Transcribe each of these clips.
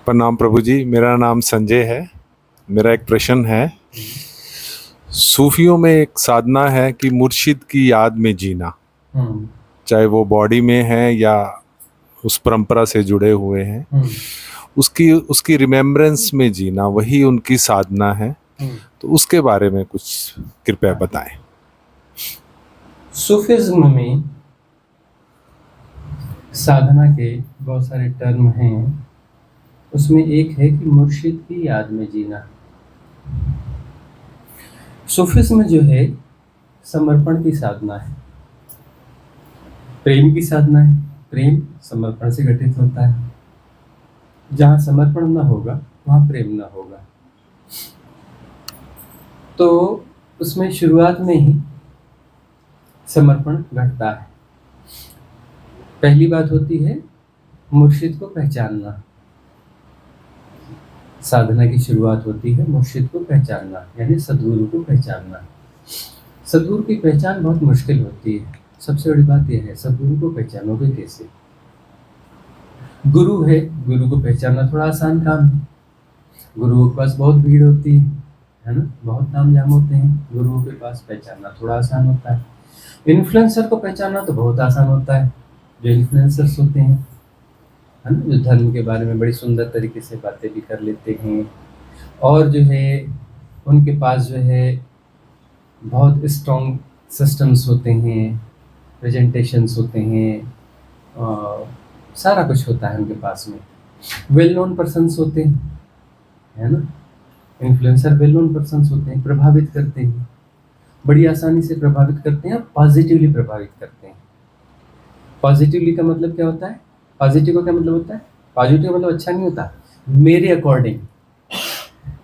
प्रणाम प्रभु जी, मेरा नाम संजय है। मेरा एक प्रश्न है। सूफियों में एक साधना है कि मुर्शिद की याद में जीना, चाहे वो बॉडी में है या उस परंपरा से जुड़े हुए हैं, उसकी उसकी रिमेम्बरेंस में जीना, वही उनकी साधना है। तो उसके बारे में कुछ कृपया बताएं। सूफिज्म में साधना के बहुत सारे टर्म हैं। उसमें एक है कि मुर्शिद की याद में जीना। सूफिज्म जो है समर्पण की साधना है, प्रेम की साधना है। प्रेम समर्पण से गठित होता है। जहाँ समर्पण न होगा वहाँ प्रेम न होगा। तो उसमें शुरुआत में ही समर्पण घटता है। पहली बात होती है मुर्शिद को पहचानना। साधना की शुरुआत होती है मुर्शिद को पहचानना, यानी सद्गुरु को पहचानना। सद्गुरु की पहचान बहुत मुश्किल होती है। सबसे बड़ी बात यह है, सद्गुरु को पहचानोगे कैसे? गुरु है, गुरु को पहचानना थोड़ा आसान काम है। गुरुओं के पास बहुत भीड़ होती है ना, बहुत तामझाम होते हैं। गुरुओं के पास पहचानना थोड़ा आसान होता है। इन्फ्लुएंसर को पहचानना तो बहुत आसान होता है। जो इन्फ्लुएंसर्स होते हैं, है ना, जो धर्म के बारे में बड़ी सुंदर तरीके से बातें भी कर लेते हैं, और जो है उनके पास जो है बहुत स्ट्रॉन्ग सिस्टम्स होते हैं, प्रेजेंटेशंस होते हैं, सारा कुछ होता है उनके पास में। वेल नोन पर्सन्स होते हैं, है ना। इन्फ्लुएंसर वेल नोन पर्सन्स होते हैं, प्रभावित करते हैं, बड़ी आसानी से प्रभावित करते हैं और पॉजिटिवली प्रभावित करते हैं। पॉजिटिवली का मतलब क्या होता है? पॉजिटिव का क्या मतलब होता है? पॉजिटिव का मतलब अच्छा नहीं होता। मेरे अकॉर्डिंग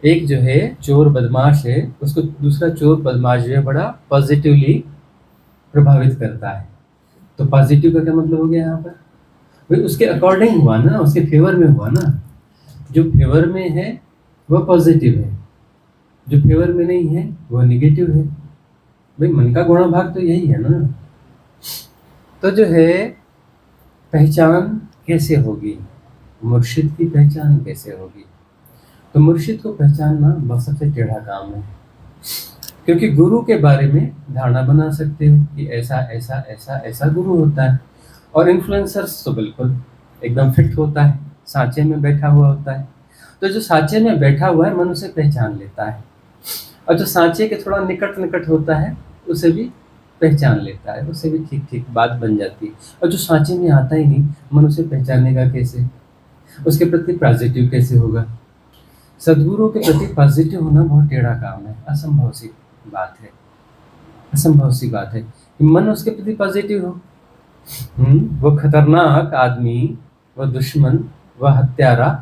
एक जो है चोर बदमाश है, उसको दूसरा चोर बदमाश जो है बड़ा पॉजिटिवली प्रभावित करता है। तो पॉजिटिव का क्या मतलब हो गया यहाँ पर? भाई उसके अकॉर्डिंग हुआ ना, उसके फेवर में हुआ ना। जो फेवर में है वह पॉजिटिव है, जो फेवर में नहीं है वह निगेटिव है। भाई मन का गुणा भाग तो यही है ना। तो जो है पहचान कैसे होगी, मुर्शिद की पहचान कैसे होगी? तो मुर्शिद को पहचानना बहुत सबसे टेढ़ा काम है, क्योंकि गुरु के बारे में धारणा बना सकते हो कि ऐसा ऐसा ऐसा ऐसा गुरु होता है। और इन्फ्लुएंसर्स तो बिल्कुल एकदम फिट होता है, सांचे में बैठा हुआ होता है। तो जो सांचे में बैठा हुआ है मन उसे पहचान लेता है, और जो सांचे के थोड़ा निकट निकट होता है उसे भी पहचान लेता है, उसे भी ठीक ठीक बात बन जाती है। और जो सांचे में आता ही नहीं, मन उसे पहचानेगा कैसे? उसके प्रति पॉजिटिव कैसे होगा? सद्गुरु के प्रति पॉजिटिव होना बहुत टेढ़ा काम है, असंभव सी बात है। असंभव सी बात है कि मन उसके प्रति पॉजिटिव हो। वो खतरनाक आदमी, वह दुश्मन, वह हत्यारा,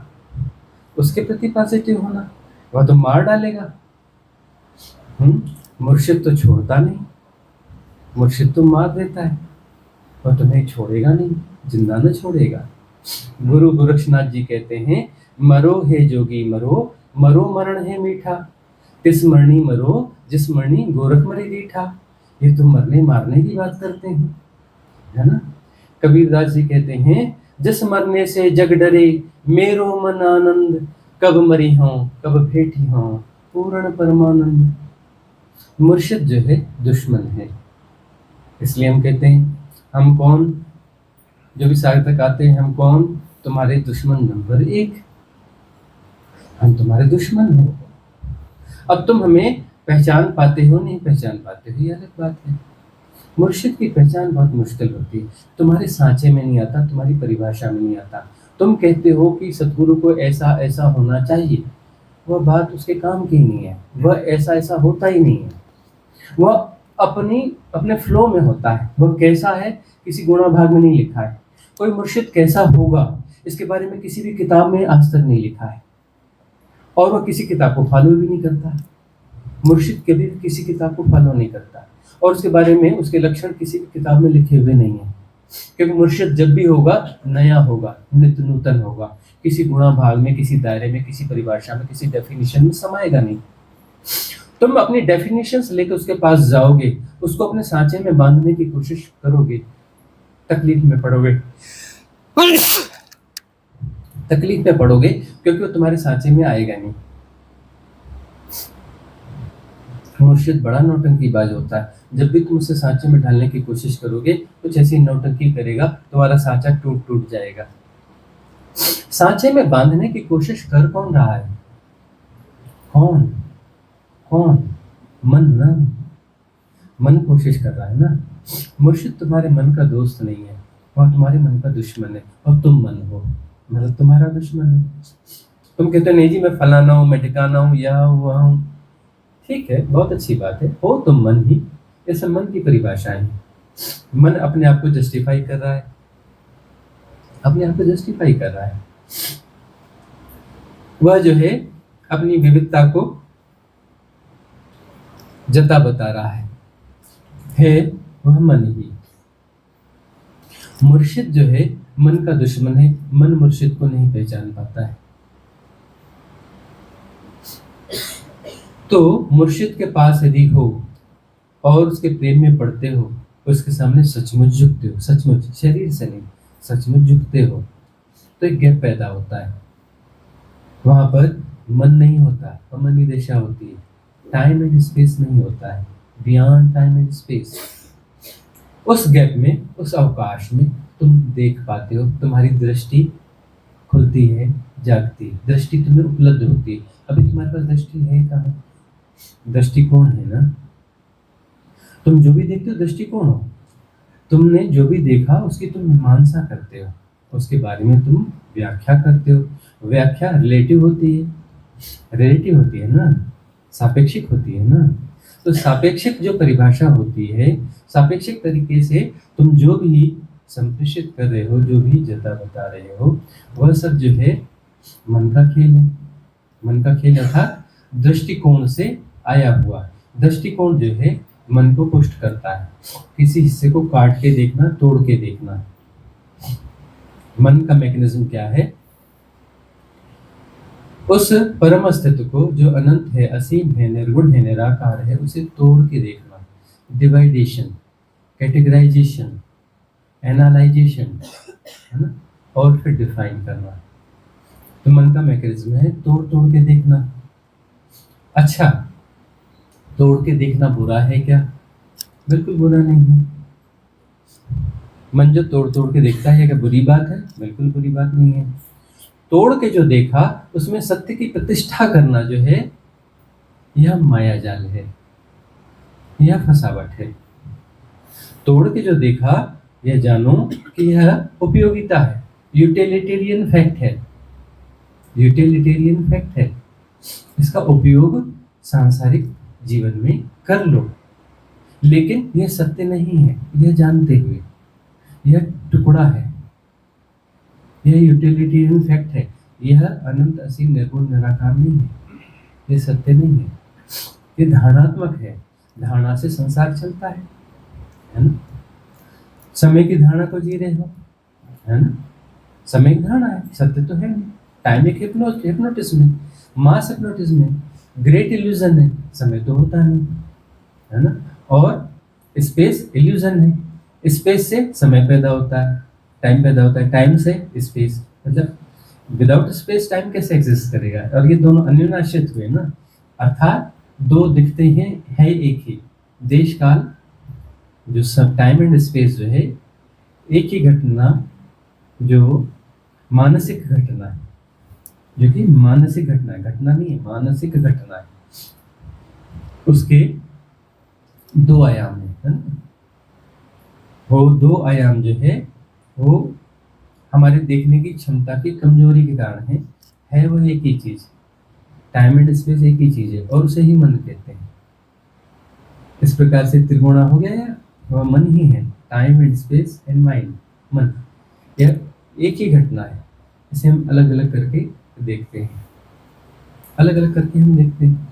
उसके प्रति पॉजिटिव होना, वह तो मार डालेगा। मुर्शिद तो छोड़ता नहीं, मुर्शिद तो मार देता है, वह तुम्हें छोड़ेगा नहीं, जिंदा न छोड़ेगा। गुरु गोरक्षनाथ जी कहते हैं, मरो हे जोगी मरो, मरो मरण है मीठा, तिस मरणी मरो जिस मरणी गोरख मरे दीठा। ये तो मरने मारने की बात करते हैं, है ना। कबीरदास जी कहते हैं, जिस मरने से जग डरे, मेरो मन आनंद, कब मरी हों कब भेटी हों पूर्ण परमानंद। मुर्शिद जो है दुश्मन है, इसलिए हम कहते हैं हम कौन, जो भी सारे तक आते हैं, हम कौन? तुम्हारे दुश्मन नंबर 1, हम तुम्हारे दुश्मन हैं। अब तुम हमें पहचान पाते हो नहीं पहचान पाते हो, ये अलग बात है। मुर्शिद की पहचान बहुत मुश्किल होती है। तुम्हारे सांचे में नहीं आता, तुम्हारी परिभाषा में नहीं आता। तुम कहते हो कि सद्गुरु को ऐसा ऐसा होना चाहिए, वह बात उसके काम की नहीं है। वह ऐसा ऐसा होता ही नहीं है। वह अपने फ्लो में होता है। वह कैसा है किसी गुणा भाग में नहीं लिखा है। कोई मुर्शिद कैसा होगा इसके बारे में किसी भी किताब में आज तक नहीं लिखा है, और वह किसी किताब को फॉलो भी नहीं करता। मुर्शिद कभी भी किसी किताब को फॉलो नहीं करता, और उसके बारे में उसके लक्षण किसी भी किताब में लिखे हुए नहीं है। क्योंकि मुर्शिद जब भी होगा नया होगा, नित्य नूतन होगा, किसी गुणा भाग में, किसी दायरे में, किसी परिभाषा में, किसी डेफिनेशन में समाएगा नहीं। तुम अपनी डेफिनेशंस लेकर उसके पास जाओगे, उसको अपने सांचे में बांधने की कोशिश करोगे, तकलीफ में पड़ोगे। तकलीफ में पड़ोगे, क्योंकि वो तुम्हारे सांचे में आएगा नहीं। मुर्शिद बड़ा नौटंकीबाज होता है। जब भी तुम उसे सांचे में ढालने की कोशिश करोगे, कुछ ऐसी नौटंकी करेगा, तुम्हारा सांचा टूट टूट जाएगा। सांचे में बांधने की कोशिश कर कौन रहा है? कौन कौन? मन ना, मन कोशिश कर रहा है ना। मुर्शिद तुम्हारे मन का दोस्त नहीं है, वह तुम्हारे मन का दुश्मन है, और तुम मन हो, मतलब तुम्हारा दुश्मन है। तुम कहते हो नहीं जी मैं फलाना हूँ, मैं ठिकाना हूँ, यह हुआ हूँ। ठीक है, बहुत अच्छी बात है, हो तुम मन ही। ये सब मन की परिभाषाएं हैं। मन अपने आप को जस्टिफाई कर रहा है, अपने आप को जस्टिफाई कर रहा है। वह जो है अपनी विविधता को जता बता रहा है वह मन ही। मुर्शिद जो है मन का दुश्मन है, मन मुर्शिद को नहीं पहचान पाता है। तो मुर्शिद के पास यदि हो और उसके प्रेम में पड़ते हो, उसके सामने सचमुच झुकते हो, सचमुच, शरीर से नहीं, सचमुच झुकते हो, तो एक गैप पैदा होता है। वहां पर मन नहीं होता, अमनी दिशा होती है, टाइम एंड स्पेस नहीं होता है, बियॉन्ड टाइम एंड स्पेस। उस गैप में, उस अवकाश में तुम देख पाते हो, तुम्हारी दृष्टि खुलती है, जागती है, दृष्टि तुम्हें उपलब्ध होती है। अभी तुम्हारे पास दृष्टि है कहाँ? दृष्टिकोण है ना। तुम जो भी देखते हो दृष्टिकोण हो। तुमने जो भी देखा उसकी तुम मीमांसा करते हो, उसके बारे में तुम व्याख्या करते हो। व्याख्या रिलेटिव होती है, रिलेटिव होती है ना, सापेक्षिक होती है ना। तो सापेक्षिक जो परिभाषा होती है, सापेक्षिक तरीके से तुम जो भी संप्रेषित कर रहे हो, जो भी जता बता रहे हो, वह सब जो है मन का खेल है। मन का खेल अर्थात दृष्टिकोण से आया हुआ। दृष्टिकोण जो है मन को पुष्ट करता है। किसी हिस्से को काट के देखना, तोड़ के देखना। मन का मैकेनिज्म क्या है? उस परम अस्तित्व को जो अनंत है, असीम है, निर्गुण है, निराकार है, उसे तोड़ के देखना। डिवाइडेशन, कैटेगराइजेशन, एनालाइजेशन, है ना, और फिर डिफाइन करना। तो मन का मैकेनिज्म है तोड़ तोड़ के देखना। अच्छा, तोड़ के देखना बुरा है क्या? बिल्कुल बुरा नहीं है। मन जो तोड़ तोड़ के देखता है क्या बुरी बात है? बिल्कुल बुरी बात नहीं है। तोड़ के जो देखा उसमें सत्य की प्रतिष्ठा करना जो है, यह माया जाल है, यह फसावट है। तोड़ के जो देखा, यह जानो कि यह उपयोगिता है, यूटिलिटेरियन फैक्ट है, यूटिलिटेरियन फैक्ट है। इसका उपयोग सांसारिक जीवन में कर लो, लेकिन यह सत्य नहीं है, यह जानते हुए। यह टुकड़ा है, यह यूटिलिटेरियन फैक्ट है, यह अनंत असीम निर्गुण निराकार नहीं है, यह सत्य नहीं है, ये धारणात्मक है। धारणा से संसार चलता है ना। समय की धारणा को जी रहे हो, है ना। समय की धारणा है, सत्य तो है नहीं। टाइम एक हिप्नोटिज्म है, मास हिप्नोटिज्म है, ग्रेट इल्यूजन है, समय तो होता नहीं, है ना। और स्पेस इल्यूजन है, स्पेस से समय पैदा होता है, टाइम पैदा होता है, टाइम से स्पेस, मतलब विदाउट स्पेस टाइम कैसे एग्जिस्ट करेगा? और ये दोनों अन्योन्याश्रित हुए ना, अर्थात दो दिखते हैं, है एक ही। देश काल जो सब, टाइम एंड स्पेस जो है एक ही घटना, जो मानसिक घटना है, जो कि मानसिक घटना है, घटना नहीं है, मानसिक घटना है, उसके दो आयाम है ना। वो दो आयाम जो है वो हमारे देखने की क्षमता की कमजोरी के कारण है वो एक ही चीज। टाइम एंड स्पेस एक ही चीज है और उसे ही मन कहते हैं। इस प्रकार से त्रिगुणा हो गया यार, वह मन ही है, time and space and mind, मन, यह एक ही घटना है। इसे हम अलग अलग करके देखते हैं, अलग अलग करके हम देखते हैं।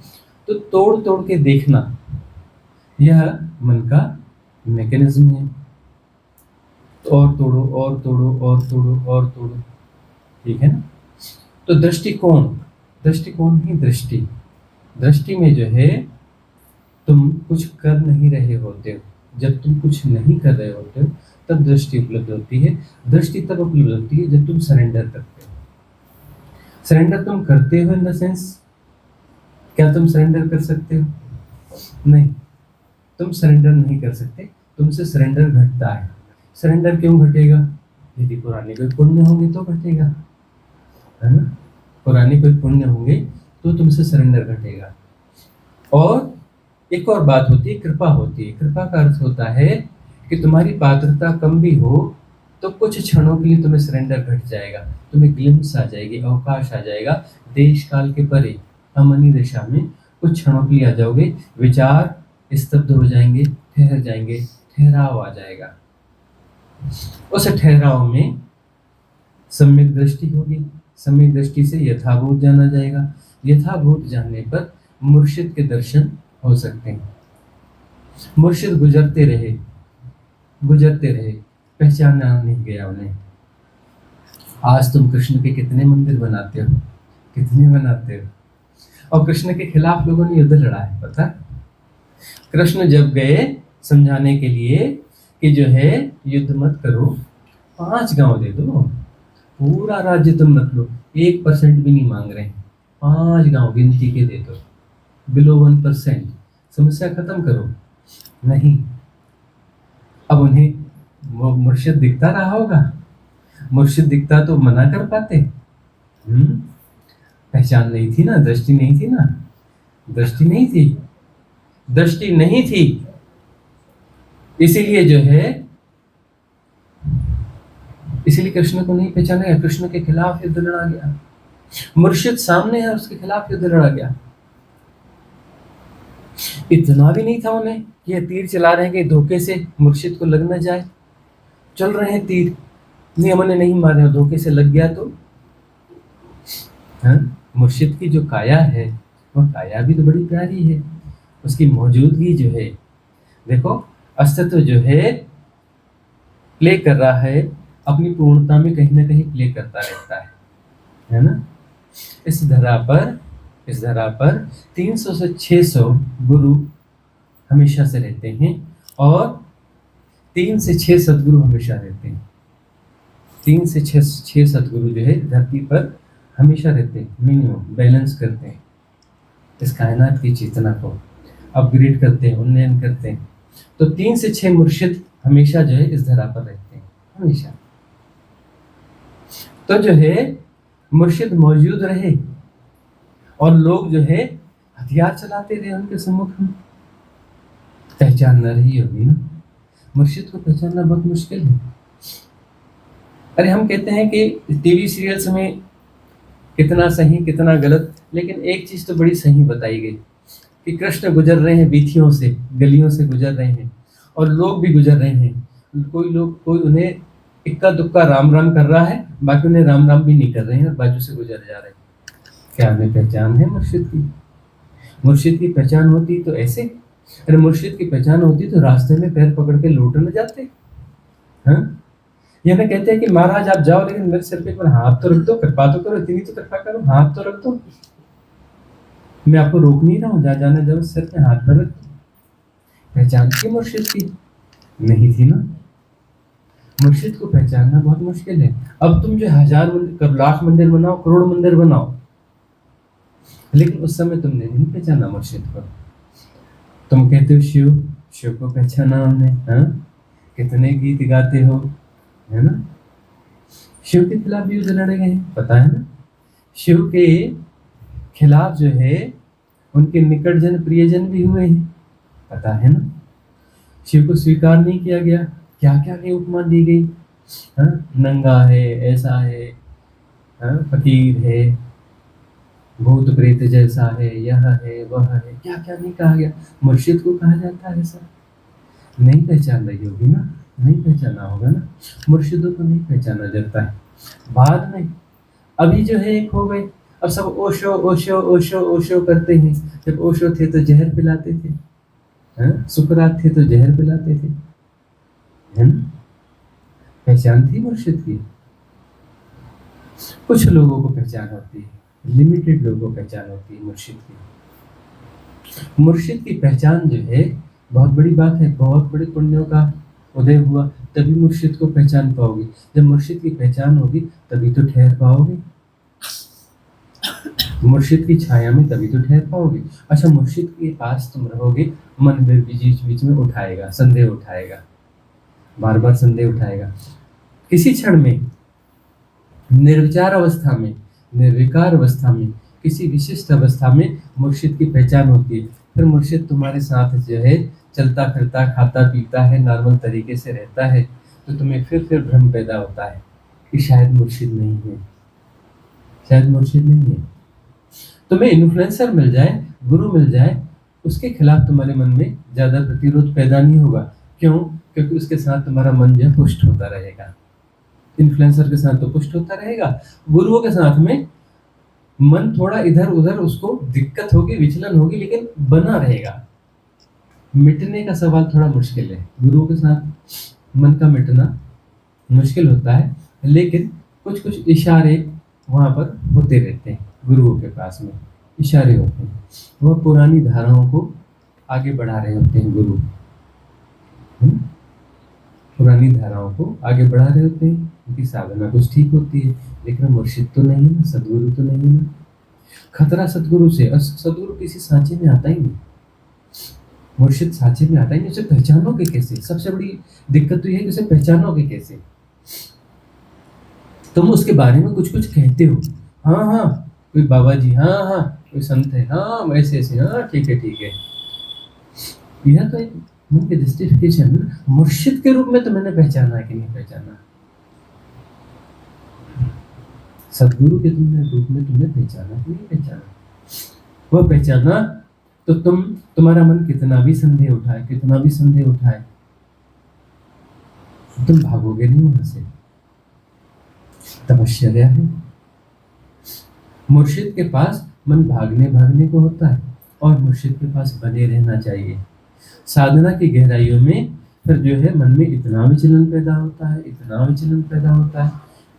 तो तोड़ तोड़ के देखना, यह मन का मैकेनिज्म है। और तोड़ो और तोड़ो और तोड़ो और तोड़ो, ठीक है ना। तो दृष्टिकोण, दृष्टिकोण ही दृष्टि, दृष्टि में जो है तुम कुछ कर नहीं रहे होते हो। जब तुम कुछ नहीं कर रहे होते हो तब दृष्टि उपलब्ध होती है। दृष्टि तब उपलब्ध होती है जब तुम सरेंडर करते हो। सरेंडर तुम करते हो इन द सेंस, क्या तुम सरेंडर कर सकते हो? नहीं, तुम सरेंडर नहीं कर सकते, तुमसे सरेंडर घटता है। सरेंडर क्यों घटेगा? यदि पुराने कोई पुण्य होंगे तो घटेगा, है ना? पुराने कोई पुण्य होंगे तो तुमसे सरेंडर घटेगा। और एक और बात होती है, कृपा होती है। कृपा का अर्थ होता है कि तुम्हारी पात्रता कम भी हो तो कुछ क्षणों के लिए तुम्हें सरेंडर घट जाएगा, तुम्हें ग्लिम्स आ जाएगी, अवकाश आ जाएगा, देश काल के परे अमनी दिशा में कुछ क्षणों के लिए आ जाओगे, विचार स्तब्ध हो जाएंगे, ठहर जाएंगे, ठहराव आ जाएगा। उस ठहराव में सम्यक दृष्टि होगी, सम्यक दृष्टि से यथाभूत जाना जाएगा, यथाभूत जानने पर मुर्शिद के दर्शन हो सकते हैं। मुर्शिद गुजरते रहे, पहचाना नहीं गया उन्हें। आज तुम कृष्ण के कितने मंदिर बनाते हो, कितने बनाते हो, और कृष्ण के खिलाफ लोगों ने युद्ध लड़ा है, पता? कृष्ण जब गए समझाने के लिए कि जो है युद्ध मत करो, 5 गांव दे दो, पूरा राज्य तुम रख लो, 1% भी नहीं मांग रहे हैं, 5 गांव गिनती के दे दो, बिलो 1%, समस्या खत्म करो। नहीं, अब उन्हें वो मुर्शिद दिखता रहा होगा, मुर्शिद दिखता तो मना कर पाते। पहचान नहीं थी ना, दृष्टि नहीं थी ना, दृष्टि नहीं थी, इसीलिए जो है, इसीलिए कृष्ण को नहीं पहचाना गया, कृष्ण के खिलाफ युद्ध लड़ा गया। मुर्शिद सामने है, उसके खिलाफ युद्ध लड़ा गया। इतना भी नहीं था उन्हें कि ये तीर चला रहे हैं कि धोखे से मुर्शिद को लग न जाए, चल रहे हैं तीर, नहीं हमने नहीं मारे, धोखे से लग गया तो। मुर्शिद की जो काया है वह काया भी तो बड़ी प्यारी है, उसकी मौजूदगी जो है, देखो अस्तित्व जो है प्ले कर रहा है, अपनी पूर्णता में कहीं ना कहीं प्ले करता रहता है ना? इस धरा पर 300 से 600 गुरु हमेशा से रहते हैं, और 3 से 6 सदगुरु हमेशा रहते हैं। 3 से 6 सदगुरु जो है धरती पर हमेशा रहते हैं, मिनिमम बैलेंस करते हैं, इस कायनात की चेतना को अपग्रेड करते हैं, उन्नयन करते हैं। तो 3 से 6 मुर्शिद हमेशा जो है इस धरा पर रहते हैं, हमेशा। तो जो है मुर्शिद मौजूद रहे और लोग जो है हथियार चलाते रहे उनके सम्मुख में, पहचान न रही होगी ना, मुर्शिद को पहचानना बहुत मुश्किल है। अरे हम कहते हैं कि टीवी सीरियल्स में कितना सही कितना गलत, लेकिन एक चीज तो बड़ी सही बताई गई कि कृष्ण गुजर रहे हैं बीथियों से, गलियों से गुजर रहे हैं, और लोग भी गुजर रहे हैं। कोई उन्हें इक्का दुक्का राम राम कर रहा है, बाकी उन्हें राम राम भी नहीं कर रहे हैं और बाजू से गुजर जा रहे हैं। क्या हमें पहचान है मुर्शिद की? मुर्शिद की पहचान होती तो ऐसे, अरे मुर्शिद की पहचान होती तो रास्ते में पैर पकड़ के लौट न जाते। ये ना कहते हैं कि महाराज आप जाओ, लेकिन मेरे सिर पे एक बार हाथ तो रख दो, कृपा तो करो, इतनी तो कृपा करो, हाथ तो रख दो, मैं आपको रोक नहीं रहा हूँ, जहाँ जाना जाओ, सिर पे हाथ पर रख दो। पहचान की मुर्शिद की नहीं थी ना। मुर्शिद को पहचानना बहुत मुश्किल है। अब तुम जो 1000 मंदिर, लाख मंदिर बनाओ, करोड़ मंदिर बनाओ, लेकिन उस समय तुमने नहीं पहचाना मुर्शिद को। तुम कहते हो शिव को पहचाना हमने, कितने गीत गाते हो, है ना? शिव के खिलाफ भी युद्ध लड़े गए, पता है ना? शिव के खिलाफ जो है उनके निकट जन प्रियजन भी हुए हैं, पता है ना? शिव को स्वीकार नहीं किया गया, क्या क्या क्या उपमा दी गई, नंगा है, ऐसा है, फकीर है, भूत प्रेत जैसा है, यह है वह है, क्या क्या नहीं कहा गया। मुर्शिद को कहा जाता है ऐसा? नहीं पहचान रही होगी ना, नहीं पहचाना होगा ना। मुर्शिदों को नहीं पहचाना जाता है। बाद में अभी जो है एक हो गए, अब सब ओशो ओशो ओशो ओशो करते हैं। जब ओशो थे तो जहर पिलाते थे, सुकरात थे तो जहर पिलाते थे, है ना? पहचान थी मुर्शिद की? कुछ लोगों को पहचान होती है, लिमिटेड लोगों को पहचान होती है मुर्शिद की। मुर्शिद की पहचान जो है बहुत बड़ी बात है, बहुत बड़े पुण्यों का उदय हुआ, तभी मुर्शिद को पहचान पाओगे। जब मुर्शिद की पहचान होगी तभी तो ठहर पाओगे। मुर्शिद की छाया में तभी तो ठहर पाओगे। अच्छा, मुर्शिद के पास तुम रहोगे, मन भी बीच बीच में उठाएगा, संदेह उठाएगा, बार बार संदेह उठाएगा। किसी क्षण में, निर्विचार अवस्था में, निर्विकार अवस्था में, किसी विशिष्ट अवस्था में मुर्शिद की पहचान होती है। फिर मुर्शिद तुम्हारे साथ जो है चलता फिरता, खाता पीता है, नॉर्मल तरीके से रहता है, तो तुम्हें फिर भ्रम पैदा होता है कि शायद मुर्शिद नहीं है, शायद मुर्शिद नहीं है। तुम्हें इन्फ्लुएंसर मिल जाए, गुरु मिल जाए, उसके खिलाफ तुम्हारे मन में ज्यादा प्रतिरोध पैदा नहीं होगा। क्यों? क्योंकि उसके साथ तुम्हारा मन जो पुष्ट होता रहेगा। इन्फ्लुएंसर के साथ तो पुष्ट होता रहेगा, गुरुओं के साथ में मन थोड़ा इधर उधर, उसको दिक्कत होगी, विचलन होगी, लेकिन बना रहेगा। मिटने का सवाल थोड़ा मुश्किल है। गुरुओं के साथ मन का मिटना मुश्किल होता है, लेकिन कुछ कुछ इशारे वहां पर होते रहते हैं। गुरुओं के पास में इशारे होते हैं, वह पुरानी धाराओं को आगे बढ़ा रहे होते हैं। गुरु पुरानी धाराओं को आगे बढ़ा रहे होते हैं, उनकी साधना कुछ ठीक होती है, लेकिन मुर्शिद तो नहीं ना, सदगुरु तो नहीं ना। खतरा सदगुरु से, और सदगुरु किसी सांचे में आता ही नहीं, मुर्शिद सांचे में आता ही नहीं। उसे पहचानोगे कैसे? सबसे बड़ी दिक्कत तो यह है कि उसे पहचानोगे कैसे? तुम उसके बारे में कुछ कुछ कहते हो, हाँ हाँ कोई बाबा जी, हाँ हाँ कोई संत है, हाँ वैसे ऐसे, हाँ ठीक है ठीक है। यह तो एक मन की जस्टिफिकेशन। मुर्शिद के रूप में तो मैंने पहचाना है कि नहीं पहचाना? सदगुरु के रूप में तुमने पहचाना कि नहीं पहचाना? वह पहचाना तो तुम्हारा मन कितना भी संदेह उठाए, कितना भी संदेह उठाए, तुम भागोगे नहीं वहां से। तपश्चर्या है। मुर्शिद के पास मन भागने भागने को होता है, और मुर्शिद के पास बने रहना चाहिए। साधना की गहराइयों में फिर जो है मन में इतना विचलन पैदा होता है, इतना विचलन पैदा होता है,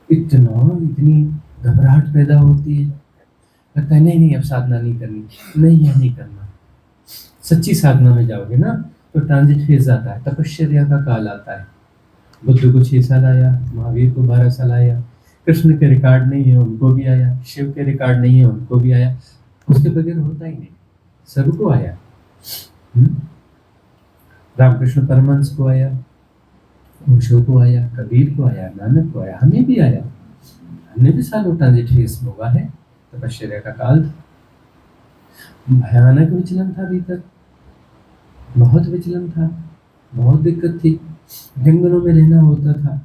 इतनी घबराहट पैदा होती है, लगता है नहीं अब साधना नहीं करनी, नहीं यह नहीं करना। सच्ची साधना में जाओगे ना तो ट्रांजिट फेज आता है, तपश्चर्या का काल आता है। बुद्ध को 6 साल आया, महावीर को 12 साल आया, कृष्ण के रिकॉर्ड नहीं है उनको भी आया, शिव के रिकॉर्ड नहीं है उनको भी आया, उसके बगैर होता ही नहीं, सबको आया। रामकृष्ण परमहंस को आया, ओशो को आया, कबीर को आया, नानक को आया, हमें भी आया। हमने भी सालों ट्रांजिट फेज में हुआ है। तपश्चर्या का काल भयानक विचलन था, भीतर बहुत विचलन था, बहुत दिक्कत थी, जंगलों में रहना होता था,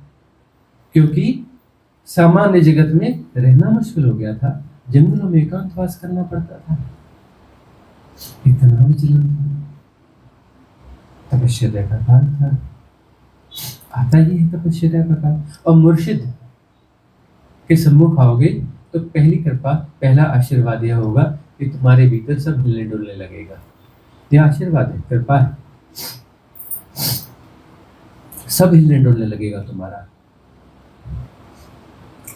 क्योंकि सामान्य जगत में रहना मुश्किल हो गया था, जंगलों में एकांतवास करना पड़ता था, इतना विचलन था। तपश्चर्या का काल था, आता ही है तपश्चर्या का काल। और मुर्शिद के सम्मुख आओगे तो पहली कृपा, पहला आशीर्वाद यह होगा कि तुम्हारे भीतर सब हिलने डुलने लगेगा। यह आशीर्वाद है, कृपा है, सब हिलने डुलने लगेगा तुम्हारा।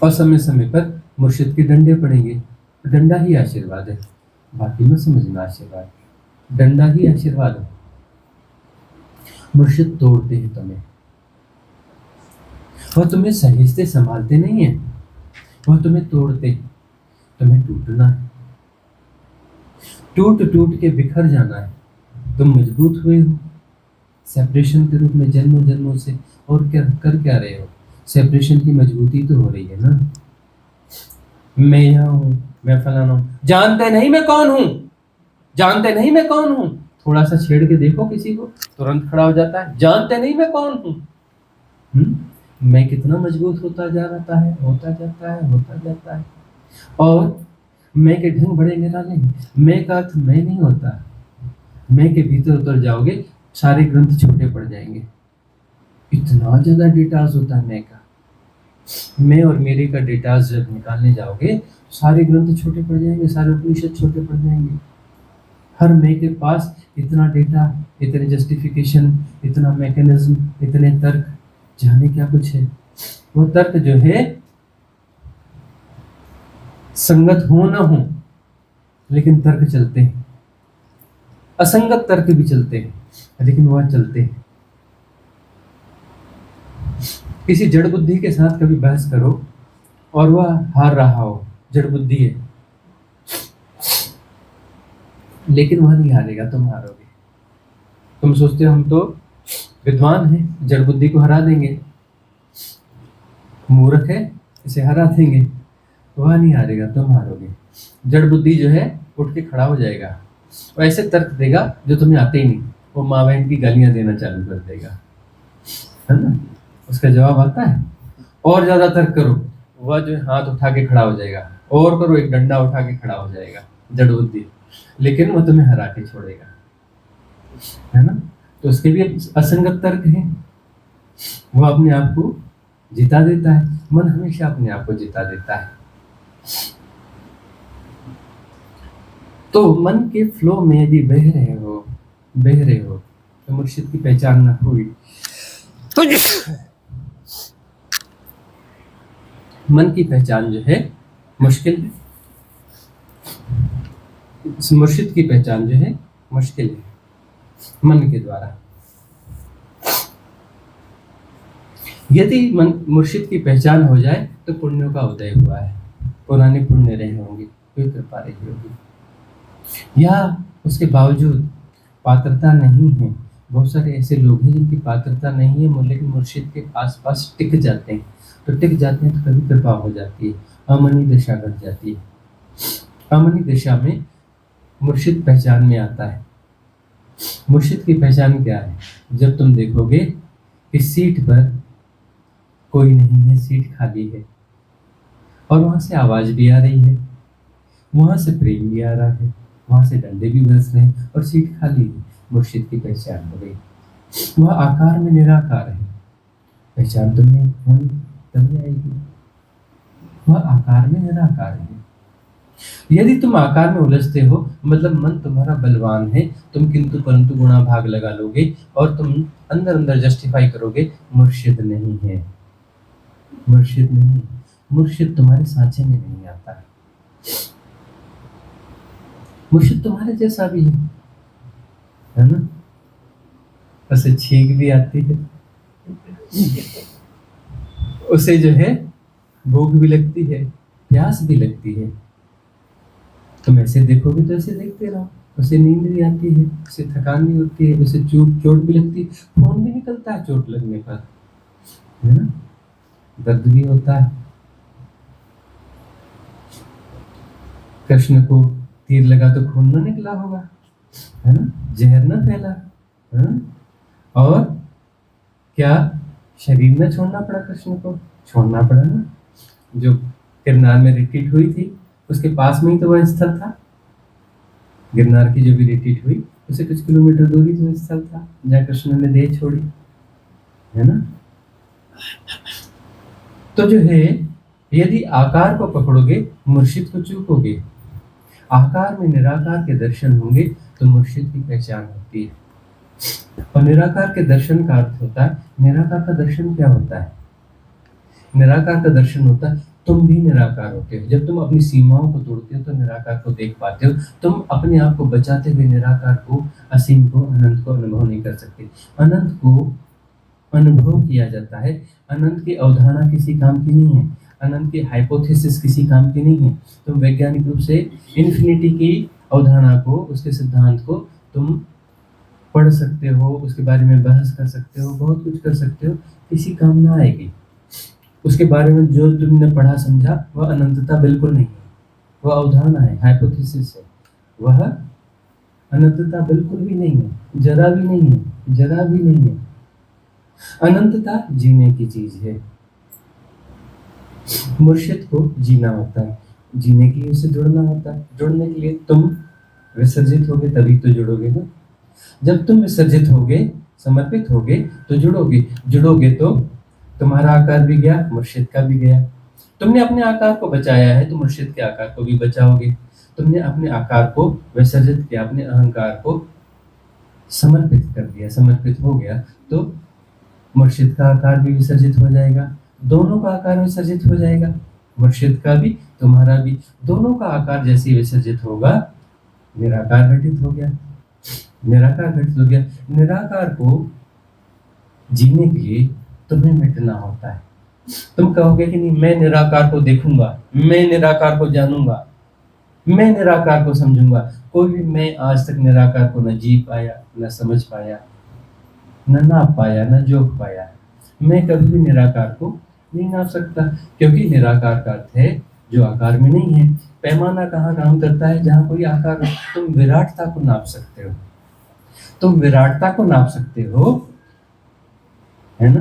और समय समय पर मुर्शिद के डंडे पड़ेंगे, डंडा ही आशीर्वाद है, बाकी मत समझना आशीर्वाद, डंडा ही आशीर्वाद है। मुर्शिद तोड़ते हैं तुम्हें, वह तुम्हें सहेजते संभालते नहीं है, वह तुम्हें तोड़ते हैं। तुम्हें टूटना है, टूट टूट के बिखर जाना है। तुम मजबूत हुए हो सेपरेशन के रूप में जन्मों जन्मों से, और क्या कर क्या रहे हो? सेपरेशन की मजबूती तो हो रही है ना। मैं यहाँ हूँ, मैं फलाना हूँ, जानते नहीं मैं कौन हूँ, जानते नहीं मैं कौन हूँ। थोड़ा सा छेड़ के देखो किसी को, तुरंत खड़ा हो जाता है, जानते नहीं मैं कौन हूँ। मैं कितना मजबूत होता जा रहा है, होता जाता है, होता जाता है। और मैं के ढंग बड़े निराले हैं। मैं का अर्थ मैं नहीं होता, मैं के भीतर उतर जाओगे सारे ग्रंथ छोटे पड़ जाएंगे। इतना ज्यादा डेटाज होता है मैं का, मैं और मेरे का डेटाज जब निकालने जाओगे सारे ग्रंथ छोटे पड़ जाएंगे, सारे उपनिषद छोटे पड़ जाएंगे। हर मैं के पास इतना डेटा, इतने जस्टिफिकेशन, इतना मैकेनिज्म, इतने तर्क, जाने क्या कुछ है। वो तर्क जो है संगत हो ना हो, लेकिन तर्क चलते हैं। असंगत तर्क भी चलते हैं, लेकिन वह चलते हैं। किसी जड़ बुद्धि के साथ कभी बहस करो और वह हार रहा हो, जड़ बुद्धि है, लेकिन वह नहीं हारेगा, तुम हारोगे। तुम सोचते हो हम तो विद्वान हैं, जड़ बुद्धि को हरा देंगे, मूर्ख है इसे हरा देंगे। वह नहीं हारेगा, तुम हारोगे। जड़ बुद्धि जो है उठ के खड़ा हो जाएगा, वो ऐसे तर्क देगा जो तुम्हें आते ही नहीं। वो माँ बहन की गालियां देना चालू कर देगा, है ना। उसका जवाब आता है, और ज्यादा तर्क करो, वह जो है हाथ उठा के खड़ा हो जाएगा, और करो, एक डंडा उठा के खड़ा हो जाएगा जड़ बुद्धि, लेकिन वह तुम्हें हरा के छोड़ेगा, है ना। तो उसके भी असंगत तर्क है, वह अपने आप को जिता देता है। मन हमेशा अपने आप को जिता देता है। तो मन के फ्लो में यदि बह रहे हो तो मुर्शिद की पहचान न हुई तो मन की पहचान जो है मुश्किल है। मुर्शिद की पहचान जो है मुश्किल है मन के द्वारा। यदि मन मुर्शिद की पहचान हो जाए तो पुण्यों का उदय हुआ है, पुराने पुण्य रहे होंगे, कोई कृपा रही होगी। या उसके बावजूद पात्रता नहीं है, बहुत सारे ऐसे लोग हैं जिनकी पात्रता नहीं है, लेकिन मुर्शिद के आसपास टिक जाते हैं। तो टिक जाते हैं तो कभी कृपा हो जाती है, अमनी दशा घट जाती है। अमनी दशा में मुर्शिद पहचान में आता है। मुर्शिद की पहचान क्या है? जब तुम देखोगे कि सीट पर कोई नहीं है, सीट खाली है, और वहां से आवाज भी आ रही है, वहां से प्रेम भी आ रहा है, वहां से डंडे भी बरस रहे हैं, और सीट खाली है, मुर्शिद की पहचान हो गई। वह आकार में निराकार है, पहचान तुम्हें तभी आएगी। वह आकार में निराकार है। यदि तुम आकार में उलझते हो, मतलब मन तुम्हारा बलवान है, तुम किंतु परंतु गुणा भाग लगा लोगे और तुम अंदर अंदर जस्टिफाई करोगे मुर्शिद नहीं है, मुर्शिद नहीं, मुर्शिद तुम्हारे सांचे में नहीं आता है। मुर्शिद तुम्हारे जैसा भी है ना, उसे छींक भी आती है, उसे जो है भूख भी लगती है, प्यास भी लगती है। तुम ऐसे देखोगे तो ऐसे देखते रहो, उसे नींद भी आती है, उसे थकान भी होती है, उसे चोट भी लगती है, खून भी निकलता है चोट लगने पर, है ना, दर्द भी होता है। कृष्ण को तीर लगा तो खून न निकला होगा, है ना, जहर न फैला, है ना? और क्या शरीर न छोड़ना पड़ा कृष्ण को? छोड़ना पड़ा ना। जो गिरनार में रिट्रीट हुई थी उसके पास में ही तो वह स्थल था। गिरनार की जो भी रिट्रीट हुई उसे कुछ किलोमीटर दूरी तो स्थल था जहाँ कृष्ण ने देह छोड़ी, है ना। तो जो है, यदि आकार को पकड़ोगे मुर्शिद को चूकोगे। आकार में निराकार के दर्शन होंगे तो मुर्शिद की पहचान होती है। और निराकार के दर्शन का अर्थ होता है, निराकार का दर्शन क्या होता है? निराकार का दर्शन होता है तुम भी निराकार होते हो। जब तुम अपनी सीमाओं को तोड़ते हो तो निराकार को देख पाते हो। तुम अपने आप को बचाते हुए निराकार को, असीम को, अनंत को अनुभव नहीं कर सकते। अनंत को अनुभव किया जाता है। अनंत की अवधारणा किसी काम की नहीं है, अनंत की हाइपोथेसिस किसी काम की नहीं है। तुम वैज्ञानिक रूप से इन्फिनिटी की अवधारणा को, उसके सिद्धांत को तुम पढ़ सकते हो, उसके बारे में बहस कर सकते हो, बहुत कुछ कर सकते हो, किसी काम ना आएगी। उसके बारे में जो तुमने पढ़ा समझा वह अनंतता बिल्कुल नहीं है, वह अवधारणा है, हाइपोथेसिस है। वह अनंतता बिल्कुल भी नहीं है, जरा भी नहीं है, जरा भी नहीं है। अनंतता जीने की चीज है। मुर्शिद को जीना होता है, जीने के लिए उसे जुड़ना होता है। जुड़ने के लिए तुम विसर्जित होगे तभी तो जुड़ोगे ना। जब तुम विसर्जित होगे, समर्पित होगे तो जुड़ोगे। जुड़ोगे तो तुम्हारा आकार भी गया, मुर्शिद का भी गया। तुमने अपने आकार को बचाया है तो मुर्शिद के आकार को भी बचाओगे। तुमने अपने आकार को विसर्जित किया, अपने अहंकार को समर्पित कर दिया, समर्पित हो गया तो मुर्शिद का आकार भी विसर्जित हो जाएगा। दोनों का आकार विसर्जित हो जाएगा, मुर्शिद का भी तुम्हारा भी। दोनों का आकार जैसे विसर्जित होगा, निराकार घटित हो गया। निराकार घटित हो गया। निराकार को जीने के लिए तुम्हें मिटना होता है। तुम कहोगे कि नहीं, मैं निराकार को देखूंगा, मैं निराकार को जानूंगा, मैं निराकार को समझूंगा। कोई भी मैं आज तक निराकार को न जी पाया, न समझ पाया, न नाप पाया, न जोख पाया। मैं कभी भी निराकार को नहीं नाप सकता, क्योंकि निराकार का अर्थ है जो आकार में नहीं है। पैमाना कहाँ काम करता है? जहाँ कोई आकार हो। तुम विराटता को नाप सकते हो, तुम विराटता को नाप सकते हो, है ना,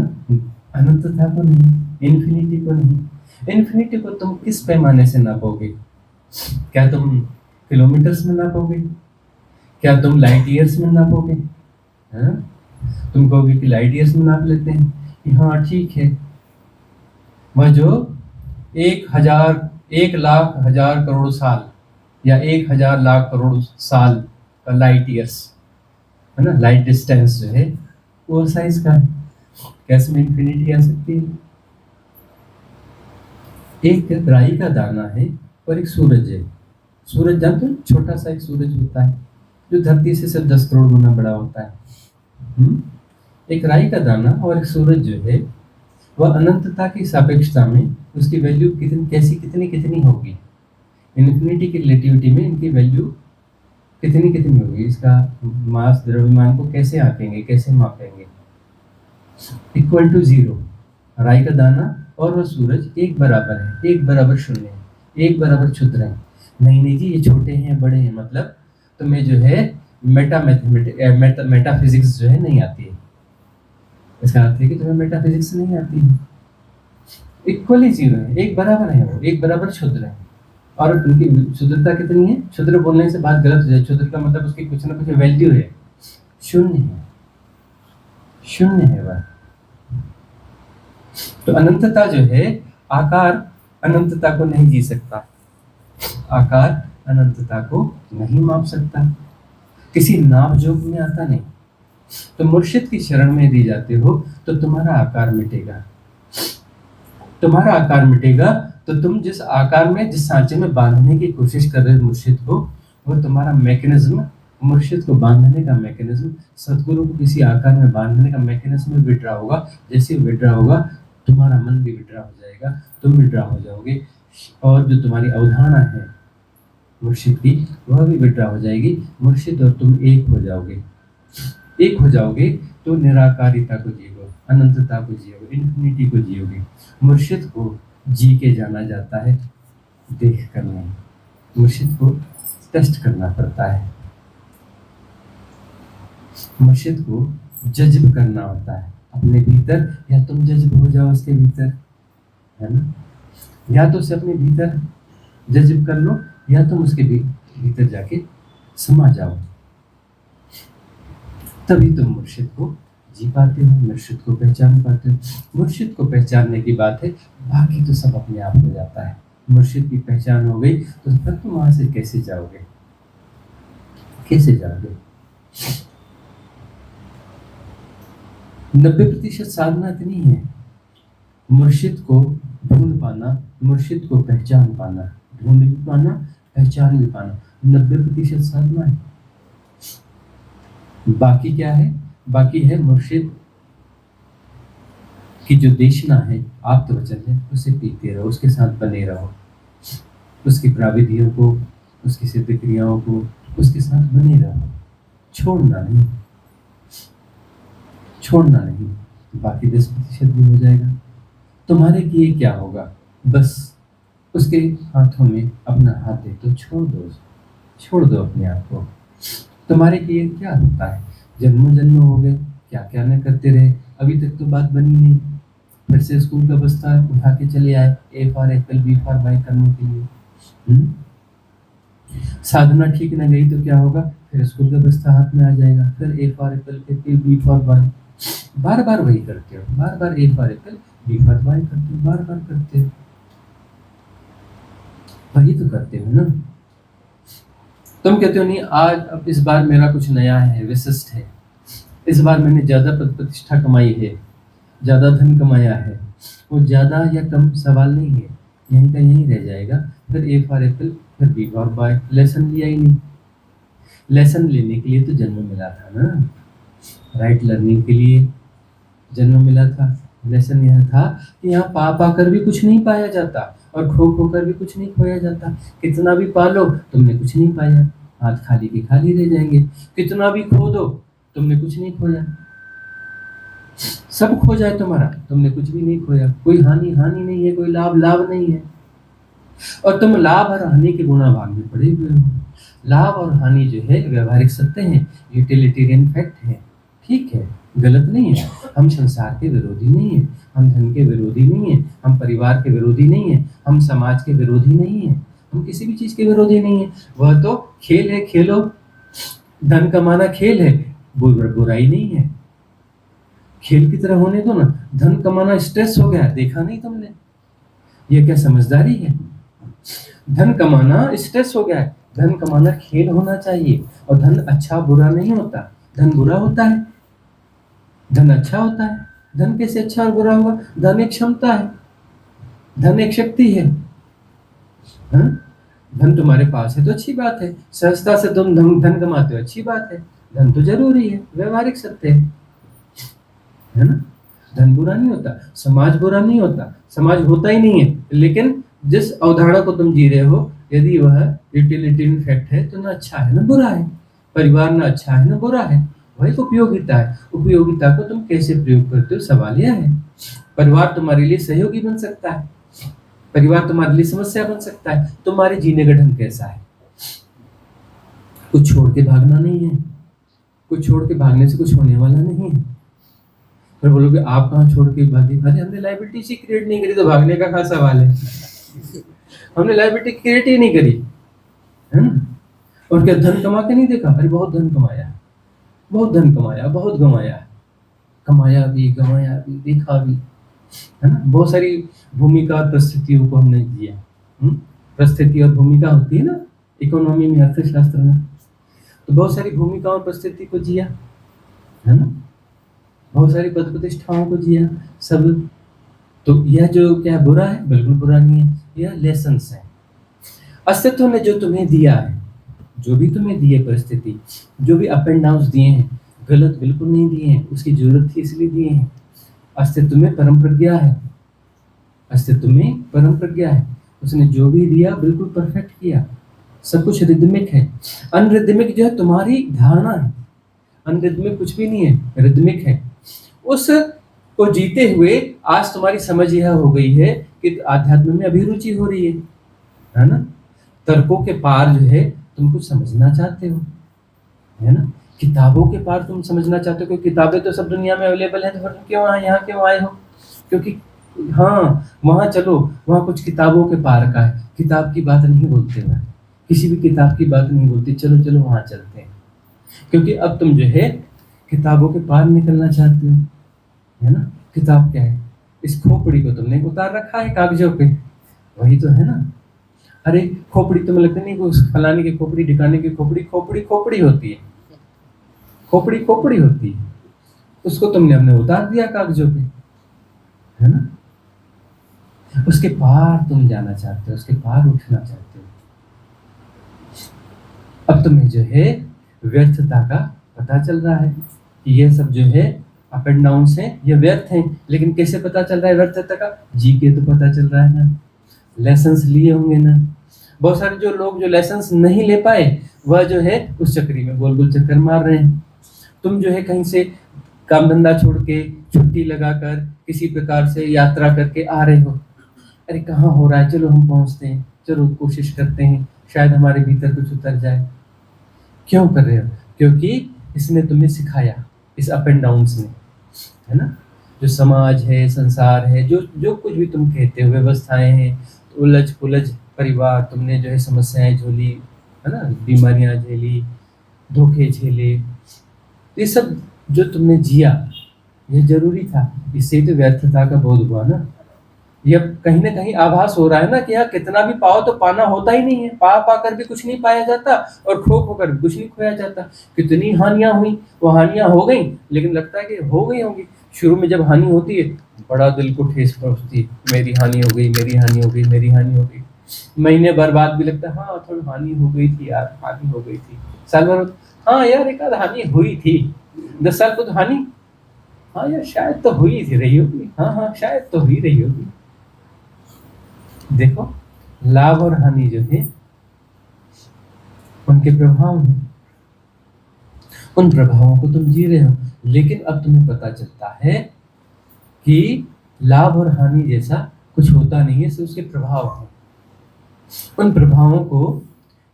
अनंतता को नहीं, इन्फिनिटी को नहीं। इन्फिनिटी को तुम किस पैमाने से नापोगे? क्या तुम किलोमीटर्स में नापोगे? क्या तुम लाइट ईयर्स में नापोगे? हाँ? तुम कहोगे कि लाइट ईयर्स में नाप लेते हैं कि हाँ ठीक है, वह जो 1,00,000 साल या 1,000,00,000 साल का लाइट ईयर्स है ना, लाइट डिस्टेंस जो है वो साइज का है। कैसे में इन्फिनिटी आ सकती है? एक राई का दाना है और एक सूरज है। सूरज जानते हो, छोटा सा एक सूरज होता है जो धरती से सिर्फ 10 करोड़ गुना बड़ा होता है। एक राई का दाना और एक सूरज जो है वह अनंतता की सापेक्षता में उसकी वैल्यू कितनी होगी? इन्फिनिटी की रिलेटिविटी में इनकी वैल्यू कितनी होगी? इसका मास, द्रव्यमान को कैसे आंकेंगे, कैसे मापेंगे? Equal to 0। राई का दाना और वह सूरज एक बराबर है, एक बराबर शून्य है, एक बराबर क्षुद्र है। नहीं जी, ये छोटे हैं बड़े हैं, मतलब तुम्हें जो है मेटाफिजिक्स जो है नहीं आती है। इसका अर्थ है कि तुम्हें मेटाफिजिक्स नहीं आती है। इक्वली 0 है, एक बराबर है, वो एक बराबर क्षुद्र है। और उनकी क्षुद्रता कितनी है? क्षुद्र बोलने से बात गलत हो जाए। क्षुद्र का मतलब उसकी कुछ ना कुछ वैल्यू है, शून्य है, शून्य है वह। तो अनंतता जो है, आकार अनंतता को नहीं जी सकता, आकार अनंतता को नहीं माप सकता, किसी नाप जोग में आता नहीं। तो मुर्शिद की शरण में दी जाते हो तो तुम्हारा आकार मिटेगा, तुम्हारा आकार मिटेगा। तो तुम जिस आकार में, जिस सांचे में बांधने की कोशिश कर रहे हो मुर्शिद को, वो तुम्हारा मैकेनिज्म, मुर्शिद को बांधने का मैकेनिज्म, सदगुरु को किसी आकार में बांधने का मैकेनिज्म विड्रा होगा। जैसे विड्रा होगा तुम्हारा मन भी विड्रा हो जाएगा, तुम विड्रा हो जाओगे, और जो तुम्हारी अवधारणा है मुर्शिद की वह भी विड्रा हो जाएगी। मुर्शिद और तुम एक हो जाओगे। एक हो जाओगे तो निराकारिता को जियोगे, अनंतता को जियोगे, इन्फिनिटी को जियोगे। मुर्शिद को जी के जाना जाता है, देख कर नहीं। मुर्शिद को टेस्ट करना पड़ता है, मुर्शिद को जज्ब करना होता है अपने भीतर, या तुम जज्ब हो जाओ उसके भीतर, है ना। या तो उसे अपने भीतर जज्ब कर लो, या तुम उसके भीतर जाके समा जाओ, तभी तुम मुर्शिद को जी पाते हो, मुर्शिद को पहचान पाते हो। मुर्शिद को पहचानने की बात है, बाकी तो सब अपने आप हो जाता है। मुर्शिद की पहचान हो गई तो फिर तुम वहां से कैसे जाओगे, कैसे जाओगे? 90% साधना इतनी है, मुर्शिद को ढूंढ पाना, मुर्शिद को पहचान पाना, ढूंढ भी पाना, पहचान भी पाना, 90% साधना है। बाकी क्या है? बाकी है मुर्शिद की जो देशना है, आप्त वचन है, उसे पीते रहो, उसके साथ बने रहो, उसकी प्राविधियों को, उसकी सिद्ध क्रियाओं को, उसके साथ बने रहो, छोड़ना नहीं, छोड़ना नहीं। बाकी 10% भी हो जाएगा। तुम्हारे किए क्या होगा? बस उसके हाथों में अपना हाथ दे तो छोड़ दो, छोड़ दो अपने आप को। तुम्हारे किए क्या होता है? जन्म हो गए, क्या क्या न करते रहे, अभी तक तो बात बनी नहीं। फिर से स्कूल का बस्ता उठा के चले आए, A for apple, B for buy करने के लिए। साधना ठीक न गई तो क्या होगा? फिर स्कूल का बस्ता हाथ में आ जाएगा, फिर ए फॉर एप्पल, फिर बी फॉर बाई, बार बार वही करते हो, बार बार A for apple, B for bye करते हो, बार बार करते हो, वही तो करते हो ना। तुम कहते हो नहीं, आज अब इस बार मेरा कुछ नया है, विशिष्ट है, इस बार मैंने ज्यादा पद प्रतिष्ठा कमाई है, ज्यादा धन कमाया है। वो ज्यादा या कम सवाल नहीं है, यहीं का यहीं रह जाएगा। फिर ए फॉर एप्पल, फिर बी फॉर बाय, लेसन लिया ही नहीं। लेसन लेने के लिए तो जन्म मिला था ना, राइट लर्निंग के लिए जन्म मिला था। लेसन यह था कि यहाँ पा कर भी कुछ नहीं पाया जाता, और खो कर भी कुछ नहीं खोया जाता। कितना भी पालो तुमने कुछ नहीं पाया, हाथ खाली के खाली रह जाएंगे। कितना भी खो दो तुमने कुछ नहीं खोया। सब खो जाए तुम्हारा, तुमने कुछ भी नहीं खोया। कोई हानि नहीं है, कोई लाभ नहीं है। और तुम लाभ और हानि के गुणा भाग में पड़े हुए हो। लाभ और हानि जो है व्यवहारिक सत्य है, यूटिलिटेरियन फैक्ट है, ठीक है, गलत नहीं है। हम संसार के विरोधी नहीं है, हम धन के विरोधी नहीं है, हम परिवार के विरोधी नहीं है, हम समाज के विरोधी नहीं है, हम किसी भी चीज के विरोधी नहीं है। वह तो खेल है, खेलो, धन कमाना खेल है, बुराई नहीं है। खेल की तरह होने दो ना। धन कमाना स्ट्रेस हो गया, देखा नहीं तुमने? ये क्या समझदारी है? धन कमाना स्ट्रेस हो गया है। धन कमाना खेल होना चाहिए। और धन अच्छा बुरा नहीं होता, धन बुरा होता है, धन अच्छा होता है। धन कैसे अच्छा और बुरा होगा? धन एक क्षमता है, धन एक शक्ति है। धन तुम्हारे पास है तो अच्छी बात है, सहजता से तुम धन कमाते हो, अच्छी बात है। धन तो जरूरी है, व्यवहारिक सत्य है ना। धन बुरा नहीं होता, समाज बुरा नहीं होता, समाज होता ही नहीं है। लेकिन जिस अवधारणा को तुम जी रहे हो, यदि वह यूटिलिटी फैक्ट है तो ना अच्छा है ना बुरा है। परिवार ना अच्छा है ना बुरा है, वह एक उपयोगिता है। उपयोगिता को तुम कैसे प्रयोग करते हो, सवाल यह है। परिवार तुम्हारे लिए सहयोगी बन सकता है, परिवार तुम्हारे लिए समस्या बन सकता है। तुम्हारे जीने का ढंग कैसा है? कुछ छोड़ के भागना नहीं है, कुछ छोड़ के भागने से कुछ होने वाला नहीं है। फिर बोलोगे आप कहाँ छोड़ के भागे? अरे हमने लायबिलिटी सी क्रिएट नहीं करी तो भागने का क्या सवाल है? हमने लायबिलिटी क्रिएट ही नहीं करी, है ना। और क्या धन कमा के नहीं देखा? अरे बहुत धन कमाया, बहुत धन कमाया, बहुत गंवाया, कमाया भी, गंवाया भी, देखा भी, है ना। बहुत सारी भूमिका और परिस्थितियों को हमने जिया। परिस्थिति और भूमिका होती है ना इकोनॉमी में, अर्थशास्त्र में। तो बहुत सारी भूमिका और परिस्थिति को जिया, है ना। बहुत सारी पद प्रतिष्ठाओं को जिया सब। तो यह जो क्या बुरा है? बिल्कुल बुरा नहीं है, यह लेसन्स है। अस्तित्व ने जो तुम्हें दिया है, जो भी तुम्हें दिए परिस्थिति, जो भी अप एंड डाउन दिए हैं, गलत बिल्कुल नहीं दिए हैं, उसकी जरूरत थी इसलिए दिए हैं। अस्तित्व में परम प्रज्ञा है, अस्तित्व में परम प्रज्ञा है। उसने जो भी दिया बिल्कुल परफेक्ट किया, सब कुछ रिदमिक है। अनरिदमिक जो है तुम्हारी धारणा है, अनरिदमिक कुछ भी नहीं है, रिदमिक है। उस को जीते हुए आज तुम्हारी समझ यह हो गई है कि आध्यात्म में अभिरुचि हो रही है ना। तर्कों के पार जो है तुम कुछ समझना चाहते हो, है ना। किताबों के पार तुम समझना चाहते हो, क्योंकि किताबें तो सब दुनिया में अवेलेबल है। तो फिर क्यों यहाँ क्यों आए हो? क्योंकि हाँ, वहाँ चलो, वहाँ कुछ किताबों के पार का है। किताब की बात नहीं बोलते वह, किसी भी किताब की बात नहीं बोलते। चलो चलो वहाँ चलते हैं, क्योंकि अब तुम जो है किताबों के पार निकलना चाहते हो, है ना। किताब क्या है? इस खोपड़ी को तुमने उतार रखा है कागजों पे, वही तो है ना। अरे खोपड़ी तुम्हें लगता नहीं कि फलाने की खोपड़ी, ढिकाने की खोपड़ी, खोपड़ी खोपड़ी होती है, खोपड़ी खोपड़ी होती है। उसको तुमने हमने उतार दिया कागजों पे, है ना। उसके पार तुम जाना चाहते हो, उसके पार उठना चाहते हो। अब तुम्हें जो है व्यर्थता का पता चल रहा है कि ये सब जो है अप एंड डाउन है, ये व्यर्थ है। लेकिन कैसे पता चल रहा है व्यर्थता का? जी के तो पता चल रहा है ना, लेसन्स लिए होंगे ना। बहुत सारे जो लोग जो लेसन्स नहीं ले पाए, वह जो है उस चक्री में गोल गोल चक्कर मार रहे हैं। तुम जो है कहीं से काम धंधा छोड़ के, छुट्टी लगाकर, किसी प्रकार से यात्रा करके आ रहे हो। अरे कहाँ हो रहा है, चलो हम पहुंचते हैं, चलो कोशिश करते हैं, शायद हमारे भीतर कुछ उतर जाए। क्यों कर रहे हो? क्योंकि इसने तुम्हें सिखाया, इस अप एंड डाउन ने, है ना। जो समाज है, संसार है, जो जो कुछ भी तुम कहते हो, व्यवस्थाएं हैं, उलझ पुलझ परिवार, तुमने जो है समस्याएं झोली, है ना, बीमारियां झेली, धोखे झेले, ये सब जो तुमने जिया, ये जरूरी था। इससे तो व्यर्थता का बोध हुआ ना। ये कहीं ना कहीं आभास हो रहा है ना कि यहाँ कितना भी पाओ तो पाना होता ही नहीं है, पा पाकर भी कुछ नहीं पाया जाता, और खो खोकर भी कुछ नहीं खोया जाता। कितनी हानियां हुई, वो हानियां हो गई, लेकिन लगता है कि हो गई होंगी। शुरू में जब हानि होती है बड़ा दिल को ठेस पहुंचती है, मेरी हानि हो गई, मेरी हानि हो गई, मेरी हानि हो गई। महीने भर बाद भी लगता है हाँ थोड़ी हानि हो गई थी यार, हानि हो गई थी। साल भर हाँ यार एक आध हानि हुई थी, 10 साल को तो हानि, हाँ यार शायद तो हुई थी रही होगी, हाँ हाँ शायद तो हुई रही होगी। देखो, लाभ और हानि जो है उनके प्रभाव हैं, उन प्रभावों को तुम जी रहे हो, लेकिन अब तुम्हें पता चलता है कि लाभ और हानि जैसा कुछ होता नहीं है, सिर्फ उसके प्रभाव हैं। उन प्रभावों को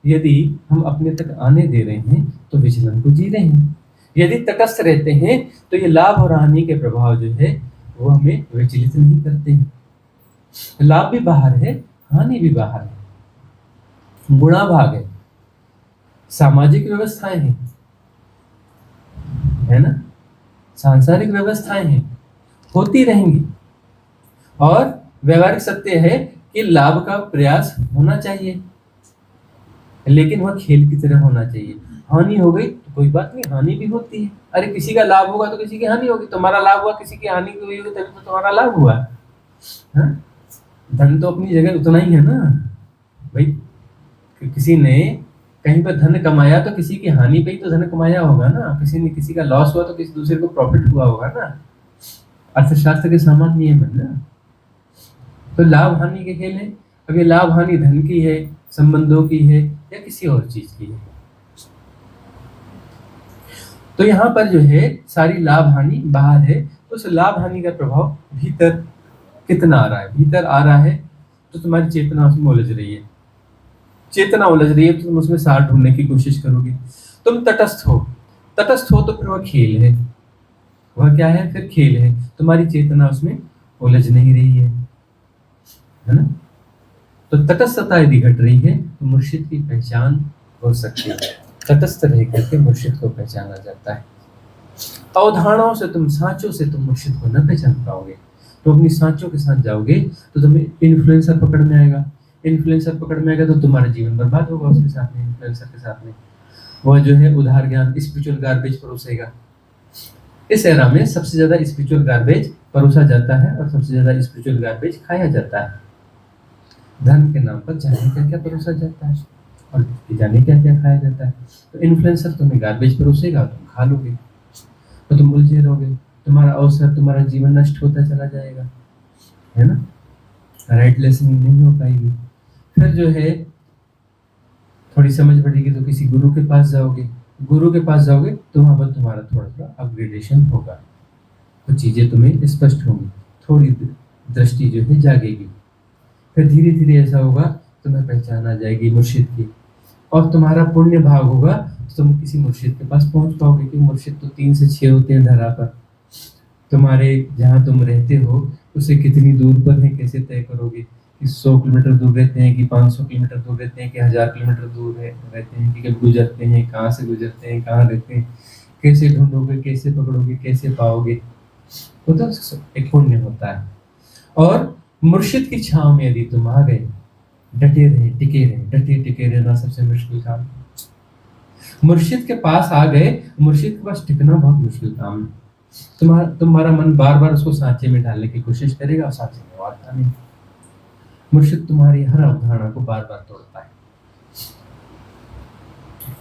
यदि हम अपने तक आने दे रहे हैं तो विचलन को जी रहे हैं। यदि तटस्थ रहते हैं तो ये लाभ और हानि के प्रभाव जो है वो हमें विचलित नहीं करते हैं। लाभ भी बाहर है, हानि भी बाहर है, गुणा भाग है, सामाजिक व्यवस्थाएं हैं, है ना, सांसारिक व्यवस्थाएं हैं, होती रहेंगी। और व्यवहारिक सत्य है कि लाभ का प्रयास होना चाहिए, लेकिन वह खेल की तरह होना चाहिए। हानि हो गई तो कोई बात नहीं, हानि भी होती है। अरे किसी का लाभ होगा तो किसी की हानि होगी, तुम्हारा लाभ हुआ किसी की हानि हुई होगी तभी तो तुम्हारा लाभ हुआ। हाँ? धन तो अपनी जगह उतना ही है ना भाई, किसी ने कहीं पर धन कमाया तो किसी की हानि पे ही तो धन कमाया होगा ना, किसी ने किसी का लॉस हुआ तो किसी दूसरे को प्रॉफिट हुआ होगा ना। अर्थशास्त्र के सामान्य नियम है ना। तो लाभ हानि के खेल है। अब ये लाभ हानि धन की है, संबंधों की है, या किसी और चीज की है। तो यहाँ पर जो है सारी लाभ हानि बाहर है, तो उस लाभ हानि का प्रभाव भीतर कितना आ रहा है? भीतर आ रहा है तो तुम्हारी चेतना उसमें उलझ रही है। चेतना उलझ रही है तो तुम उसमें सार ढूंढने की कोशिश करोगे। तुम तटस्थ हो, तटस्थ हो तो फिर वह खेल है। वह क्या है? फिर खेल है। तुम्हारी चेतना उसमें उलझ नहीं रही है ना। तो तटस्थता यदि घट रही है तो मुर्शिद की पहचान हो सकती है। तटस्थ रह करके मुर्शिद को पहचाना जाता है। अवधारणाओं से तुम, सांचों से तुम मुर्शिद को न पहचान पाओगे। तो अपनी सांचों के साथ जाओगे तो तुम्हें इन्फ्लुएंसर पकड़ में आएगा। इन्फ्लुएंसर पकड़ में आएगा तो तुम्हारा जीवन बर्बाद होगा उसके साथ में, इन्फ्लुएंसर के साथ में। वह जो है उधार ज्ञान, स्पिरिचुअल गार्बेज परोसेगा। इस एरा में सबसे ज्यादा स्पिरिचुअल गार्बेज परोसा जाता है और सबसे ज्यादा स्पिरिचुअल गार्बेज खाया जाता है। धन के नाम पर जाने क्या क्या परोसा जाता है और जाने क्या क्या खाया जाता है। तो इन्फ्लुएंसर तुम्हें गार्बेज परोसेगा, तुम खा लोगे तो तुम उलझे रहोगे, तुम्हारा अवसर, तुम्हारा जीवन नष्ट होता चला जाएगा, है ना। राइट लेसनिंग नहीं हो पाएगी। फिर जो है थोड़ी समझ बढ़ेगी तो किसी गुरु के पास जाओगे। गुरु के पास जाओगे तो वहां पर तुम्हारा थोड़ा थोड़ा अपग्रेडेशन होगा, तो चीजें तुम्हें स्पष्ट होंगी, थोड़ी दृष्टि जो है जागेगी। फिर धीरे धीरे ऐसा होगा तुम्हें पहचान आ जाएगी मुर्शिद की, और तुम्हारा पुण्य भाग होगा तो तुम किसी मुर्शिद के पास पहुंच पाओगे। क्योंकि मुर्शिद तो 3 से 6 होते हैं धरा पर। तुम्हारे जहाँ तुम रहते हो उससे कितनी दूर पर है कैसे तय करोगे? कि 100 किलोमीटर दूर रहते हैं, कि 500 किलोमीटर दूर रहते हैं, कि 1000 किलोमीटर दूर रहते हैं, कि कब गुजरते हैं, कहाँ से गुजरते हैं, कहाँ रहते हैं, कैसे ढूंढोगे, कैसे पकड़ोगे, कैसे पाओगे? वो तो एक पुण्य होता है। और मुर्शिद की छांव में यदि तुम आ गए, डटे रहे, टिके रहे, डटे टिके रहना सबसे मुश्किल काम। मुर्शिद के पास आ गए, मुर्शिद के पास टिकना बहुत मुश्किल काम है। तुम्हारा मन बार बार उसको सांचे में डालने की कोशिश करेगा और सांचे में आता नहीं। मुर्शिद तुम्हारी हर अवधारणा को बार बार तोड़ता है।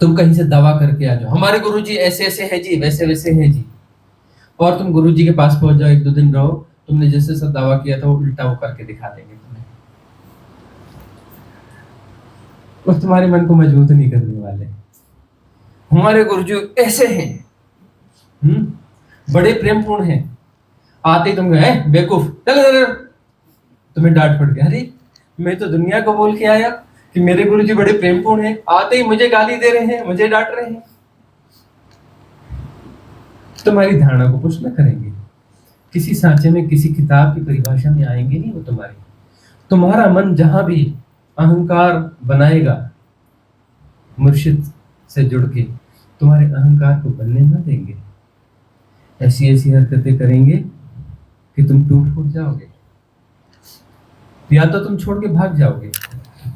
तुम कहीं से दावा करके आ जाओ, हमारे गुरुजी ऐसे ऐसे है जी, वैसे वैसे है जी, और तुम गुरुजी के पास पहुंच जाओ, 1-2 दिन रहो, तुमने जैसे सब दावा किया था वो उल्टा वो करके दिखा देंगे तुम्हें। वो तुम्हारे मन को मजबूत नहीं करने वाले। हमारे गुरुजी ऐसे हैं, बड़े प्रेमपूर्ण हैं, आते ही तुम गए बेवकूफ, तुम्हें डांट पड़ गया। अरे मैं तो दुनिया को बोल के आया कि मेरे गुरुजी बड़े प्रेमपूर्ण हैं, आते ही मुझे गाली दे रहे हैं, मुझे डांट रहे हैं। तुम्हारी धारणा को पुष्ट न करेंगे, किसी सांचे में, किसी किताब की परिभाषा में आएंगे नहीं वो तुम्हारी। तुम्हारा मन जहां भी अहंकार बनाएगा, मुर्शिद से जुड़ के तुम्हारे अहंकार को बनने न देंगे। ऐसी ऐसी हरकतें करेंगे कि तुम टूट फूट जाओगे, या तो तुम छोड़ के भाग जाओगे,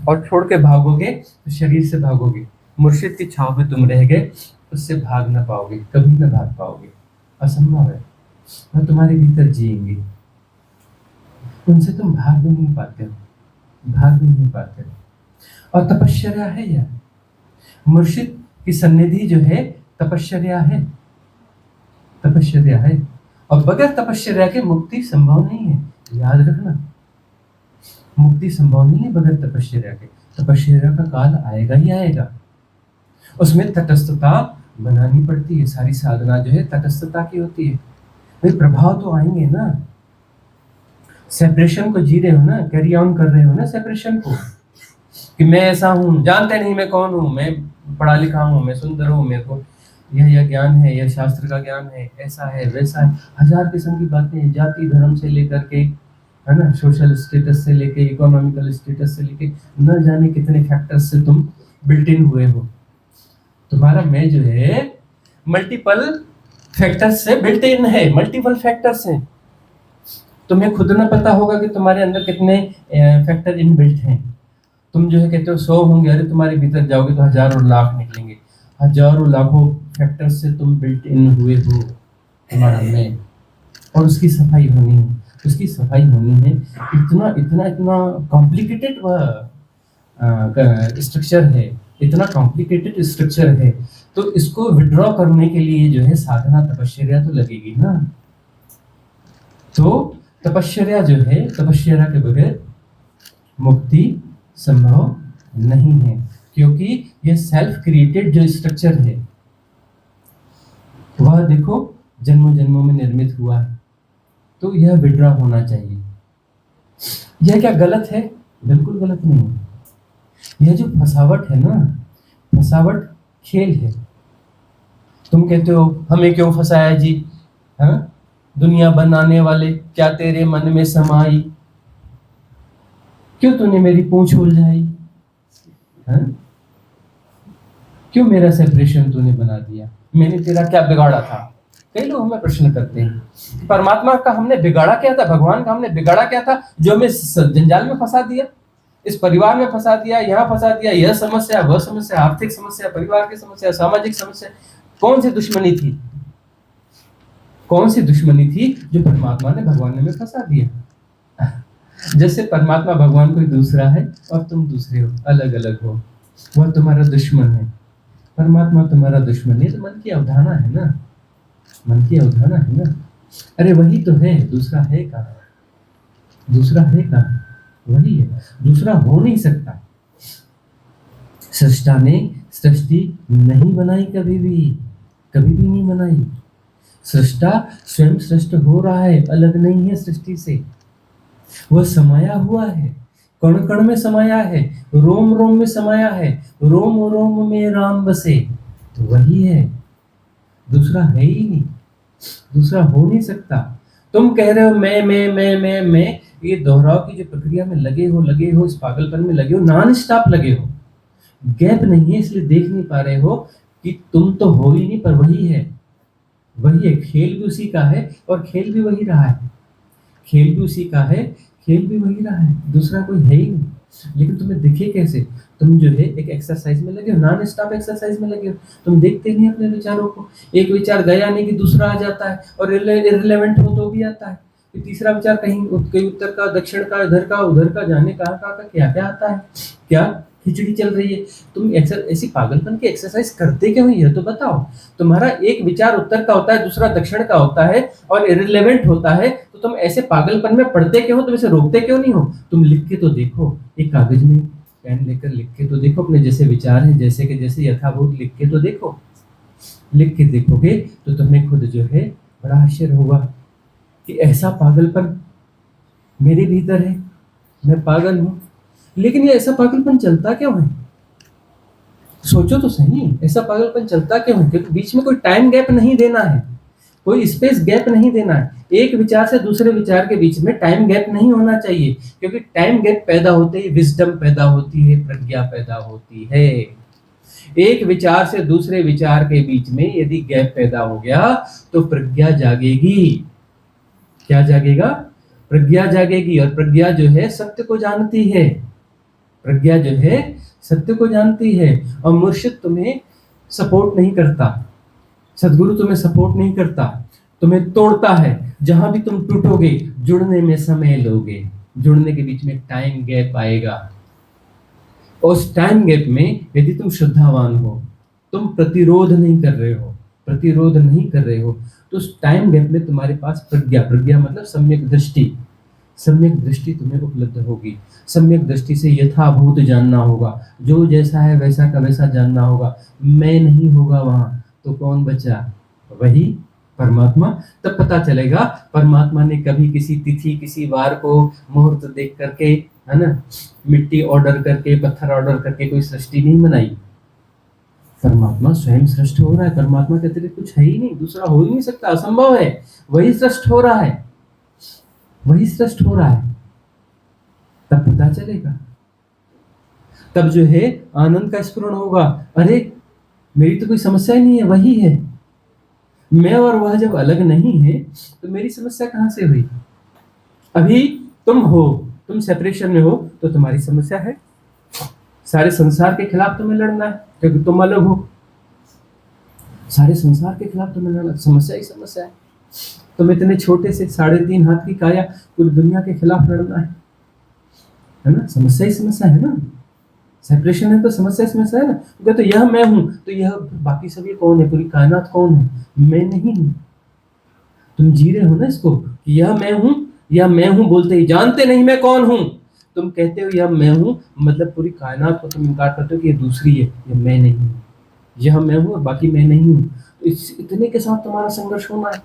और छोड़ के भागोगे तो शरीर से भागोगे। मुर्शिद की छांव में तुम रह गए, उससे भाग ना पाओगे, कभी ना भाग पाओगे, असंभव है। वह तुम्हारे भीतर जिएंगे, उनसे तुम भाग भी नहीं पाते हो, भाग भी नहीं पाते हो। और तपश्चर्या है यह, मुर्शिद की सन्निधि जो है तपश्चर्या है, तपश्चर्या है। और बगैर तपश्चर्या के मुक्ति संभव नहीं है, याद रखना। मुक्ति संभव नहीं है बगैर तपश्चर्या के। तपश्चर्या का काल आएगा ही आएगा, उसमें तटस्थता बनानी पड़ती है। सारी साधना जो है तटस्थता की होती है। भाई प्रभाव तो आएंगे ना, सेपरेशन को जी रहे हो ना, कैरी ऑन कर रहे हो ना सेपरेशन को, कि मैं ऐसा हूँ, जानते नहीं मैं कौन हूँ, मैं पढ़ा लिखा हूँ, मैं सुंदर हूँ, मेरे को यह ज्ञान है, यह शास्त्र का ज्ञान है, ऐसा है वैसा है, हजार किस्म की बातें हैं, जाति धर्म से लेकर के, है ना, सोशल स्टेटस से लेके, इकोनॉमिकल स्टेटस से लेके, न जाने कितने फैक्टर्स से तुम बिल्ट इन हुए हो। तुम्हारा मैं जो है मल्टीपल फैक्टर्स से बिल्ट इन है, मल्टीपल फैक्टर्स हैं। तुम्हें खुद न पता होगा कि तुम्हारे अंदर कितने फैक्टर इन बिल्ट हैं। तुम जो है कहते हो 100 होंगे, अरे तुम्हारे भीतर जाओगे तो हजारों लाख निकलेंगे। हजारों लाखों फैक्टर्स से तुम बिल्ट इन हुए हो, तुम्हारा मैं, और उसकी सफाई होनी है। उसकी सफाई होनी है। इतना इतना इतना कॉम्प्लिकेटेड स्ट्रक्चर है, इतना कॉम्प्लिकेटेड स्ट्रक्चर है, तो इसको विड्रॉ करने के लिए जो है साधना तपश्चर्या तो लगेगी ना। तो तपश्चर्या जो है, तपश्चर्या के बगैर मुक्ति संभव नहीं है, क्योंकि यह सेल्फ क्रिएटेड जो स्ट्रक्चर है वह देखो जन्मों जन्मों में निर्मित हुआ है, तो यह विड्रॉ होना चाहिए। यह क्या गलत है? बिल्कुल गलत नहीं है। यह जो फसावट है ना, फसावट खेल है। तुम कहते हो हमें क्यों फंसाया जी, हाँ, दुनिया बनाने वाले, क्या तेरे मन में समाई, क्यों तूने मेरी पूंछ उलझाई, हाँ? क्यों मेरा सेपरेशन तूने बना दिया, मैंने तेरा क्या बिगाड़ा था? कई लोग हमें प्रश्न करते हैं, परमात्मा का हमने बिगाड़ा क्या था, भगवान का हमने बिगाड़ा क्या था जो हमें जंजाल में फंसा दिया, इस परिवार में फंसा दिया, यहाँ फंसा दिया, यह समस्या, वह समस्या, आर्थिक समस्या, परिवार की समस्या, सामाजिक समस्या। कौन सी दुश्मनी थी, कौन सी दुश्मनी थी जो परमात्मा ने भगवान ने में फंसा दिया? जैसे परमात्मा भगवान कोई दूसरा है और तुम दूसरे हो, अलग अलग हो, वह तुम्हारा दुश्मन है। परमात्मा तुम्हारा दुश्मन है, तो मन की अवधारणा है ना, मन की अवधारणा है ना। अरे वही तो है, दूसरा है कहाँ, दूसरा है कहाँ, वही है, दूसरा हो नहीं सकता। सृष्टा ने सृष्टि नहीं बनाई, कभी भी नहीं बनाई। सृष्टा स्वयं सृष्ट हो रहा है, अलग नहीं है सृष्टि से। वह समाया हुआ है, कण कण में समाया है, रोम रोम में समाया है, रोम रोम में राम बसे, तो वही है, दूसरा है ही नहीं, दूसरा हो नहीं सकता। तुम कह रहे हो मैं, ये दोहराव की जो प्रक्रिया में लगे हो, इस पागलपन में लगे हो, नॉन स्टॉप लगे हो, गैप नहीं है, इसलिए देख नहीं पा रहे हो कि तुम तो हो ही नहीं, पर वही है, वही है। खेल भी उसी का है और खेल भी वही रहा है, खेल भी उसी का है, खेल भी वही रहा है, दूसरा कोई है ही नहीं। लेकिन तुम्हें दिखे कैसे? तुम जो है एक एक्सरसाइज में लगे हो, नॉन स्टॉप एक्सरसाइज में लगे हो, तुम देखते नहीं अपने विचारों को। एक विचार गया नहीं कि दूसरा आ जाता है, और इररिलेवेंट हो तो भी आता है, फिर तीसरा विचार कहीं उत्तर का, दक्षिण का, इधर का, उधर का, जाने कहाँ का क्या क्या आता है, क्या खिचड़ी चल रही है। तुम ऐसी पागलपन की एक्सरसाइज करते क्यों है, तो बताओ। तुम्हारा एक विचार उत्तर का होता है, दूसरा दक्षिण का होता है, और इररिलेवेंट होता है, तो तुम ऐसे पागलपन में पढ़ते क्यों हो? तुम इसे रोकते क्यों नहीं हो? तुम लिख के तो देखो, एक कागज में पेन लेकर लिख के तो देखो, अपने जैसे विचार है, जैसे के जैसे यथाभूत लिख के तो देखो। लिख के देखोगे तो तुम्हें खुद जो है बड़ा आश्चर्य होगा कि ऐसा पागलपन मेरे भीतर है, मैं पागल हूं। लेकिन ये ऐसा पागलपन चलता क्यों है? सोचो तो सही, ऐसा पागलपन चलता क्यों है? क्योंकि बीच में कोई टाइम गैप नहीं देना है, कोई स्पेस गैप नहीं देना है। एक विचार से दूसरे विचार के बीच में टाइम गैप नहीं होना चाहिए, क्योंकि टाइम गैप पैदा होते ही विजडम पैदा होती है, प्रज्ञा पैदा होती है। एक विचार से दूसरे विचार के बीच में यदि गैप पैदा हो गया तो प्रज्ञा जागेगी। क्या जागेगा? प्रज्ञा जागेगी, और प्रज्ञा जो है सत्य को जानती है, प्रज्ञा जो है सत्य को जानती है। और मुर्शिद तुम्हें सपोर्ट नहीं करता, सदगुरु तुम्हें सपोर्ट नहीं करता, तुम्हें तोड़ता है। जहां भी तुम टूटोगे, जुड़ने में समय लोगे, जुड़ने के बीच में टाइम गैप आएगा। उस टाइम गैप में यदि तुम श्रद्धावान हो, तुम प्रतिरोध नहीं कर रहे हो, तो उस टाइम गैप में तुम्हारे पास प्रज्ञा, प्रज्ञा मतलब सम्यक दृष्टि, सम्यक दृष्टि तुम्हें उपलब्ध होगी। सम्यक दृष्टि से यथाभूत जानना होगा, जो जैसा है वैसा का वैसा जानना होगा। मैं नहीं होगा वहाँ तो कौन बचा? वही परमात्मा। तब पता चलेगा परमात्मा ने कभी किसी तिथि किसी वार को मुहूर्त देख करके, है ना, मिट्टी ऑर्डर करके, पत्थर ऑर्डर करके कोई सृष्टि नहीं बनाई। परमात्मा स्वयं सृष्ट हो रहा है। परमात्मा के अतिरिक्त कुछ है ही नहीं, दूसरा हो ही नहीं सकता, असंभव है। वही सृष्ट हो रहा है, वही सृष्ट हो रहा है। तब पता चलेगा, तब जो है आनंद का स्फुरण होगा। अरे मेरी तो कोई समस्या ही नहीं है, वही है। मैं और वह जब अलग नहीं है तो मेरी समस्या कहां से हुई? अभी तुम हो, तुम सेपरेशन में हो तो तुम्हारी समस्या है। सारे संसार के खिलाफ तुम्हें लड़ना है क्योंकि तुम अलग हो। सारे संसार के खिलाफ तुम्हें लड़ना, समस्या ही समस्या है। तुम इतने छोटे से 3.5 हाथ की काया पूरी दुनिया के खिलाफ लड़ना है ना? समस्या ही समस्या है ना। सेपरेशन है तो समस्या समस्या है ना। तो यह मैं हूं तो यह बाकी सब ये कौन है? पूरी कायनात कौन है? मैं नहीं हूं। तुम जी रहे हो ना इसको कि यह मैं हूं, या मैं हूं बोलते ही जानते नहीं मैं कौन हूं। तुम कहते हो यह मैं हूं, मतलब पूरी कायनात को तुम इनकार करते हो कि ये दूसरी है, ये मैं नहीं हूं। यह मैं हूं और बाकी मैं नहीं हूं। तो इस इतने के साथ तुम्हारा संघर्ष होना है।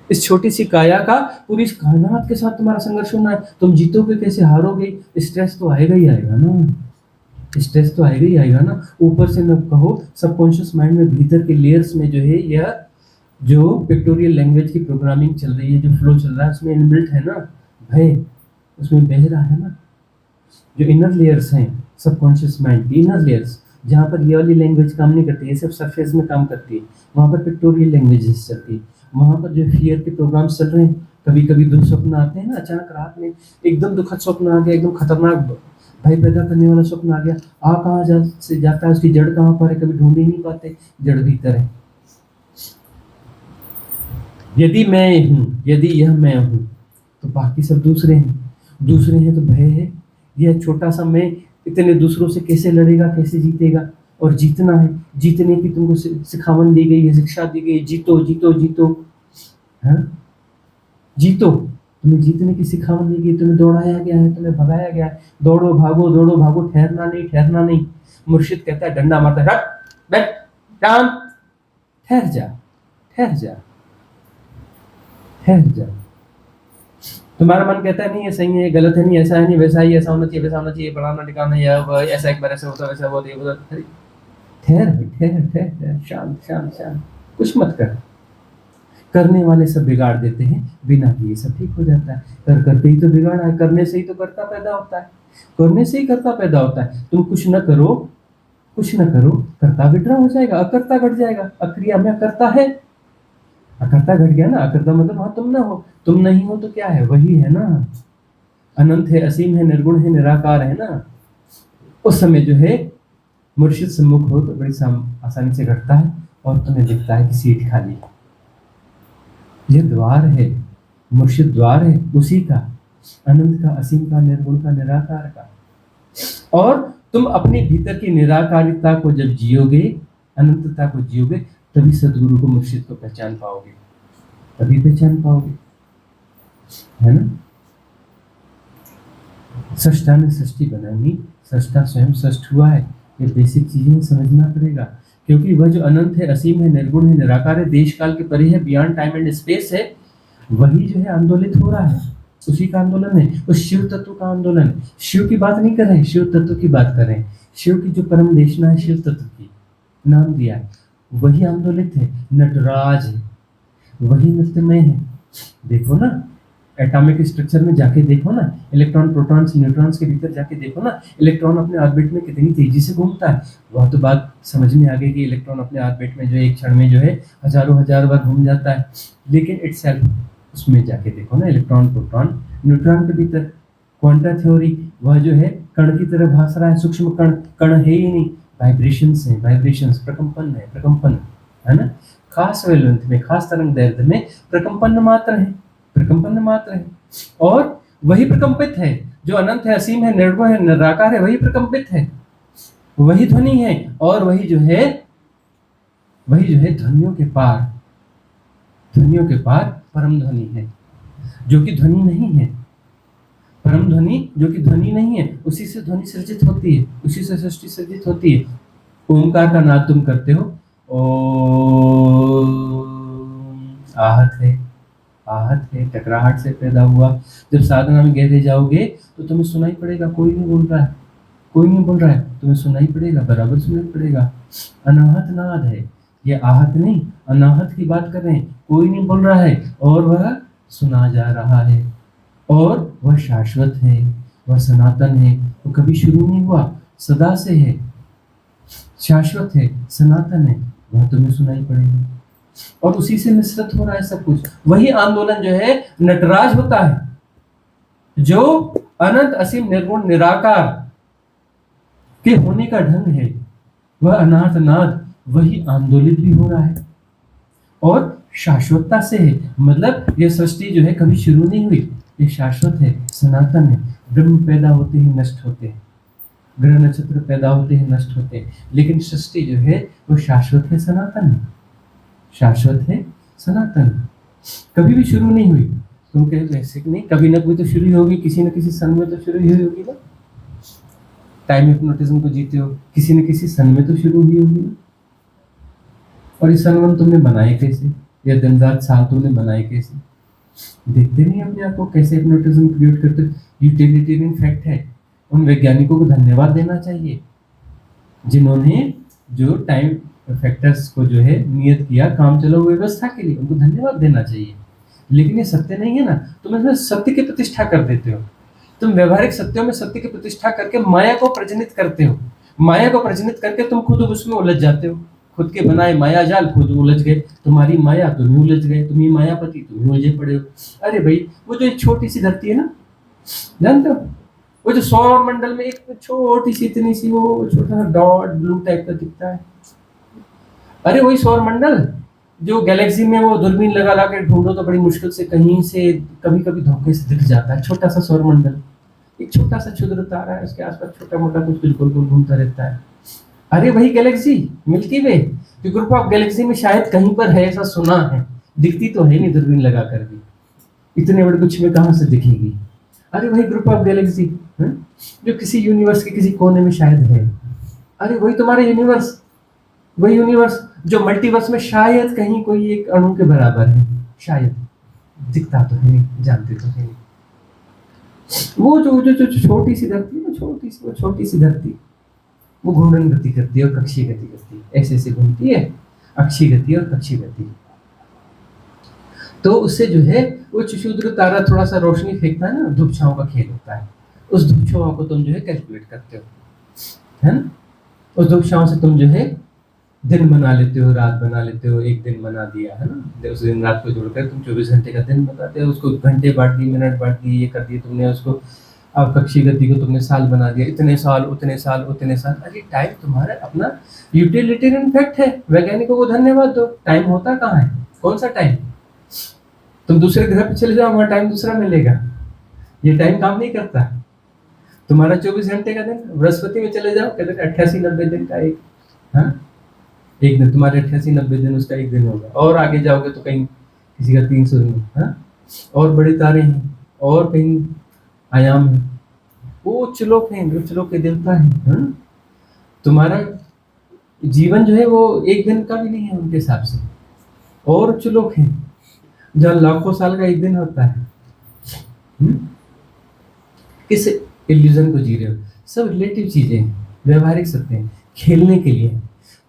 इस छोटी सी काया का पूरी कायनात के साथ तुम्हारा संघर्ष होना है। तुम जीतोगे कैसे, हारोगे? स्ट्रेस तो आएगा ही आएगा ना, स्ट्रेस तो आएगा ही आएगा ना। ऊपर से न कहो सबकॉन्शियस माइंड में भीतर के लेयर्स में जो है, यह जो पिक्टोरियल लैंग्वेज की प्रोग्रामिंग चल रही है, जो फ्लो चल रहा है, उसमें इनबिल्ट है ना भय, उसमें बह रहा है ना। जो इनर लेयर्स हैं सबकॉन्शियस माइंड की, इनर लेयर्स, जहाँ पर ये वाली लैंग्वेज काम नहीं करती है, सिर्फ सरफेस में काम करती है, वहाँ पर पिक्टोरियल लैंग्वेजेस चलती है। वहाँ पर जो फियर के प्रोग्राम्स चल रहे हैं, कभी कभी दुःस्वप्न आते हैं ना, अचानक रात में एकदम दुखद स्वप्न आ गया, एकदम खतरनाक भय पैदा करने वाला स्वप्न आ गया। आ कहाँ से जाता है, उसकी जड़ कहाँ पर है, कभी ढूंढ ही नहीं पाते, जड़ भीतर है। यदि मैं हूँ, यदि यह मैं हूँ तो बाकी सब दूसरे हैं, दूसरे हैं तो भय है। यह छोटा सा मैं इतने दूसरों से कैसे लड़ेगा, कैसे जीतेगा? और जीतना है, जीतने की तुमको सिखावन दी गई है, शिक्षा दी गई, जीतो जीतो जीतो, है जीतो। तुम्हें जीतने की सिखावन दी गई, तुम्हें दौड़ाया गया है, तुम्हें भगाया गया है, दौड़ो भागो, ठहरना नहीं, ठहरना नहीं। मुर्शिद कहता है, डंडा मारता है, हट बैठ शांत, ठहर जा, ठहर जा, ठहर जा। तुम्हारा मन कहता है नहीं ये सही है, ये गलत है, नहीं ऐसा है, नहीं वैसा ही, ऐसा होना चाहिए, वैसा होना चाहिए, बढ़ाना टिकाना, या ऐसा एक बार ऐसा होता, वैसा होता, ये होता। ठहर ठहर ठहर, शांत शांत शांत, कुछ मत कर। करने वाले सब बिगाड़ देते हैं, बिना किए सब ठीक हो जाता है। कर करके ही तो बिगाड़ा है, करने से ही तो करता पैदा होता है, करने से ही करता पैदा होता है। तुम कुछ न करो, कुछ न करो, करता विड्रा हो जाएगा, अकर्ता घट जाएगा। अक्रिया में अकर्ता है, अकर्ता घट गया ना। अकर्ता मतलब हाँ तुम ना हो, तुम नहीं हो तो क्या है, वही है ना। अनंत है, असीम है, निर्गुण है, निराकार है ना। उस समय जो है मुर्शिद सम्मुख हो तो बड़ी आसानी से घटता है और तुम्हें दिखता है कि सीट खाली है। यह द्वार है, मुर्शिद द्वार है उसी का, अनंत का, असीम का, निर्गुण का, निराकार का। और तुम अपने भीतर की निराकारिता को जब जियोगे, अनंतता को जियोगे, तभी सदगुरु को, मुर्शिद को पहचान पाओगे, तभी पहचान पाओगे, है ना। सृष्टा ने सृष्टि बनाई, सृष्टा स्वयं सृष्ट हुआ है। ये बेसिक चीजें समझना पड़ेगा, क्योंकि वह जो अनंत है, असीम है, निर्गुण है, निराकार है, देश काल के परे है, बियॉन्ड टाइम एंड स्पेस है, वही जो है आंदोलित हो रहा है, उसी का आंदोलन है, उस शिव तत्व का आंदोलन है। शिव की बात नहीं कर रहे हैं, शिव तत्व की बात कर रहे हैं। शिव की जो परम देशना है, शिव तत्व की नाम दिया है, वही आंदोलित है, नटराज है, वही नृत्यमय है। देखो ना, एटॉमिक स्ट्रक्चर में जाके देखो ना, इलेक्ट्रॉन, प्रोटॉन्स, न्यूट्रॉन्स के भीतर जाके देखो ना, इलेक्ट्रॉन अपने ऑर्बिट में कितनी तेजी से घूमता है। वह तो बात समझ में आ गई कि इलेक्ट्रॉन अपने ऑर्बिट में जो एक क्षण में जो है हजारों हजार बार घूम जाता है, लेकिन इटसेल्फ उसमें जाके देखो ना, इलेक्ट्रॉन, प्रोटॉन, न्यूट्रॉन के भीतर क्वांटा थ्योरी, वह जो है कण की तरह भास रहा है, सूक्ष्म कण, कण है ही नहीं, वाइब्रेशंस हैं, वाइब्रेशंस, प्रकंपन है, प्रकंपन है ना। खास वेवलेंथ में, खास तरंग दैर्ध्य में प्रकंपन मात्र है, प्रकंपन मात्र है। और वही प्रकंपित है जो अनंत है, असीम है, निर्गुण है, निराकार है, वही प्रकंपित है, वही ध्वनि है। और वही जो है ध्वनियों के पार, ध्वनियों के पार परम ध्वनि है, जो कि ध्वनि नहीं है, परम ध्वनि जो कि ध्वनि नहीं है, उसी से ध्वनि सृजित होती है, उसी से सृष्टि सृजित होती है। ओमकार का नाद तुम करते हो, ओम, आहत है, टकराहट से पैदा हुआ। जब साधना में गहरे जाओगे तो तुम्हें सुनाई पड़ेगा, कोई नहीं बोल रहा है, कोई नहीं बोल रहा है, तुम्हें सुनाई पड़ेगा, बराबर सुनाई पड़ेगा। अनाहत नाद है, ये आहत नहीं, अनाहत की बात कर रहे हैं। कोई नहीं बोल रहा है और वह सुना जा रहा है, और वह शाश्वत है, वह सनातन है, वो कभी शुरू नहीं हुआ, सदा से है, शाश्वत है, सनातन है, वह तुम्हें सुनाई पड़ेगा। और उसी से मिश्रित हो रहा है सब कुछ। वही आंदोलन जो है नटराज होता है, जो अनंत असीम निर्गुण निराकार के होने का ढंग है, वह अनाहत नाद वही आंदोलित भी हो रहा है और शाश्वतता से है। मतलब यह सृष्टि जो है कभी शुरू नहीं हुई, ये शाश्वत है, सनातन है। ब्रह्म पैदा होते ही नष्ट होते हैं, ग्रह नक्षत्र पैदा होते हैं नष्ट होते हैं, लेकिन सृष्टि जो है वो शाश्वत है, सनातन है, शाश्वत है, सनातन, कभी भी शुरू नहीं हुई। तुम कहे ऐसे नहीं, कभी ना कोई तो शुरू होगी, किसी न किसी सन में तो शुरू हुई होगी ना। टाइम हिप्नोटिज्म को जीते हो, किसी न किसी सन में तो शुरू हुई होगी ना। और ये सन तुमने बनाए कैसे, या दिन रात साल तुमने बनाए कैसे? देखते नहीं अपने आप को कैसे हिप्नोटिज्म क्रिएट करते। यूटिलिटेरियन फैक्ट है, उन वैज्ञानिकों को धन्यवाद देना चाहिए जिन्होंने जो टाइम फैक्टर्स को जो है नियत किया काम चलो व्यवस्था के लिए, उनको धन्यवाद देना चाहिए। लेकिन ये सत्य नहीं है ना, तुम इसमें सत्य की प्रतिष्ठा कर देते हो। तुम व्यवहारिक सत्यों में सत्य की प्रतिष्ठा करके माया को प्रजनित करते हो, माया को प्रजनित करके तुम खुद उसमें उलझ जाते हो। खुद के बनाए माया जाल खुद उलझ गए, तुम्हारी माया तुम ही उलझ गए, तुम ही मायापति, तुम ही उलझे पड़े हो। अरे भाई, वो जो एक छोटी सी धरती है ना, जानते हो, वो जो सौर मंडल में एक छोटी सी इतनी सी वो छोटा सा डॉट ब्लू टाइप का दिखता है, अरे वही सौर मंडल जो गैलेक्सी में वो दूरबीन लगा ला के ढूंढो तो बड़ी मुश्किल से कहीं से कभी कभी धोखे से दिख जाता है। छोटा सा सौर मंडल, एक छोटा सा क्षुद्र तारा है, उसके आसपास छोटा मोटा कुछ बिल्कुल घूमता रहता है। अरे वही गैलेक्सी मिल्की वे, जो ग्रुप ऑफ गैलेक्सी में शायद कहीं पर है, ऐसा सुना है, दिखती तो है नहीं दूरबीन लगा कर भी, इतने बड़े कुछ में कहां से दिखेगी। अरे वही ग्रुप ऑफ गैलेक्सी जो किसी यूनिवर्स के किसी कोने में शायद है। अरे वही तुम्हारा यूनिवर्स, वही यूनिवर्स जो मल्टीवर्स में शायद कहीं कोई एक अणु के बराबर है, शायद, दिखता तो है नहीं, जानते तो है नहीं। वो जो छोटी सी धरती है, छोटी सी धरती, वो घूर्णन गति करती है और कक्षीय गति करती है, ऐसे ऐसे घूमती है, अक्षीय गति और कक्षीय गति। तो उससे जो है वो क्षुद्र तारा थोड़ा सा रोशनी फेंकता है ना, धूप छांव का खेल होता है। उस धूप छांव को तुम जो है कैलकुलेट करते हो, है ना। उस धूप छांव से तुम जो है दिन बना लेते हो, रात बना लेते हो, एक दिन बना दिया, है ना। उस दिन रात को जोड़कर तुम 24 घंटे का दिन बताते हो, उसको घंटे बांट दिए, मिनट बांट दिए, ये कर दिए तुमने उसको। अब कक्षीय गति को तुमने साल बना दिया, इतने साल उतने साल उतने साल। अरे टाइम तुम्हारा अपना यूटिलिटेरियन फैक्ट है, वैज्ञानिकों को धन्यवाद दो। टाइम होता कहाँ है, कौन सा टाइम? तुम दूसरे ग्रह पे चले जाओ, वहां टाइम दूसरा मिलेगा। ये टाइम काम नहीं करता। तुम्हारा 24 घंटे का दिन, बृहस्पति में चले जाओ, कहते 88-90 दिन का एक, हाँ एक दिन, तुम्हारे 88-90 दिन उसका एक दिन होगा। और आगे जाओगे तो कहीं किसी का 300 दिन, हाँ, और बड़े तारे हैं, और कहीं आयाम है, वो उच्चलोक है, उच्चलोक के देवता है, हाँ? तुम्हारा जीवन जो है वो एक दिन का भी नहीं है उनके हिसाब से, और उच्चलोक है जहाँ लाखों साल का एक दिन होता है। किस इल्यूजन को जी रहे हो? सब रिलेटिव चीजें हैं, व्यवहारिक सत्य हैं, खेलने के लिए।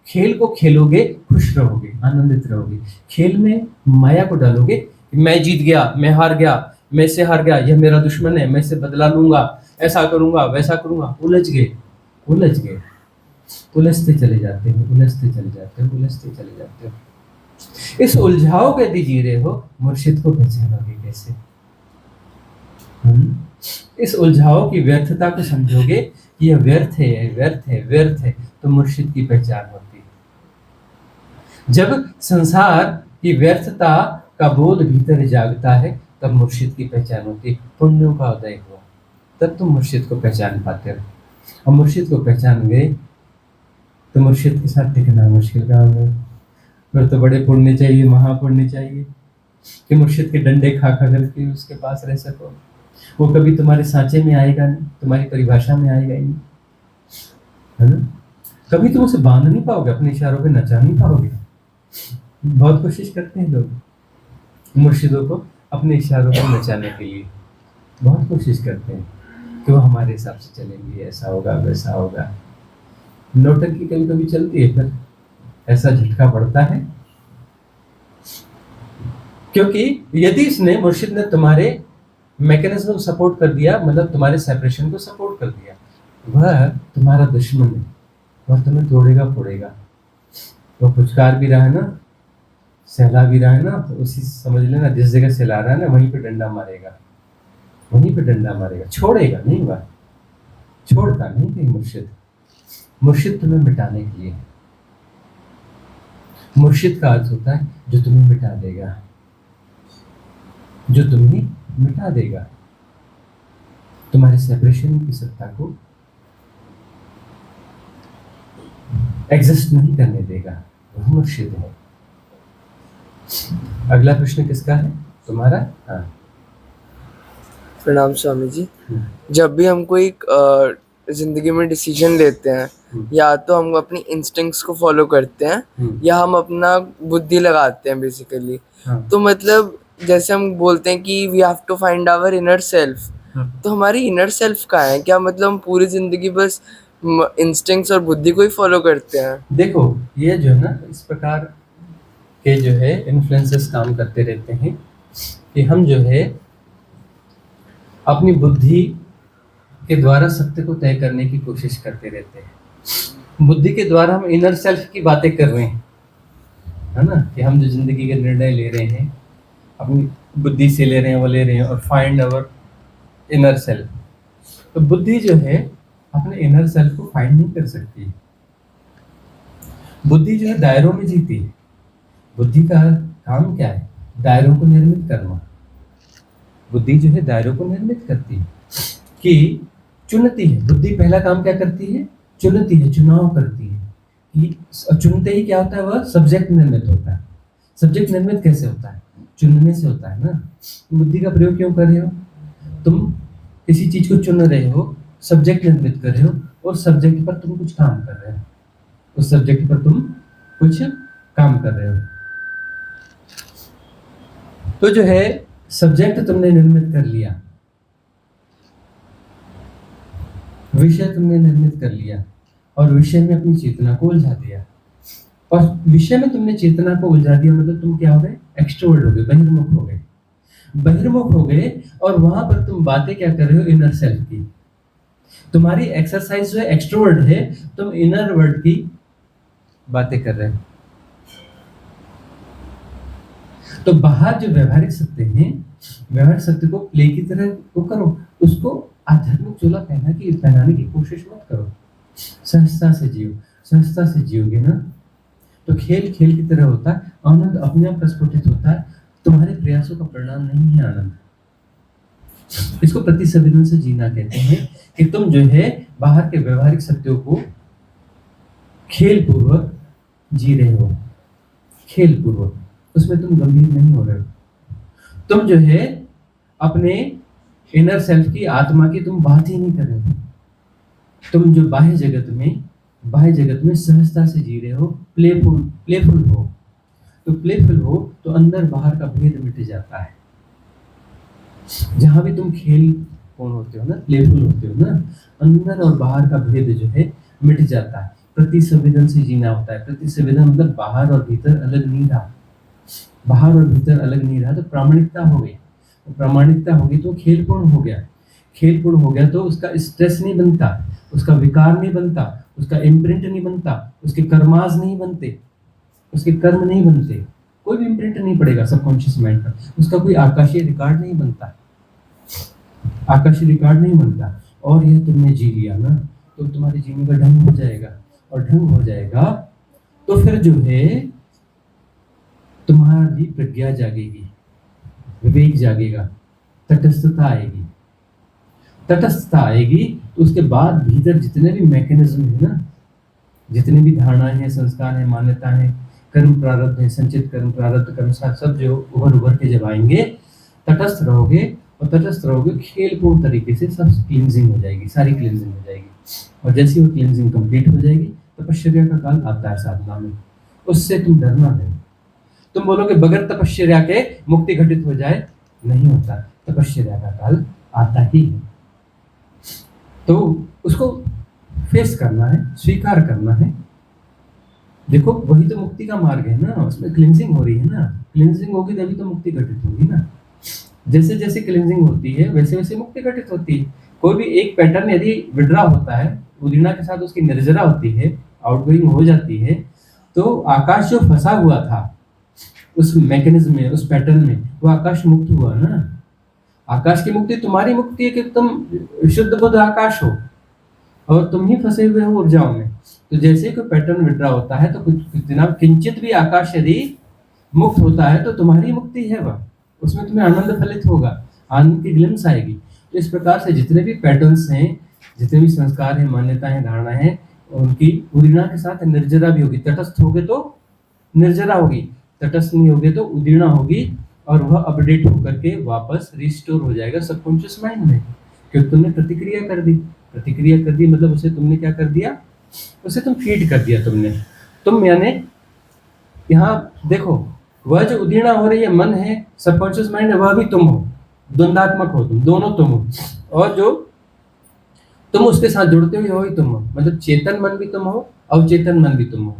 खेल को खेलोगे, खुश रहोगे, आनंदित रहोगे। खेल में माया को डालोगे, मैं जीत गया, मैं हार गया, मैं से हार गया, यह मेरा दुश्मन है, मैं इसे बदला लूंगा, ऐसा करूंगा, वैसा करूंगा। उलझ गए, उलझते चले जाते हो, उलझते चले जाते हो। इस उलझाव को यदि जी रहे हो, मुर्शिद को पहचानोगे कैसे? इस उलझाव की व्यर्थता को समझोगे कि यह व्यर्थ है, तो मुर्शिद की पहचान होती है। जब संसार की व्यर्थता का बोध भीतर जागता है, तब मुर्शिद की पहचान होती है। पुण्यों का उदय हुआ, तब तुम मुर्शिद को पहचान पाते हो। और मुर्शिद को पहचान गए तो मुर्शिद के साथ टिकना मुश्किल काम है। फिर तो बड़े पुण्य चाहिए, महापुण्य चाहिए कि मुर्शिद के डंडे खा करके उसके पास रह सको। वो कभी तुम्हारे सांचे में आएगा नहीं, तुम्हारी परिभाषा में आएगा ही नहीं, है ना। कभी तुम उसे बांध नहीं पाओगे, अपने इशारों पे नचा नहीं पाओगे। बहुत कोशिश करते हैं लोग मुर्शिदों को अपने इशारों पर नचाने के लिए, बहुत कोशिश करते हैं कि वो हमारे हिसाब से चलेंगे, ऐसा होगा वैसा होगा। नौटंकी कभी कभी चलती है, फिर ऐसा झटका पड़ता है, क्योंकि यदि इसने मुर्शिद ने तुम्हारे मैकेनिज्म को सपोर्ट कर दिया, मतलब तुम्हारे सेपरेशन को सपोर्ट कर दिया, वह तुम्हारा दुश्मन है, वह तुम्हें तोड़ेगा फोड़ेगा। वो पुचकार भी रहा है ना, सहला भी रहा है ना, तो उसी समझ लेना जिस जगह सहला रहा है ना वहीं पे डंडा मारेगा, वहीं पे डंडा मारेगा, छोड़ेगा नहीं। वह छोड़ता नहीं कहीं मुर्शिद। मुर्शिद तुम्हें मिटाने के लिए, मुर्शिद का अर्थ होता है जो तुम्हें मिटा देगा, जो तुम्हें मिटा देगा, तुम्हारे सेपरेशन की सत्ता को एग्जिस्ट नहीं करने देगा, वह मुर्शिद है। अगला प्रश्न किसका है? तुम्हारा? हाँ। प्रणाम स्वामी जी। जब भी हम कोई जिंदगी में डिसीजन लेते हैं, या तो हम अपनी इंस्टिंक्ट्स को फॉलो करते हैं या हम अपना बुद्धि लगाते हैं बेसिकली। तो मतलब जैसे हम बोलते हैं कि we have to find our inner self, तो हमारी इनर सेल्फ कहाँ है? क्या मतलब हम पूरी जिंदगी बस इंस्टिंक्ट्स और बुद्धि को ही फॉलो करते हैं? देखो, ये जो है ना, इस प्रकार के जो है इन्फ्लुएंसेस काम करते रहते हैं कि हम जो है अपनी बुद्धि के द्वारा सत्य को तय करने की कोशिश करते रहते हैं। बुद्धि के द्वारा हम इनर सेल्फ की बातें कर रहे हैं, है ना, कि हम जो जिंदगी के निर्णय ले रहे हैं अपनी बुद्धि से ले रहे हैं, वो ले रहे हैं, और फाइंड आवर इनर सेल्फ। तो बुद्धि जो है अपने इनर सेल्फ को फाइंड नहीं कर सकती। बुद्धि जो है दायरों में जीती है। बुद्धि का काम क्या है? दायरों को निर्मित करना। बुद्धि जो है दायरों को निर्मित करती है, कि चुनती है। बुद्धि पहला काम क्या करती है? चुनती है, चुनाव करती है। कि चुनते ही क्या होता है? वह सब्जेक्ट निर्मित होता है। सब्जेक्ट निर्मित कैसे होता है? चुनने से होता है ना। बुद्धि का प्रयोग क्यों कर रहे हो? तुम किसी चीज को चुन रहे हो, सब्जेक्ट निर्मित कर रहे हो, और सब्जेक्ट पर तुम कुछ काम कर रहे हो, उस सब्जेक्ट पर तुम कुछ काम कर रहे हो। तो जो है सब्जेक्ट तुमने निर्मित कर लिया, विषय तुमने निर्मित कर लिया, और विषय में अपनी चेतना को उलझा दिया। और विषय में तुमने चेतना को उलझा दिया, मतलब तुम क्या हो गए? एक्सट्रोवर्ट हो गए, बहिर्मुख हो गए। बहिर्मुख हो गए, और वहां पर तुम बातें क्या कर रहे हो? इनर सेल्फ की। तुम्हारी एक्सरसाइज जो है एक्सट्रोवर्ट है, तुम इनर वर्ल्ड की बातें कर रहे हो। तो बाहर जो व्यवहारिक सत्य हैं, व्यवहारिक सत्य को प्ले की तरह वो करो, उसको आध्यात्मिक चोला पहनाने की कोशिश मत करो। सहजता से जियो। सहजता से जियोगे ना तो खेल खेल की तरह होता है, आनंद अपने आप प्रस्फुटित होता है। तुम्हारे प्रयासों का परिणाम नहीं है आनंद। इसको प्रतिसंवेदन से जीना कहते हैं, कि तुम जो है बाहर के व्यवहारिक सत्यों को खेल पूर्वक जी रहे हो, खेल पूर्वक, उसमें तुम गंभीर नहीं हो रहे हो। तुम जो है अपने इनर सेल्फ की, आत्मा की तुम बात ही नहीं कर रहे हो। तुम जो बाह्य जगत में सहजता से जी रहे हो, प्लेफुल हो। तो प्लेफुल हो तो अंदर बाहर का भेद मिट जाता है। जहां भी तुम खेल कौन होते हो ना, प्लेफुल होते हो ना, अंदर और बाहर का भेद जो है मिट जाता है। प्रतिसंवेदन से जीना होता है। प्रतिसंवेदन मतलब बाहर और भीतर अलग नहीं रहा। बाहर और भीतर अलग नहीं रहा तो प्रामाणिकता हो गई। प्रामाणिकता होगी तो खेलपूर्ण हो गया। खेलपूर्ण हो गया तो उसका स्ट्रेस नहीं बनता, उसका विकार नहीं बनता, उसका इम्प्रिंट नहीं बनता, उसके कर्माज नहीं बनते, उसके कर्म नहीं बनते, कोई भी इम्प्रिंट नहीं पड़ेगा सबकॉन्शियस माइंड पर, उसका कोई आकाशीय रिकॉर्ड नहीं बनता, आकाशीय रिकॉर्ड नहीं बनता। और यह तुमने जी लिया ना तो तुम्हारे जीने का ढंग हो जाएगा, और ढंग हो जाएगा तो फिर जो है तुम्हारी प्रज्ञा जागेगी, विवेक जागेगा, तटस्थता आएगी। तटस्थता आएगी तो उसके बाद भीतर जितने भी मैकेनिज्म है ना, जितने भी धारणाएं हैं, संस्कार हैं, मान्यता है, कर्म प्रारब्ध है, संचित कर्म, प्रारब्ध कर्म, सब जो उभर के जब आएंगे, तटस्थ रहोगे और तटस्थ रहोगे, खेलपूर्ण तरीके से सब क्लींजिंग हो जाएगी, सारी क्लींजिंग हो जाएगी। और जैसे वो क्लींजिंग कंप्लीट हो जाएगी, तपश्चर्या का काल आता है साधना में, उससे तुम डरना नहीं। तुम बोलोगे बगैर तपश्चर्या के मुक्ति घटित हो जाए, नहीं होता, तपश्चर्या का काल आता ही है। तो उसको फेस करना है, स्वीकार करना है। देखो वही तो मुक्ति का मार्ग है ना, उसमें क्लींजिंग हो रही है ना, क्लींजिंग होगी तभी तो मुक्ति घटित होगी ना। जैसे जैसे क्लींजिंग होती है वैसे वैसे मुक्ति घटित होती है। कोई भी एक पैटर्न यदि विड्रा होता है, उदीना के साथ उसकी निर्जरा होती है, आउटगोइंग हो जाती है, तो आकाश जो फंसा हुआ था उस मैकेनिज्म में, उस पैटर्न में, वो आकाश मुक्त हुआ ना। आकाश की मुक्ति तुम्हारी मुक्ति है कि तुम शुद्ध बुद्ध आकाश हो और तुम ही फंसे हुए हो ऊर्जाओं में। तो जैसे कोई पैटर्न विड्रा होता है तो कुछ दिन किंचित भी आकाश यदि मुक्त होता है तो तुम्हारी मुक्ति है वह, उसमें तुम्हें आनंद फलित होगा, आनंद की ग्लिम्स आएगी। तो इस प्रकार से जितने भी पैटर्न्स हैं, जितने भी संस्कार हैं, मान्यताएं हैं, धारणा है, उनकी उदीर्णा के साथ निर्जरा भी होगी। तटस्थ होगे तो निर्जरा होगी, तटस्थ नहीं होगे तो उदीर्णा होगी, और वह अपडेट होकर के वापस रिस्टोर हो जाएगा सबकॉन्शियस माइंड में, क्योंकि तुमने प्रतिक्रिया कर दी। प्रतिक्रिया कर दी मतलब उसे तुमने क्या कर दिया, उसे तुम फीड कर दिया तुमने। तुम यानी यहाँ देखो, वह जो उदीर्णा हो रही है मन है, सबकॉन्शियस माइंड है, वह भी तुम हो, द्वंदात्मक हो तुम, दोनों तुम हो। और जो तुम उसके साथ जुड़ते हुए हो ही तुम हो, मतलब चेतन मन भी तुम हो, अवचेतन मन भी तुम हो,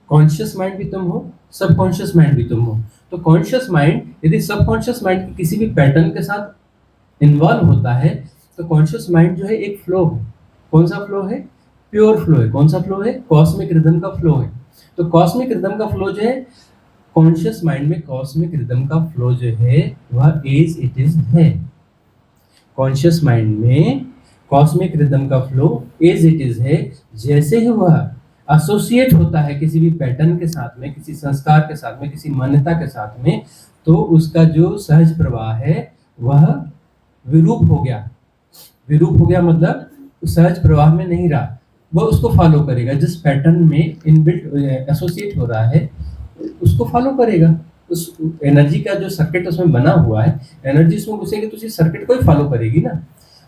कॉन्शियस माइंड भी तुम हो, सबकॉन्शियस माइंड भी तुम हो। तो कॉन्शियस माइंड यदि सबकॉन्शियस माइंड के किसी भी पैटर्न के साथ इन्वॉल्व होता है तो कॉन्शियस माइंड जो है एक फ्लो है। कौन सा फ्लो है? प्योर फ्लो है। कौन सा फ्लो है? कॉस्मिक रिदम का फ्लो है। तो कॉस्मिक रिदम का फ्लो जो है कॉन्शियस माइंड में, कॉस्मिक रिदम का फ्लो जो है वह एज इट इज है। कॉन्शियस माइंड में कॉस्मिक रिदम का फ्लो एज इट इज है। जैसे ही वह एसोसिएट होता है किसी भी पैटर्न के साथ में, किसी संस्कार के साथ में, किसी मान्यता के साथ में, तो उसका जो सहज प्रवाह है वह विरूप हो गया। विरूप हो गया मतलब सहज प्रवाह में नहीं रहा, वह उसको फॉलो करेगा। जिस पैटर्न में इनबिल्ट एसोसिएट हो रहा है उसको फॉलो करेगा। उस एनर्जी का जो सर्किट उसमें बना हुआ है, एनर्जी उसमें घुसेगी तो उसी सर्किट को ही फॉलो करेगी ना।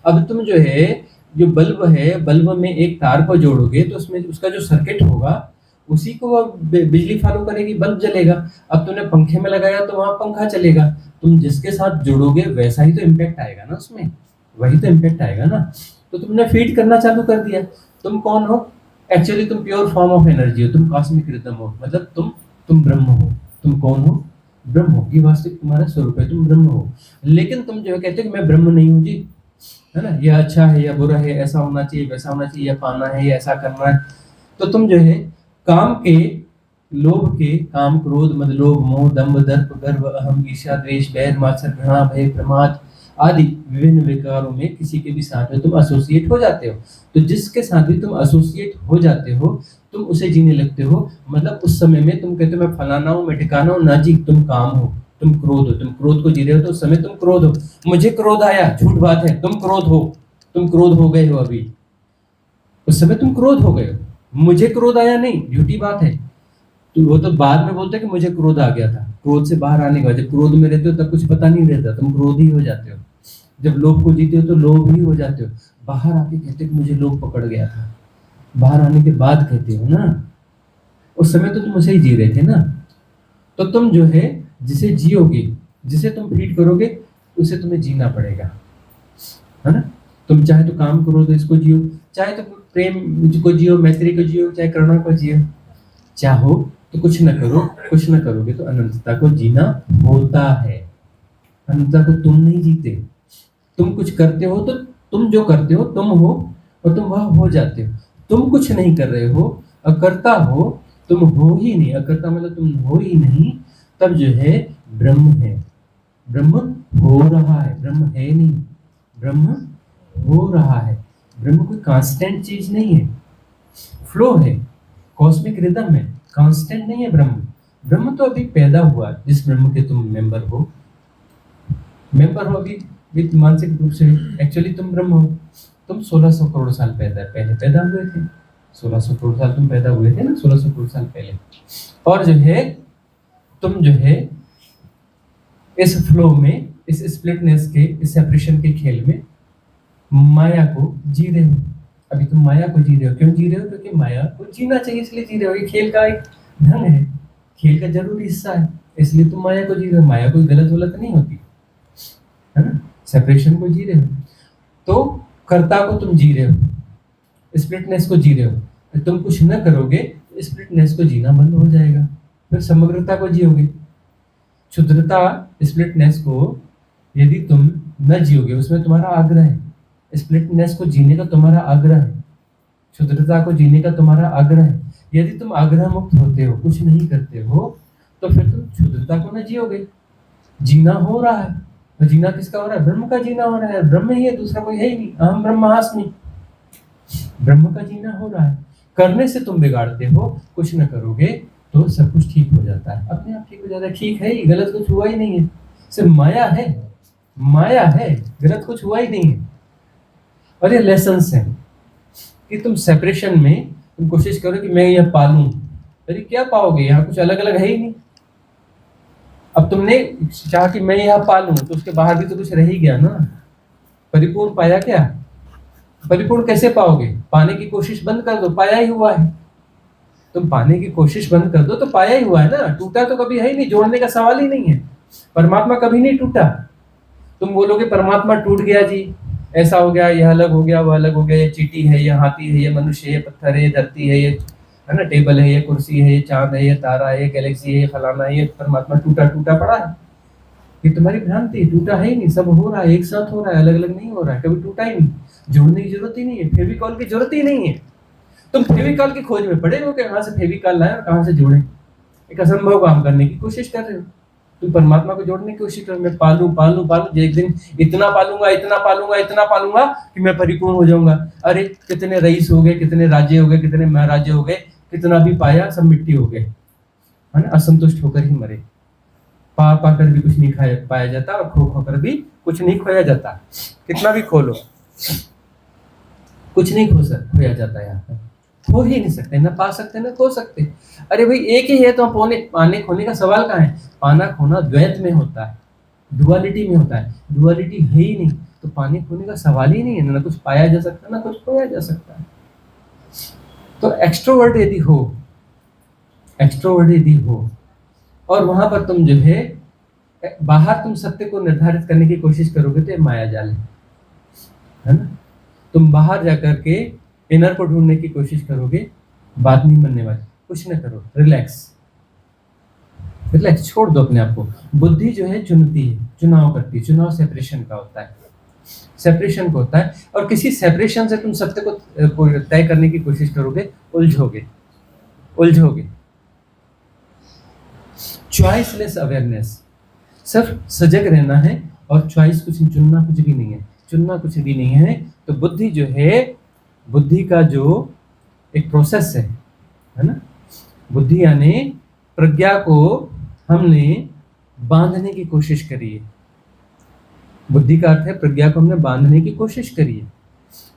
अब तुम जो है, जो बल्ब है, बल्ब में एक तार को जोड़ोगे तो उसमें उसका जो सर्किट होगा उसी को वह बिजली फॉलो करेगी, बल्ब जलेगा। अब तुमने पंखे में लगाया तो वहां पंखा चलेगा। तुम जिसके साथ जुड़ोगे वैसा ही तो इम्पैक्ट आएगा ना, उसमें वही तो इम्पैक्ट आएगा ना। तो तुमने फीड करना चालू कर दिया। तुम कौन हो? एक्चुअली तुम प्योर फॉर्म ऑफ एनर्जी हो, तुम कॉस्मिक रिदम हो, मतलब तुम ब्रह्म हो। तुम कौन हो? ब्रह्म हो। ये वास्तविक तुम्हारा स्वरूप है, तुम ब्रह्म हो। लेकिन तुम जो है कहते हो कि मैं ब्रह्म नहीं हूँ जी, है ना, यह अच्छा है या बुरा है, ऐसा होना चाहिए वैसा होना चाहिए, या पाना है या ऐसा करना है। तो तुम जो है काम के, लोभ के, काम क्रोध मद लोभ मोह दंभ दर्प गर्व अहम ईर्ष्या द्वेष बैर मात्सर्य घृणा भय प्रमाद आदि विभिन्न विकारों में किसी के भी साथ में तुम एसोसिएट हो जाते हो। तो जिसके साथ भी तुम एसोसिएट हो जाते हो तुम उसे जीने लगते हो। मतलब उस समय में तुम कहते हो मैं फलाना हूँ, मैं ठिकाना हूँ, ना जी, तुम काम हो, तुम क्रोध हो, तुम क्रोध को जी रहे हो। तो उस समय तुम क्रोध हो। मुझे क्रोध आया, झूठ बात है, तुम क्रोध हो, तुम क्रोध हो गए हो। अभी उस समय तुम क्रोध हो गए हो, मुझे क्रोध आया नहीं, झूठी बात है। तो वो तो बाद में बोलते कि मुझे क्रोध आ गया था। क्रोध से बाहर आने के बाद, जब क्रोध में रहते हो तब कुछ पता नहीं रहता, तुम क्रोध ही हो जाते हो। जब लोभ को जीते हो तो लोभ ही हो जाते हो। बाहर आके कहते कि मुझे लोभ पकड़ गया था, बाहर आने के बाद कहते हो ना। उस समय तो तुम उसे ही जी रहे थे ना। तो तुम जो है जिसे जियोगे, जिसे तुम फीड करोगे, उसे तुम्हें जीना पड़ेगा, है ना। तुम चाहे तो काम करो तो इसको जियो, चाहे तो प्रेम को जियो, मैत्री को जियो, चाहे करुणा को जियो। चाहो तो कुछ न करो, कुछ न करोगे तो अनंतता को जीना होता है। अनंतता को तुम नहीं जीते। तुम कुछ करते हो तो तुम जो करते हो तुम हो, और तुम वह हो जाते हो। तुम कुछ नहीं कर रहे हो, अकर्ता हो, तुम हो ही नहीं। अकर्ता मतलब तुम हो ही नहीं, तब जो है ब्रह्म है। ब्रह्म हो रहा है, ब्रह्म है नहीं, ब्रह्म हो रहा है। ब्रह्म कोई कांस्टेंट चीज नहीं है, फ्लो है, कॉस्मिक रिदम है, कांस्टेंट नहीं है ब्रह्म। ब्रह्म तो अभी पैदा हुआ, जिस ब्रह्म के तुम मेंबर हो अभी विद मानसिक रूप से। एक्चुअली तुम ब्रह्म हो। तुम 1600 करोड़ साल पहले पैदा हुए थे। 1600 करोड़ साल तुम पैदा हुए थे ना, 1600 करोड़ साल पहले। और जो है तुम जो है इस फ्लो में इस स्प्लिटनेस के, इस सेपरेशन के खेल में माया को जी रहे हो। अभी तुम माया को जी रहे हो, क्यों जी रहे हो? क्योंकि माया को जीना चाहिए इसलिए जी रहे हो। ये खेल का एक ढंग है, खेल का जरूरी हिस्सा है, इसलिए तुम माया को जी रहे हो। माया कोई गलत नहीं होती है ना, सेपरेशन को जी रहे हो। तो कर्ता को तुम जी रहे हो, स्प्लिटनेस को जी रहे हो। तुम कुछ न करोगे, स्प्लिटनेस को जीना बंद हो जाएगा, फिर समग्रता को जियोगे। क्षुद्रता, स्प्लिटनेस को यदि तुम न जियोगे, उसमें तुम्हारा आग्रह है, स्प्लिटनेस को जीने का तुम्हारा आग्रह है, क्षुद्रता को जीने का तुम्हारा आग्रह है। यदि तुम आग्रह मुक्त होते हो, कुछ नहीं करते हो, तो फिर तुम क्षुद्रता को न जियोगे। जीना हो रहा है, तो जीना किसका हो रहा है? ब्रह्म का जीना हो रहा है। ब्रह्म ही है, दूसरा कोई है ही नहीं। अहम ब्रह्मास्मि, ब्रह्म का जीना हो रहा है। करने से तुम बिगाड़ते हो, कुछ न करोगे तो सब कुछ ठीक हो जाता है, अपने आप ठीक हो जाता है। ठीक है ही, गलत कुछ हुआ ही नहीं है, सिर्फ माया है, माया है, गलत कुछ हुआ ही नहीं है। और ये लेसन्स हैं कि तुम सेपरेशन में तुम कोशिश करो कि मैं यह पालूं, अरे क्या पाओगे? यहाँ कुछ अलग अलग है ही नहीं। अब तुमने चाहा कि मैं यह पालूं, तो उसके बाहर भी तो कुछ रह ही गया ना। परिपूर्ण पाया क्या? परिपूर्ण कैसे पाओगे? पाने की कोशिश बंद कर दो, पाया ही हुआ है। तुम पाने की कोशिश बंद कर दो तो पाया ही हुआ है ना, टूटा तो कभी है ही नहीं, जोड़ने का सवाल ही नहीं है। परमात्मा कभी नहीं टूटा। तुम बोलोगे परमात्मा टूट गया जी, ऐसा हो गया, यह अलग हो गया, वह अलग हो गया, ये चींटी है, ये हाथी है, ये मनुष्य है, ये पत्थर है, ये धरती है, ये है ना टेबल है, ये कुर्सी है, ये चांद है, ये तारा है, ये गैलेक्सी है, ये फलाना है, ये परमात्मा टूटा टूटा पड़ा है। ये तुम्हारी भ्रांति, टूटा है ही नहीं, सब हो रहा है, एक साथ हो रहा है, अलग अलग नहीं हो रहा है, कभी टूटा ही नहीं। जोड़ने की जरूरत ही नहीं है, फेविकॉल की जरूरत ही नहीं है। तुम फेविकॉल की खोज में पड़े हो कि कहाँ से फेविकॉल लाए और कहाँ से जोड़े। एक असंभव काम करने की कोशिश कर रहे हो। तुम परमात्मा को जोड़ने की कोशिश करो, मैं पालू पालू पालू, एक दिन इतना पालूंगा, इतना पालूंगा, इतना पालूंगा कि मैं परिपूर्ण हो जाऊंगा। अरे कितने रईस हो गए, कितने राज्य हो गए, कितने महाराजे हो गए, कितना भी पाया सब मिट्टी हो गए, है ना, असंतुष्ट होकर ही मरे। पा पाकर भी कुछ नहीं खाया पाया जाता, और खो खोकर भी कुछ नहीं खोया जाता। कितना भी खोलो कुछ नहीं खोया जाता। यहाँ पर खो ही नहीं सकते, ना पा सकते ना खो सकते। अरे भाई एक ही है, तो पाने खोने का सवाल कहाँ है? पाना खोना द्वैत में होता है, डुअलिटी में होता है। डुअलिटी है ही नहीं तो पाने खोने का सवाल ही नहीं है। ना कुछ पाया जा सकता ना कुछ खोया जा सकता है। तो एक्सट्रोवर्ट यदि हो और वहां पर तुम जो है बाहर तुम सत्य को निर्धारित करने की कोशिश करोगे तो ये माया जाल है ना। तुम बाहर जाकर के इनर को ढूंढने की कोशिश करोगे, बात नहीं बनने वाली। कुछ ना करो, रिलैक्स, छोड़ दो अपने आप को। बुद्धि जो है चुनती है, चुनाव करती है। चुनाव सेपरेशन का होता है, सेपरेशन को होता है। और किसी सेपरेशन से तुम सत्य को तय करने की कोशिश करोगे, उलझोगे। चॉइसलेस अवेयरनेस, सिर्फ सजग रहना है और चॉइस कुछ नहीं, चुनना कुछ भी नहीं है। तो बुद्धि जो है, बुद्धि का जो एक प्रोसेस है ना, बुद्धि यानी प्रज्ञा को हमने बांधने की कोशिश करी है। बुद्धि का अर्थ है प्रज्ञा को हमने बांधने की कोशिश करी है।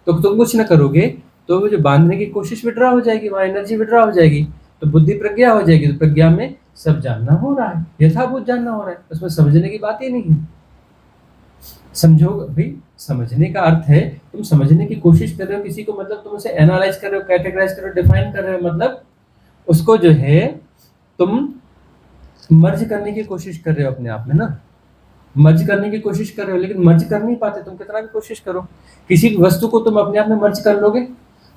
तो तुम कुछ ना करोगे तो वो जो बांधने की कोशिश विड्रॉ हो जाएगी, वहां एनर्जी विड्रॉ हो जाएगी, तो बुद्धि प्रज्ञा हो जाएगी। तो प्रज्ञा में सब जानना हो रहा है, यथाभूत जानना हो रहा है, उसमें समझने की बात ही नहीं है। समझो भाई, समझने का अर्थ है तुम समझने की कोशिश कर रहे हो किसी को, मतलब तुम उसे एनालाइज कर रहे हो, कैटेगराइज कर रहे हो, डिफाइन कर रहे हो, मतलब उसको जो है तुम मर्ज करने की कोशिश कर रहे हो अपने आप में ना, मर्ज करने की कोशिश कर रहे हो, लेकिन मर्ज कर नहीं पाते। तुम कितना भी कोशिश करो, किसी वस्तु को तुम अपने आप में मर्ज कर लोगे,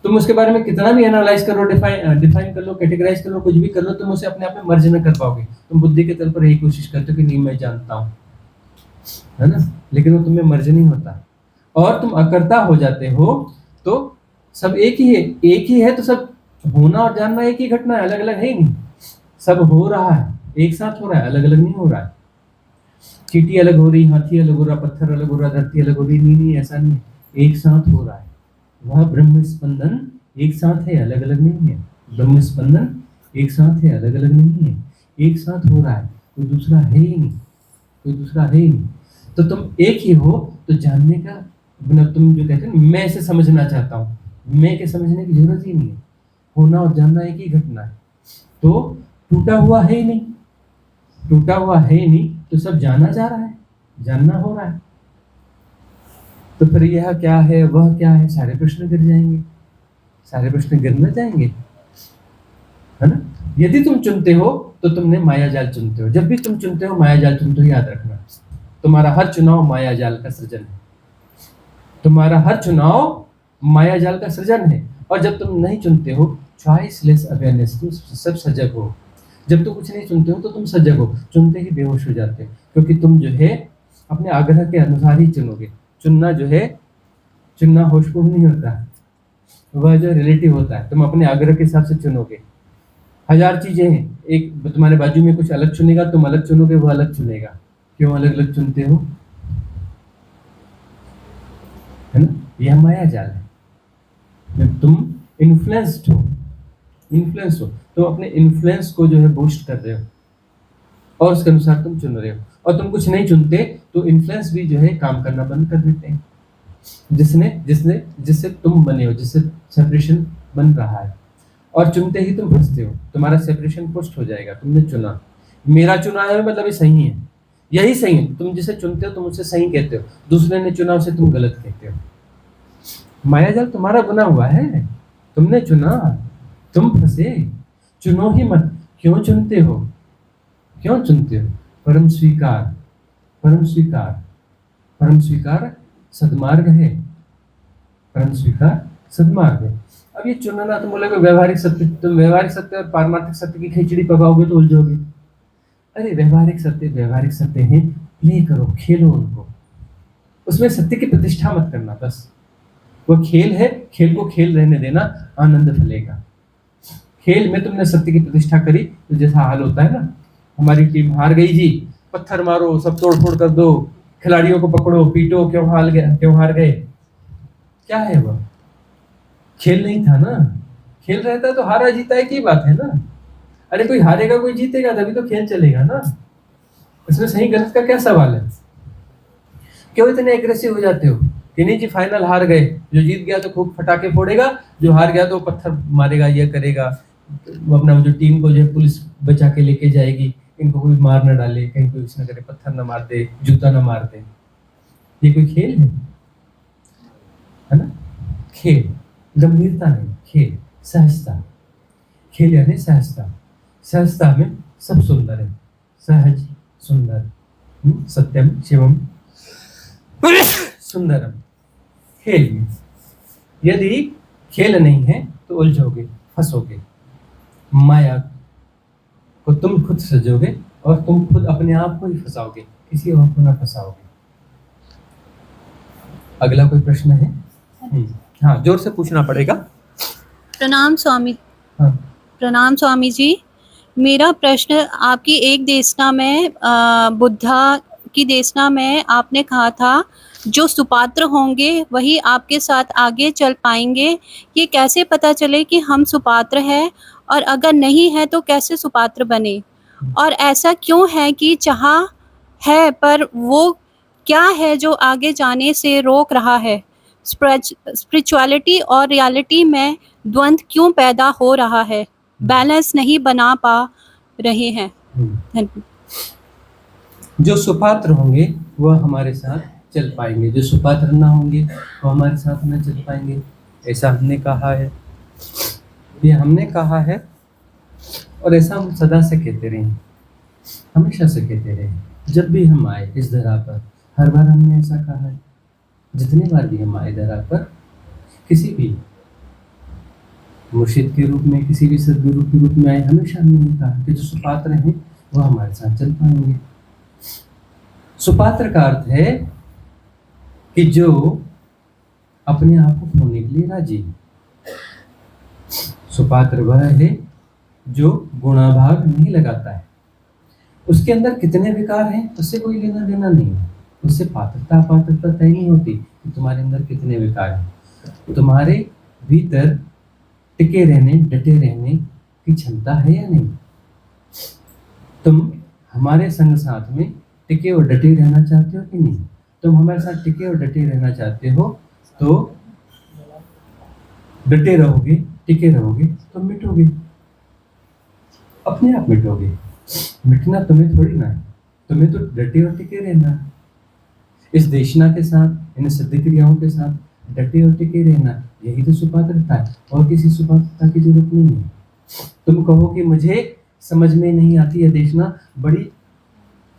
तुम उसके बारे में कितना भी एनालाइज करो, डिफाइन कर लो, कैटेगराइज कर लो, कुछ भी कर लो, तुम उसे अपने आप में मर्ज न कर पाओगे। तुम बुद्धि के तल पर यही कोशिश करते हो कि नहीं मैं जानता हूँ, है ना, लेकिन वो तुम्हें मर्ज नहीं होता और तुम अकर्ता हो जाते हो। तो सब एक ही है, तो सब होना और जानना एक ही घटना है, अलग अलग है ही नहीं। सब हो रहा है, एक साथ हो रहा है, अलग अलग नहीं हो रहा है। चींटी अलग हो रही, हाथी अलग हो रहा, पत्थर अलग हो रहा, धरती अलग हो रही, नहीं ऐसा नहीं, एक साथ हो रहा है। वह ब्रह्म स्पंदन एक साथ है, अलग अलग नहीं है। ब्रह्म स्पंदन एक साथ है, अलग अलग नहीं है, एक साथ हो रहा है, कोई दूसरा है ही नहीं। तो तुम एक ही हो, तो जानने का मतलब तुम जो कहते हैं मैं इसे समझना चाहता हूँ, मैं के समझने की जरूरत ही नहीं है। होना और जानना एक ही घटना है। तो टूटा हुआ है ही नहीं, तो सब जाना जा रहा है, जानना हो रहा है। तो फिर यह क्या है, वह क्या है, सारे प्रश्न गिर जाएंगे, सारे प्रश्न गिर न जाएंगे, है ना। यदि तुम चुनते हो तो तुमने माया जाल चुनते हो। जब भी तुम चुनते हो माया जाल चुनते हो, याद रखना। तुम्हारा हर चुनाव माया जाल का सृजन है। तुम्हारा हर चुनाव माया जाल का सृजन है। और जब तुम नहीं चुनते हो, चॉइसलेस अवेयरनेस, तुम सब सजग हो। जब तुम कुछ नहीं चुनते हो तो तुम सजग हो, चुनते ही बेहोश हो जाते हो, क्योंकि तुम जो है अपने आग्रह के अनुसार ही चुनोगे। चुनना जो है, चुनना होशपूर्ण नहीं होता, वह जो रिलेटिव होता है। तुम अपने आग्रह के हिसाब से चुनोगे। हजार चीजें हैं, एक तुम्हारे बाजू में कुछ अलग चुनेगा, तुम अलग चुनोगे, वो अलग चुनेगा। क्यों अलग अलग चुनते हो, है ना। यह माया जाल है। जब तुम इन्फ्लुएंस्ड हो तो अपने इन्फ्लुएंस को जो है बूस्ट कर रहे हो और उसके अनुसार तुम चुन रहे हो। और तुम कुछ नहीं चुनते तो इन्फ्लुएंस भी जो है काम करना बंद कर देते हैं, जिससे तुम बने हो, जिससे सेपरेशन बन रहा है। और चुनते ही तुम फंसते हो, तुम्हारा सेपरेशन पुष्ट हो जाएगा। तुमने चुना, मेरा चुना है मतलब ये सही है, यही सही है। तुम जिसे चुनते हो तुम उसे सही कहते हो, दूसरे ने चुना उसे तुम गलत कहते हो। माया जाल तुम्हारा बना हुआ है, तुमने चुना, तुम फंसे। चुनो ही मत। क्यों चुनते हो, क्यों चुनते हो? परम स्वीकार, परम स्वीकार, परम स्वीकार सद्मार्ग है, परम स्वीकार सद्मार्ग है। अब ये चुनना, तुम बोलोगे व्यवहारिक सत्य, तुम व्यवहारिक सत्य और पारमार्थिक सत्य की खिचड़ी पकाओगे तो उलझोगे। अरे व्यवहारिक सत्य है, प्ले करो, खेलो उनको, उसमें सत्य की प्रतिष्ठा मत करना। बस वो खेल है, खेल को खेल रहने देना, आनंद फलेगा। खेल में तुमने सत्य की प्रतिष्ठा करी तो जैसा हाल होता है ना, हमारी टीम हार गई जी, पत्थर मारो, सब तोड़ फोड़ कर दो, खिलाड़ियों को पकड़ो पीटो, क्यों हार गए। क्या है वह? खेल नहीं था ना। खेल रहता तो हारा जीता एक ही बात है ना। अरे कोई हारेगा कोई जीतेगा, तभी तो खेल चलेगा ना। इसमें सही गलत का क्या सवाल है? क्यों इतने एग्रेसिव हो जाते हो कि नहीं जी फाइनल हार गए, जो जीत गया तो खूब फटाके फोड़ेगा, जो हार गया तो पत्थर मारेगा, ये करेगा, अपना जो टीम को जो है पुलिस बचा के लेके जाएगी, इनको कोई मार न डाले, कहीं कोई कुछ न करे, पत्थर न मार दे, जूता न मार दे। ये कोई खेल है ना। खेल गंभीरता नहीं, खेल सहजता। खेल यानी सहजता। सहजता में सब सुंदर है, सहज सुंदर, सत्यम शिवम सुंदरम। खेल में यदि खेल नहीं है तो उलझोगे, फंसोगे, माया को तुम खुद सजोगे और तुम खुद अपने आप को ही फंसाओगे, किसी और को ना फंसाओगे। अगला कोई प्रश्न है? हाँ, जोर से पूछना पड़ेगा। प्रणाम स्वामी। हाँ। प्रणाम स्वामी जी। मेरा प्रश्न, आपकी एक देशना में बुद्धा की देशना में आपने कहा था जो सुपात्र होंगे वही आपके साथ आगे चल पाएंगे। ये कैसे पता चले कि हम सुपात्र हैं, और अगर नहीं है तो कैसे सुपात्र बने? और ऐसा क्यों है कि चाह है पर वो क्या है जो आगे जाने से रोक रहा है? स्पिरिचुअलिटी और रियलिटी में द्वंद्व क्यों पैदा हो रहा है? बैलेंस नहीं बना पा रहे हैं। जो सुपात्र होंगे वह हमारे साथ चल पाएंगे, जो सुपात्र ना होंगे वो हमारे साथ न चल पाएंगे, ऐसा हमने कहा है। ये हमने कहा है और ऐसा हम सदा से कहते रहे, हमेशा से कहते रहे। जब भी हम आए इस धरा पर, हर बार हमने ऐसा कहा है। जितनी बार भी हम आए धरा पर, किसी भी मुर्शिद के रूप में, किसी भी सदगुरु के रूप में आए, हमेशा हमने कहा कि जो सुपात्र हैं वह हमारे साथ चल पाएंगे। सुपात्र का अर्थ है कि जो अपने आप को खोने के लिए राजी है। सुपात्र वह है जो गुणाभाग नहीं लगाता है। उसके अंदर कितने विकार हैं उससे कोई लेना देना नहीं है। उससे पात्रता अपात्रता तय नहीं होती कि तुम्हारे अंदर कितने विकार हैं। तुम्हारे भीतर टिके रहने, डटे रहने की क्षमता है या नहीं? तुम हमारे संग साथ में टिके और डटे रहना चाहते हो कि नहीं? तुम हमारे साथ टिके और डटे रहना चाहते हो तो डटे रहोगे, टिके रहोगे तो मिटोगे, अपने आप मिटोगे। मिटना तुम्हें थोड़ी ना है, तुम्हें तो डटे और टिके रहना। इस देशना के साथ, इन सिद्ध क्रियाओं के साथ डटे और टिके रहना, यही तो सुपात्रता है, और किसी सुपात्रता की जरूरत नहीं है। तुम कहो कि मुझे समझ में नहीं आती है देशना, बड़ी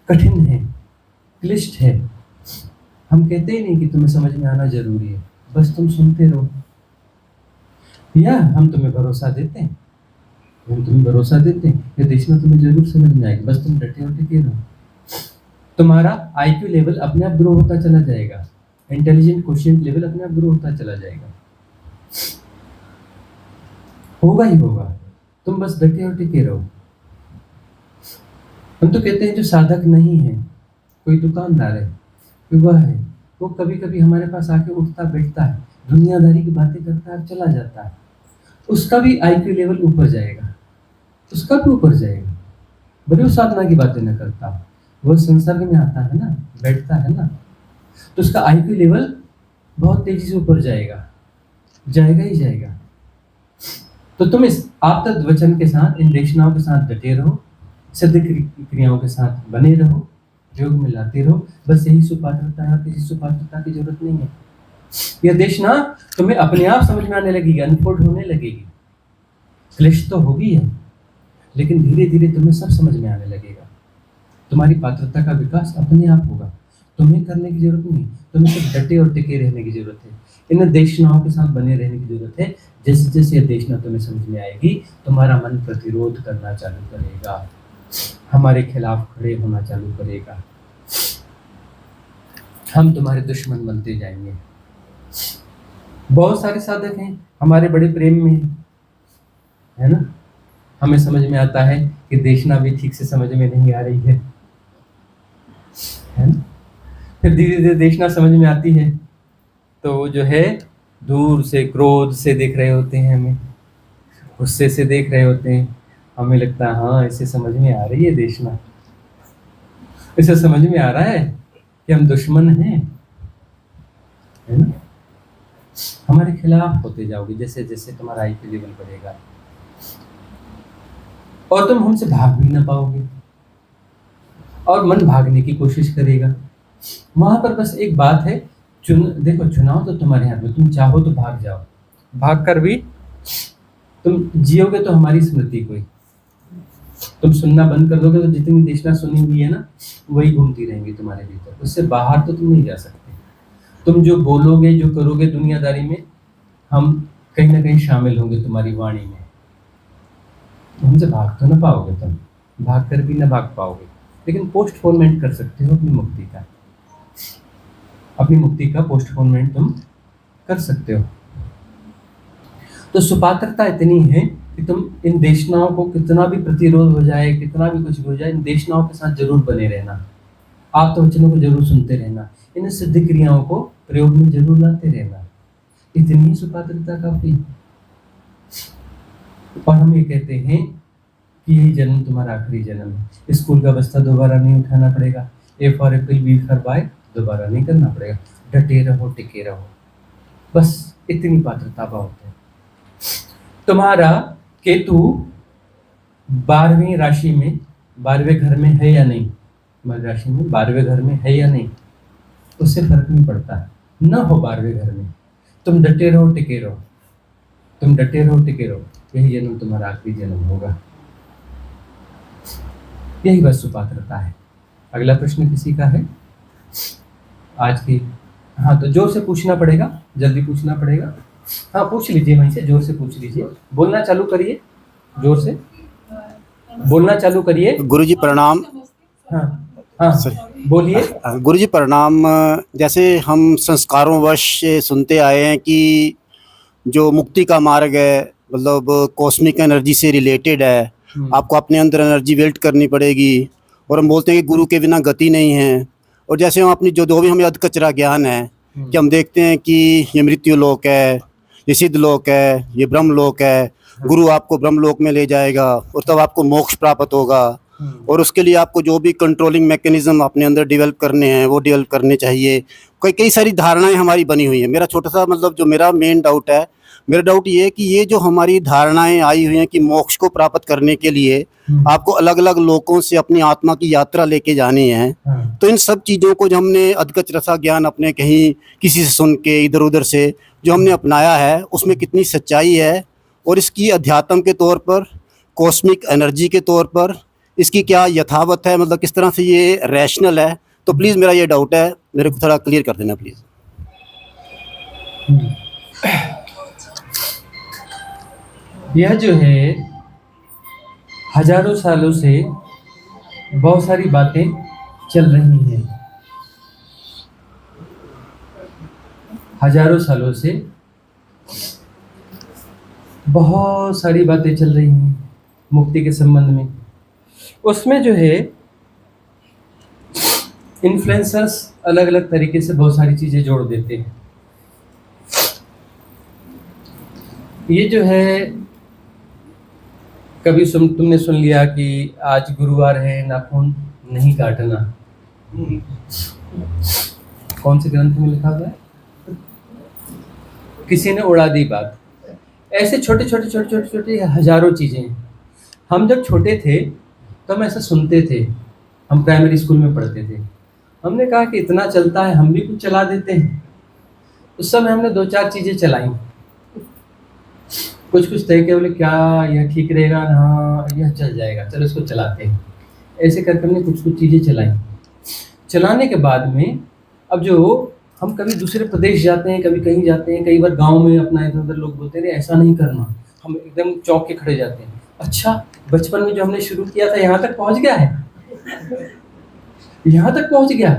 कठिन है, क्लिष्ट है, हम कहते ही नहीं कि तुम्हें समझ में आना जरूरी है, बस तुम सुनते रहो, या हम तुम्हें भरोसा देते हैं, ये देखना तुम्हें जरूर समझ में आएगी, बस तुम डटे और टिके रहो। तुम्हारा IQ लेवल अपने आप ग्रो होता चला जाएगा, इंटेलिजेंट क्वोशिएंट लेवल अपने आप ग्रो होता चला जाएगा, होगा ही होगा, तुम बस डटे और टिके रहो। हम तो कहते हैं जो साधक नहीं है, कोई दुकानदार है, वह है, वो कभी कभी हमारे पास आके उठता बैठता है, दुनियादारी की बातें करता है, चला जाता है, उसका भी IQ लेवल ऊपर जाएगा, उसका भी ऊपर जाएगा, भले वो साधना की बातें न करता, वो संसर्ग में आता है ना, बैठता है ना, तो उसका IQ लेवल बहुत तेजी से ऊपर जाएगा, जाएगा ही जाएगा। तो तुम इस आप्त वचन के साथ, इन देशनाओं के साथ डटे रहो, सिद्ध क्रियाओं के साथ बने रहो, योग में लाते रहो, बस यही सुपात्रता है, किसी सुपात्रता की जरूरत नहीं है। यह देशना तुम्हें अपने आप समझ में आने लगेगी, अनफोल्ड होने लगेगी, क्लिष्ट तो होगी है, लेकिन धीरे धीरे तुम्हें सब समझ में आने लगेगा। तुम्हारी पात्रता का विकास अपने आप होगा, तुम्हें करने की जरूरत नहीं, तुम्हें सिर्फ डटे और टिके रहने की जरूरत है, इन देशनाओं के साथ बने रहने की जरूरत है। जैसे जैसे यह देशना तुम्हें समझ में आएगी, तुम्हारा मन प्रतिरोध करना चालू करेगा, हमारे खिलाफ खड़े होना चालू करेगा, हम तुम्हारे दुश्मन बनते जाएंगे। बहुत सारे साधक हैं हमारे बड़े प्रेम में, है ना, हमें समझ में आता है कि देशना भी ठीक से समझ में नहीं आ रही है ना, फिर धीरे धीरे देशना समझ में आती है, तो जो है दूर से क्रोध से देख रहे होते हैं, हमें गुस्से से देख रहे होते हैं, हमें लगता है हाँ इसे समझ में आ रही है देशना, इसे समझ में आ रहा है कि हम दुश्मन हैं, है ना, हमारे खिलाफ होते जाओगे जैसे जैसे तुम्हारा IQ लेवल बढ़ेगा, और तुम हमसे भाग भी ना पाओगे, और मन भागने की कोशिश करेगा। वहां पर बस एक बात है, देखो चुनाव तो तुम्हारे हाथ में, तुम चाहो तो भाग जाओ, भाग कर भी तुम जियोगे तो हमारी स्मृति को ही, तुम सुनना बंद कर दोगे तो जितनी देशना सुनी हुई है ना, वही घूमती रहेंगी तुम्हारे भीतर, उससे बाहर तो तुम नहीं जा सकते। तुम जो बोलोगे, जो करोगे दुनियादारी में, हम कहीं ना कहीं शामिल होंगे तुम्हारी वाणी में, हमसे भाग तो ना पाओगे, तुम भाग कर भी ना भाग पाओगे, लेकिन पोस्टपोनमेंट कर सकते हो अपनी मुक्ति का, अपनी मुक्ति का पोस्टपोनमेंट तुम कर सकते हो। तो सुपात्रता इतनी है कि तुम इन देशनाओं को कितना भी प्रतिरोध हो जाए, कितना भी कुछ हो जाए, इन देशनाओं के साथ जरूर बने रहना, आप तो वचनों को जरूर सुनते रहना, इन सिद्ध क्रियाओं को प्रयोग में जरूर लाते रहना, इतनी ही सुपात्रता काफी। और हम ये कहते हैं कि यही जन्म तुम्हारा आखिरी जन्म है, स्कूल का बस्ता दोबारा नहीं उठाना पड़ेगा, A for Apple, B for boy दोबारा नहीं करना पड़ेगा, डटे रहो, टिके रहो, बस इतनी पात्रता बहुत है। तुम्हारा केतु 12वीं राशि में, 12वें घर में है या नहीं, तुम्हारी राशि में 12वें घर में है या नहीं, उससे फर्क नहीं पड़ता, न हो 12वें घर में, तुम डटे रहो, टिके रहो, तुम डटे रहो, टिके रहो, यही जन्म तुम्हारा आखिरी जन्म होगा, यही बस सुपात्रता है। अगला प्रश्न किसी का है आज की? हाँ, तो जोर से पूछना पड़ेगा, जल्दी पूछना पड़ेगा, हाँ पूछ लीजिए, वहीं से जोर से पूछ लीजिए, बोलना चालू करिए, जोर से बोलना चालू करिए। गुरुजी प्रणाम। हाँ हाँ बोलिए। गुरुजी प्रणाम। जैसे हम संस्कारों वश से सुनते आए हैं कि जो मुक्ति का मार्ग है, मतलब कॉस्मिक एनर्जी से रिलेटेड है, आपको अपने अंदर एनर्जी वेल्ट करनी पड़ेगी, और हम बोलते हैं कि गुरु के बिना गति नहीं है। और जैसे हम अपनी जो भी हमें अध कचरा ज्ञान है कि हम देखते हैं कि ये मृत्यु लोक है, ये सिद्ध लोक है, ये ब्रह्म लोक है, गुरु आपको ब्रह्म लोक में ले जाएगा और तब आपको मोक्ष प्राप्त होगा, और उसके लिए आपको जो भी कंट्रोलिंग मैकेनिज्म अपने अंदर डेवलप करने हैं वो डेवलप करने चाहिए। कई सारी धारणाएं हमारी बनी हुई है। मेरा छोटा सा मतलब जो मेरा मेन डाउट है, मेरा डाउट ये है कि ये जो हमारी धारणाएं आई हुई हैं कि मोक्ष को प्राप्त करने के लिए आपको अलग अलग लोकों से अपनी आत्मा की यात्रा लेके जानी है, तो इन सब चीज़ों को जो हमने अधकच रसा ज्ञान अपने कहीं किसी से सुन के इधर उधर से जो हमने अपनाया है, उसमें कितनी सच्चाई है और इसकी अध्यात्म के तौर पर, कॉस्मिक एनर्जी के तौर पर इसकी क्या यथावत है, मतलब किस तरह से ये रैशनल है। तो प्लीज़ मेरा ये डाउट है, मेरे को थोड़ा क्लियर कर देना प्लीज़। यह जो है हजारों सालों से बहुत सारी बातें चल रही हैं, हजारों सालों से बहुत सारी बातें चल रही हैं मुक्ति के संबंध में। उसमें जो है इन्फ्लुएंसर्स अलग अलग तरीके से बहुत सारी चीज़ें जोड़ देते हैं। ये जो है कभी तुमने सुन लिया कि आज गुरुवार है, नाखून नहीं काटना। कौन से ग्रंथ में लिखा हुआ है? किसी ने उड़ा दी बात। ऐसे छोटे छोटे छोटे छोटे छोटे हजारों चीज़ें। हम जब छोटे थे तो हम ऐसा सुनते थे, हम प्राइमरी स्कूल में पढ़ते थे। हमने कहा कि इतना चलता है, हम भी कुछ चला देते हैं। उस समय हमने 2-4 चीज़ें चलाई, कुछ तय किया, बोले क्या यह ठीक रहेगा, हाँ यह चल जाएगा, चलो इसको चलाते हैं। ऐसे करके हमने कुछ चीज़ें चलाई। चलाने के बाद में अब जो हम कभी दूसरे प्रदेश जाते हैं, कभी कहीं जाते हैं, कई बार गांव में अपना इधर उधर लोग बोलते हैं ऐसा नहीं करना, हम एकदम चौंक के खड़े जाते हैं। अच्छा, बचपन में जो हमने शुरू किया था यहाँ तक पहुँच गया है, यहाँ तक पहुँच गया।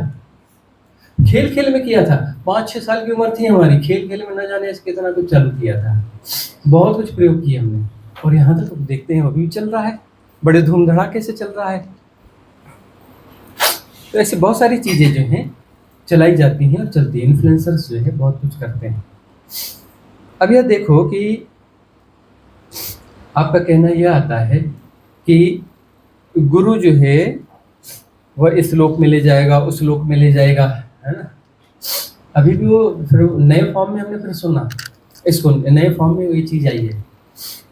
खेल खेल में किया था, 5-6 साल की उम्र थी हमारी, खेल खेल में न जाने ऐसे कितना कुछ चालू किया था, बहुत कुछ प्रयोग किया हमने, और यहाँ तक देखते हैं अभी भी चल रहा है, बड़े धूम धड़ाके से चल रहा है। तो ऐसे बहुत सारी चीज़ें जो हैं चलाई जाती हैं और चलती हैं। इन्फ्लुएंसर्स जो है बहुत कुछ करते हैं। अब यह देखो कि आपका कहना यह आता है कि गुरु जो है वह इस लोक में ले जाएगा, उस लोक में ले जाएगा, है ना। अभी भी वो फिर नए फॉर्म में हमने फिर सुना, इसको नए फॉर्म में वही चीज़ आई है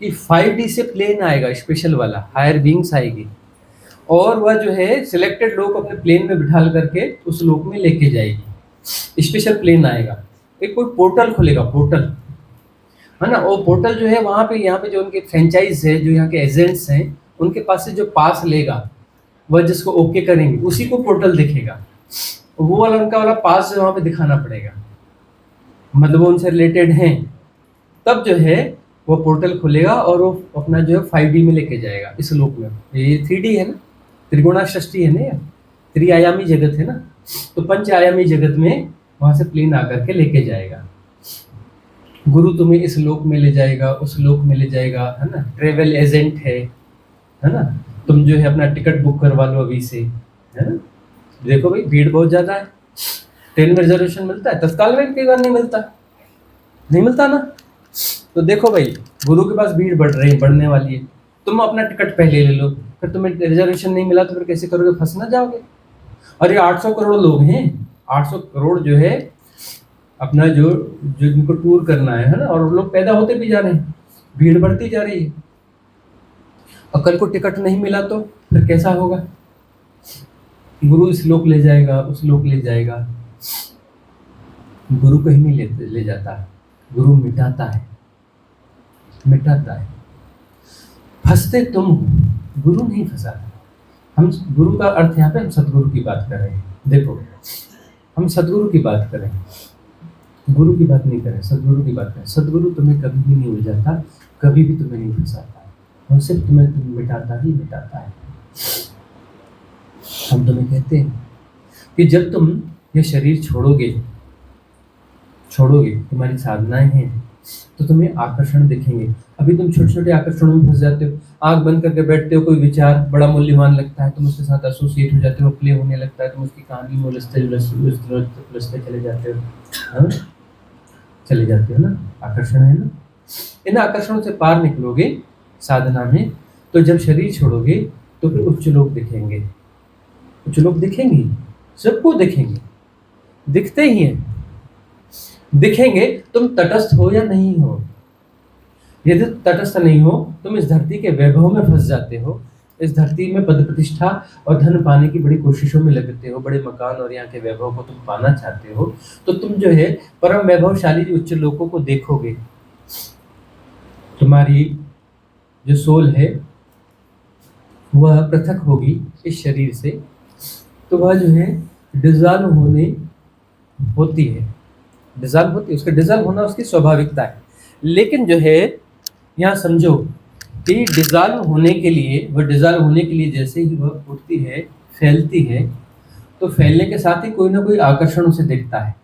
कि 5D से प्लेन आएगा, स्पेशल वाला, हायर बीइंग्स आएगी और वह जो है सिलेक्टेड लोग अपने प्लेन में बिठा करके उस लोक में लेके जाएगी। स्पेशल प्लेन आएगा, एक कोई पोर्टल खुलेगा, पोर्टल, है ना। वो पोर्टल जो है वहाँ पे, यहाँ पे जो उनके फ्रेंचाइज है, जो यहाँ के एजेंट्स हैं, उनके पास से जो पास लेगा, वह जिसको ओके करेंगे उसी को पोर्टल दिखेगा। वो वाला उनका वाला पास जो वहाँ पे दिखाना पड़ेगा, मतलब वो उनसे रिलेटेड हैं, तब जो है वो पोर्टल खुलेगा और वो अपना जो है 5D में लेके जाएगा इस लोक में। ये 3D है ना, त्रिगुणा सृष्टि है ना, या त्रिआयामी जगत है ना, तो पंचआयामी जगत में वहाँ से प्लेन आकर के लेके जाएगा। गुरु तुम्हें इस लोक में ले जाएगा, उस लोक में ले जाएगा, है ना। ट्रेवल एजेंट है ना। तुम जो है अपना टिकट बुक करवा लो अभी से, है ना। देखो भाई भीड़ बहुत ज़्यादा है, ट्रेन में रिजर्वेशन मिलता है, तत्काल में कई बार नहीं मिलता ना। तो देखो भाई गुरु के पास भीड़ बढ़ने वाली है, तुम अपना टिकट पहले ले लो, फिर तुम्हें रिजर्वेशन नहीं मिला तो फिर कैसे करोगे, फंस ना जाओगे। और ये 800 करोड़ लोग हैं, 800 करोड़ जो है अपना जो इनको टूर करना है ना, और लोग पैदा होते भी जा रहे हैं, भीड़ बढ़ती जा रही है। और कल को टिकट नहीं मिला तो फिर कैसा होगा। गुरु इस लोक ले जाएगा, उस लोक ले जाएगा। गुरु कहीं नहीं ले जाता, गुरु मिटाता है। फंसते तुम हो, गुरु नहीं फंसाता। हम गुरु का अर्थ यहाँ पे हम सदगुरु की बात कर रहे हैं। देखो हम सदगुरु की बात करें, गुरु की बात नहीं करें, सदगुरु की बात करें। सदगुरु तुम्हें कभी भी नहीं हो जाता, कभी भी तुम्हें नहीं फंसाता, वो सिर्फ तुम्हें मिटाता ही मिटाता है। हम तुम्हें कहते हैं कि जब तुम ये शरीर छोड़ोगे, तुम्हारी साधनाएं हैं तो तुम्हें आकर्षण दिखेंगे। अभी तुम छोटे छोटे आकर्षणों में फंस जाते हो, आंख बंद करके बैठते हो, कोई विचार बड़ा मूल्यवान लगता है, तुम उसके साथ एसोसिएट हो जाते हो, प्ले होने लगता है, तुम उसकी कहानी में उलझते चले जाते हो, हाँ? चले जाते हो ना। आकर्षण है ना। इन आकर्षणों से पार निकलोगे साधना में, तो जब शरीर छोड़ोगे तो फिर उच्च लोक दिखेंगे। उच्च लोक दिखेंगे, सबको दिखेंगे, दिखते ही हैं। दिखेंगे तुम तटस्थ हो या नहीं हो, यदि तटस्थ नहीं हो तुम इस धरती के वैभव में फंस जाते हो, इस धरती में पद प्रतिष्ठा और धन पाने की बड़ी कोशिशों में लगते हो, बड़े मकान और यहाँ के वैभव को तुम पाना चाहते हो, तो तुम जो है परम वैभवशाली उच्च लोकों को देखोगे। तुम्हारी जो सोल है वह पृथक होगी इस शरीर से, तो वह जो है डिज़ॉल्व होती है, उसका डिज़ॉल्व होना उसकी स्वाभाविकता है। लेकिन जो है यहाँ समझो कि डिज़ॉल्व होने के लिए जैसे ही वह उठती है, फैलती है, तो फैलने के साथ ही कोई ना कोई आकर्षण उसे दिखता है।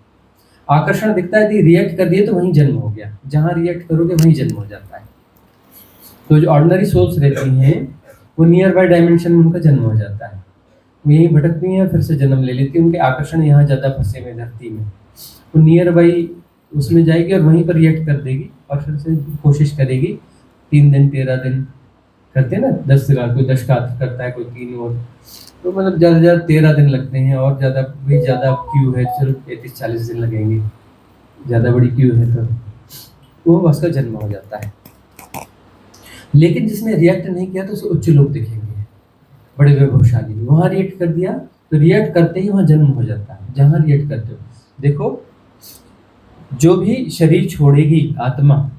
आकर्षण दिखता है, यदि रिएक्ट कर दिए तो वहीं जन्म हो गया, जहाँ रिएक्ट करोगे वहीं जन्म हो जाता है। तो जो ऑर्डिनरी सोल्स रहती हैं वो नियर बाय डायमेंशन में उनका जन्म हो जाता है, वो यहीं भटकती हैं, फिर से जन्म ले लेती हैं। उनके आकर्षण यहाँ ज़्यादा फंसे हुए धरती में, वो नियर बाई उसमें जाएगी और वहीं पर रिएक्ट कर देगी और फिर से कोशिश करेगी। 3 दिन 13 दिन करते हैं ना, 10 का कोई 10 का करता है, कोई 3 और, तो मतलब ज़्यादा से ज़्यादा 13 दिन लगते हैं। और ज़्यादा क्यू है, चलो 35-40 दिन लगेंगे, ज़्यादा बड़ी क्यू है तो वो उसका जन्म हो जाता है। लेकिन जिसने रिएक्ट नहीं किया तो उसे उच्च लोग दिखेंगे, बड़े वैभवशाली। वहाँ रिएक्ट कर दिया तो रिएक्ट करते ही वहाँ जन्म हो जाता है, जहाँ रिएक्ट करते हो। देखो, जो भी शरीर छोड़ेगी आत्मा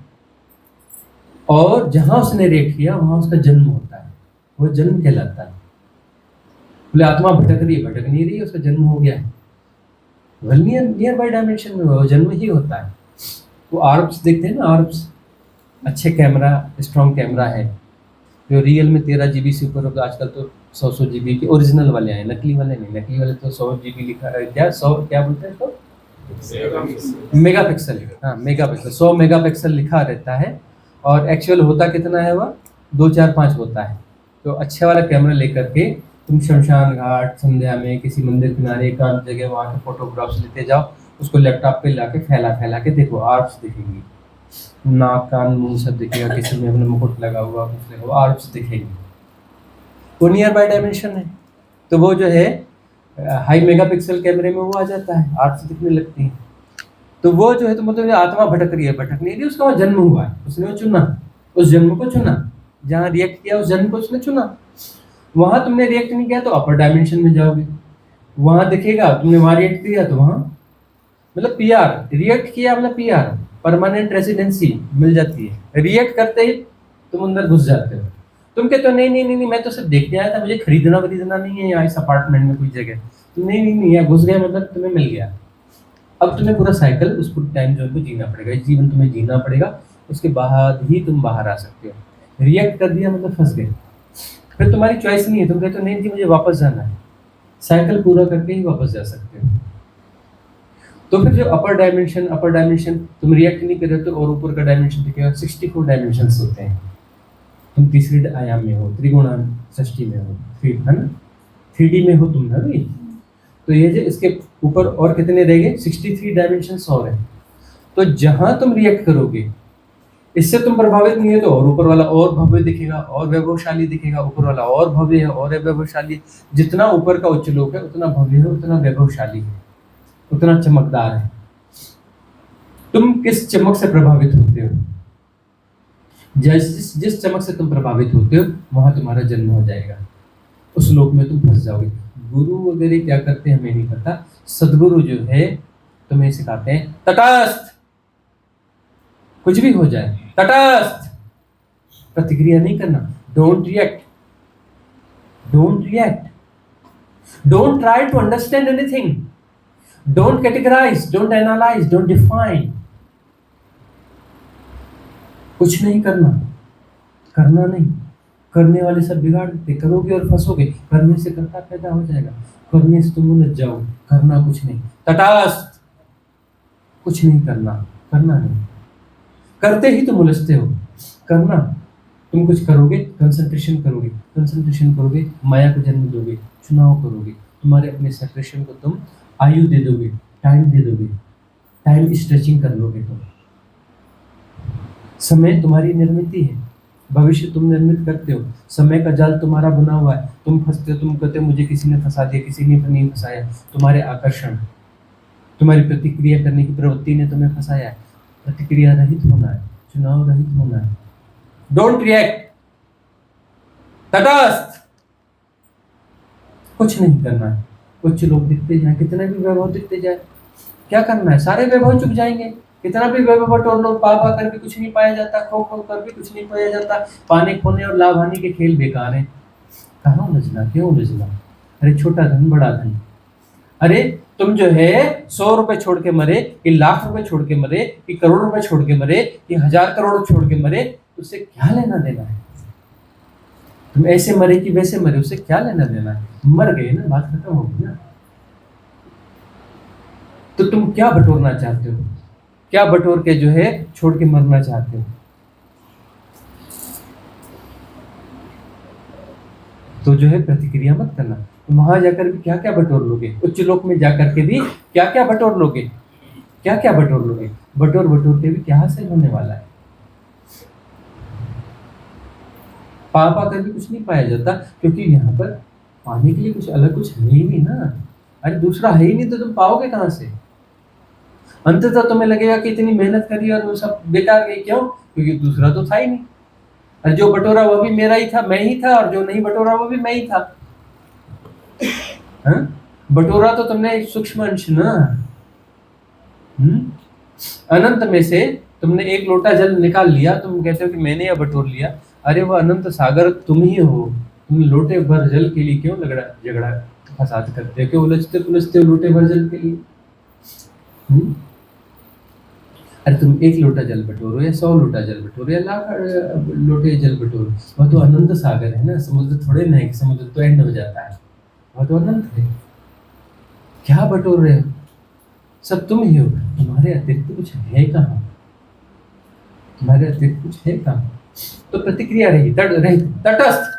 और जहाँ उसने रिएक्ट किया वहाँ उसका जन्म होता है, वो जन्म कहलाता है। बोले आत्मा भटक नहीं रही, उसका जन्म हो गया है, नियर बाय डायमेंशन में वो जन्म ही होता है। वो आर्ब्स देखते हैं ना, आर्ब्स अच्छे कैमरा, स्ट्रॉन्ग कैमरा है, जो रियल में 13 GB से ऊपर होगा। आजकल तो 100 GB के ओरिजिनल वाले आए, नकली वाले नहीं। नकली वाले तो 100 GB लिखा है, क्या 100 क्या बोलते हैं इसको, मेगापिक्सल। हाँ, मेगापिक्सल, 100 मेगापिक्सल लिखा रहता है और एक्चुअल होता कितना है, वह 2, 4, 5 होता है। तो अच्छे वाला कैमरा लेकर के तुम शमशान घाट, संध्या में, किसी मंदिर किनारे, एकांत जगह वहाँ के फोटोग्राफ्स लेते जाओ, उसको लैपटॉप पे लाके फैला के देखो, आर्ब्स दिखेंगी, नाक कान मुंह सब दिखेगा, किसी में अपने मुकुट लगा हुआ कुछ लगा हुआ, आर्ब्स दिखेगी। वो नियर बाय डायमेंशन है, तो वो जो है हाई मेगापिक्सल कैमरे में वो आ जाता है, आर्ब्स दिखने लगती हैं। तो वो जो है, तो मतलब आत्मा भटक नहीं रही, उसका वहाँ जन्म हुआ है, उसने वो चुना, उस जन्म को चुना, जहाँ रिएक्ट किया उस जन्म को उसने चुना। वहाँ तुमने रिएक्ट नहीं किया तो अपर डायमेंशन में जाओगे, वहाँ दिखेगा। तुमने वहाँ रिएक्ट किया तो वहाँ मतलब PR, रिएक्ट किया मतलब PR, परमानेंट रेसिडेंसी मिल जाती है। रिएक्ट करते ही तुम अंदर घुस जाते हो। तुम कहते हो नहीं, मैं तो सिर्फ देखने आया था, मुझे खरीदना नहीं है यहाँ इस अपार्टमेंट में कोई जगह। तुम नहीं, यहाँ घुस गया मतलब तुम्हें मिल गया। अब तुम्हें पूरा साइकिल, उस पूरे टाइम जोन को जीना पड़ेगा, जीवन तुम्हें जीना पड़ेगा, उसके बाद ही तुम बाहर आ सकते हो। रिएक्ट कर दिया मतलब फंस गए, फिर तुम्हारी चॉइस नहीं है। तुम कहते हो नहीं जी मुझे वापस जाना है, साइकिल पूरा करके ही वापस जा सकते हो। तो फिर जो अपर डायमेंशन तुम रिएक्ट नहीं कर रहे हो, तो और ऊपर का डायमेंशन दिखेगा। 64 डायमेंशंस होते हैं। तुम तीसरे आयाम में हो, त्रिगुणान सृष्टि में हो, है ना, 3D में हो तुम ना भी। तो ये जो इसके ऊपर और कितने रह गए, 63 डायमेंशंस और हैं। तो जहाँ तुम रिएक्ट करोगे, इससे तुम प्रभावित नहीं है, तो और ऊपर वाला और भव्य दिखेगा, और वैभवशाली दिखेगा, ऊपर वाला और भव्य है और वैभवशाली। जितना ऊपर का उच्च लोक है उतना भव्य है, उतना वैभवशाली है, उतना चमकदार है। तुम किस चमक से प्रभावित होते हो, जिस चमक से तुम प्रभावित होते हो वहां तुम्हारा जन्म हो जाएगा, उस लोक में तुम फंस जाओगे। गुरु वगैरह क्या करते हैं हमें नहीं पता। सदगुरु जो है तुम्हें सिखाते हैं तटस्थ, कुछ भी हो जाए तटस्थ, प्रतिक्रिया नहीं करना। Don't react, don't try to understand anything, don't categorise, don't analyse, don't define. कुछ नहीं करना नहीं। करने वाले सब बिगाड़ देते, करोगे और फंसोगे। करने से करता पैदा हो जाएगा, करने से तुम उलझ जाओ। करना कुछ नहीं, तटस्थ, कुछ नहीं करना नहीं। करते ही तुम उलझते हो। करना, तुम कुछ करोगे, कंसंट्रेशन करोगे, माया को जन्म दोगे, चुनाव करोगे, तुम्हारे अपने सेपरेशन को तुम आयु दे दोगे, टाइम स्ट्रेचिंग कर लोगे तुम। समय तुम्हारी निर्मित है, भविष्य तुम निर्मित करते हो। समय का जाल तुम्हारा बना हुआ है। तुम फंसते हो, तुम कहते हो मुझे किसी ने फंसा दिया, किसी ने नहीं फंसाया। तुम्हारे आकर्षण, तुम्हारी प्रतिक्रिया करने की प्रवृत्ति ने तुम्हें फंसाया है। प्रतिक्रिया रहित होना है, चुनाव रहित होना है। डोंट रिएक्ट, तटस्थ, कुछ नहीं करना है। कुछ लोग दिखते जाए, कितने भी वैभव दिखते जाए, क्या करना है, सारे वैभव चुप जाएंगे। कितना भी वैभव बटोर लो, पा कर भी कुछ नहीं पाया जाता, खो कर भी कुछ नहीं पाया जाता। पाने खोने और लाभ हानि के खेल बेकार हैं। कहाँ उलझना, क्यों उलझना? अरे छोटा धन बड़ा धन, अरे तुम जो है 100 रुपए छोड़ के मरे, कि लाख रुपए छोड़ के मरे, कि करोड़ रुपए छोड़ के मरे, कि 1000 करोड़ छोड़ के मरे, उससे क्या लेना देना है? तुम ऐसे मरे कि वैसे मरे, उससे क्या लेना देना है? मर गए ना, बात खत्म होगी ना। तो तुम क्या बटोरना चाहते हो? क्या बटोर के जो है छोड़ के मरना चाहते हो? तो जो है प्रतिक्रिया मत करना। तुम वहां जाकर भी क्या क्या बटोर लोगे? उच्च लोक में जाकर के भी क्या क्या बटोर लोगे? क्या क्या बटोर लोगे? बटोर बटोर के भी क्या हासिल होने वाला है? पा कर भी कुछ नहीं पाया जाता, क्योंकि यहाँ पर पाने के लिए कुछ अलग कुछ है ही नहीं ना। अरे दूसरा है ही नहीं, तो तुम पाओगे कहाँ से? अंततः तुम्हें लगेगा कि इतनी मेहनत करी और वो सब बेकार गई। क्यों? क्योंकि दूसरा तो था ही नहीं। और जो बटोरा वो भी मेरा ही था, मैं ही था, और जो नहीं बटोरा वो भी मैं ही था। बटोरा तो तुमने सूक्ष्म अंश ना। अनंत में से तुमने एक लोटा जल निकाल लिया, तुम कहते हो कि मैंने यह बटोर लिया। अरे वो अनंत सागर तुम ही हो। तुम लोटे भर जल के लिए क्यों झगड़ा फसाद करते हो? क्यों उलझते पुलझते हो लोटे भर जल के लिए? अरे तुम 1 लोटा जल बटोरो या 100 लोटा जल बटोरो या लाख लोटे जल बटोरो, वह तो अनंत सागर है ना। समुद्र थोड़े नहीं, समुद्र तो एंड हो जाता है, वह तो अनंत है। क्या बटोर रहे हो? सब तुम ही हो। तुम्हारे अतिरिक्त कुछ है कहाँ? तुम्हारे अतिरिक्त कुछ है कहाँ? तो प्रतिक्रिया रहेगी, तटस्थ।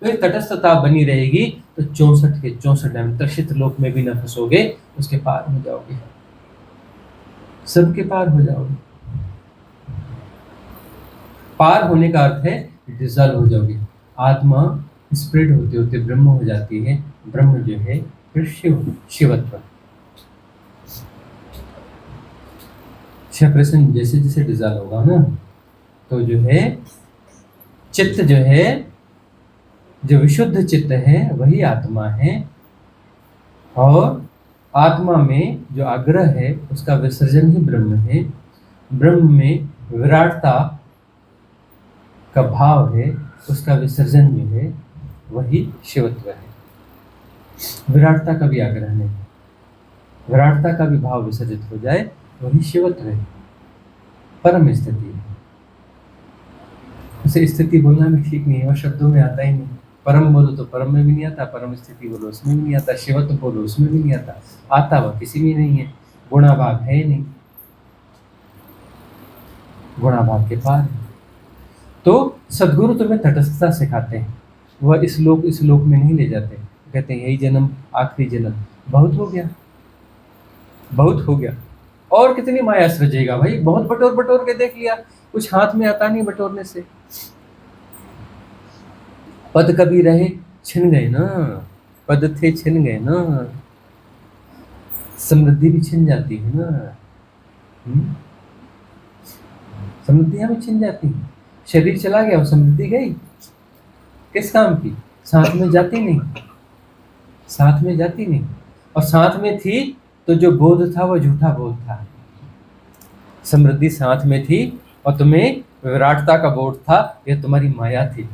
तो तटस्थता बनी रहेगी तो 64 के 64 तर्षित लोक में भी न फंसोगे, उसके पार हो जाओगे, सबके पार हो जाओगे। पार होने का अर्थ है डिजॉल्व हो जाओगे। आत्मा स्प्रेड होते होते ब्रह्म हो जाती है। ब्रह्म जो है फिर शिवत्व। प्रश्न जैसे जैसे डिजॉल्व होगा ना, तो जो है चित्त जो है, जो विशुद्ध चित्त है वही आत्मा है, और आत्मा में जो आग्रह है उसका विसर्जन ही ब्रह्म है। ब्रह्म में विराटता का भाव है, उसका विसर्जन जो है वही शिवत्व है। विराटता का भी आग्रह नहीं, विराटता का भी भाव विसर्जित हो जाए वही शिवत्व है, परम स्थिति है। उसे स्थिति बोलना भी ठीक नहीं है, और शब्दों में आता ही नहीं। परम बोलो तो परम में भी नहीं आता, परम स्थिति बोलो उसमें भी नहीं आता, शिवत्व बोलो उसमें भी नहीं आता। आता वह किसी में नहीं है, गुणाभाग है ही नहीं, गुणाभाग के पार है। तो सदगुरु तुम्हें तटस्थता सिखाते हैं, वह इस लोक में नहीं ले जाते। कहते हैं यही जन्म आखिरी जन्म, बहुत हो गया, बहुत हो गया, और कितनी माया सृजेगा भाई। बहुत बटोर बटोर के देख लिया, कुछ हाथ में आता नहीं बटोरने से। पद कभी रहे छिन गए ना, पद थे छिन गए ना, समृद्धि भी छिन जाती है ना। समृद्धियां भी छिन जाती हैं। शरीर चला गया, वो समृद्धि गई, किस काम की? साथ में जाती नहीं, साथ में जाती नहीं। और साथ में थी तो जो बोध था वो झूठा बोध था। समृद्धि साथ में थी और तुम्हें विराटता का बोध था, यह तुम्हारी माया थी।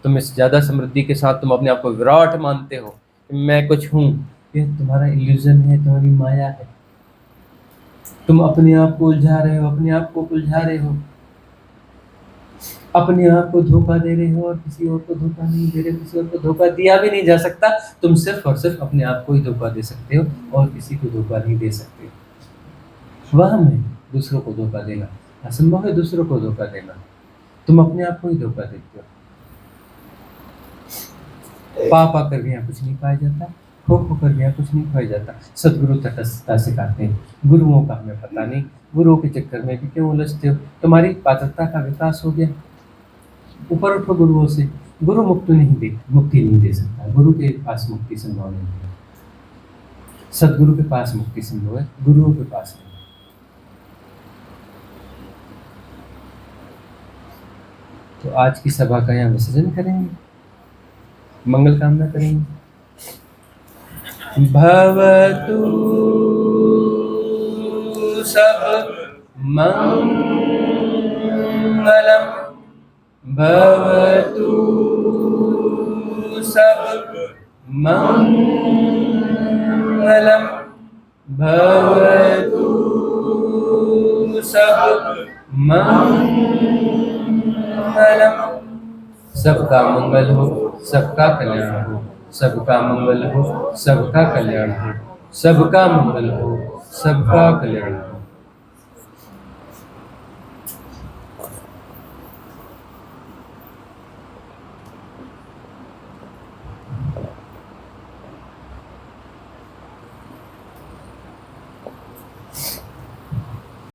तुम इस ज्यादा समृद्धि के साथ तुम अपने आप को विराट मानते हो, मैं कुछ हूं, यह तुम्हारा इल्यूजन है, तुम्हारी माया है। तुम अपने आप को उलझा रहे हो, अपने आप को उलझा रहे हो, अपने आप को धोखा दे रहे हो, और किसी और को धोखा नहीं दे रहे, किसी और को धोखा दिया भी नहीं जा सकता। तुम सिर्फ और सिर्फ अपने आप को ही धोखा दे सकते हो, और किसी को धोखा नहीं दे सकते। वहम है दूसरों को धोखा देना, असंभव है दूसरों को धोखा देना। तुम अपने आप को ही धोखा देते हो। पा कर भी यहाँ कुछ नहीं पाया जाता, खो कर भी यहाँ कुछ नहीं पाया जाता। सदगुरु तटस्थता सिखाते हैं। गुरुओं का हमें पता नहीं, गुरुओं के चक्कर में भी क्यों उलझते हो? तुम्हारी पात्रता का विकास हो गया, ऊपर उठो गुरुओं से। गुरु मुक्ति नहीं दे सकता, गुरु के पास मुक्ति संभव नहीं है। सदगुरु के पास मुक्ति संभव है, गुरुओं के पास नहीं। तो आज की सभा का यहाँ विसर्जन करेंगे, मंगल कामना करेंगे। भवतु सब मंगलम, भवतु सब मंगलम, भवतु सब मंगलम। सबका मंगल हो, सबका कल्याण हो, सबका मंगल हो, सबका कल्याण हो, सबका मंगल हो, सबका कल्याण हो।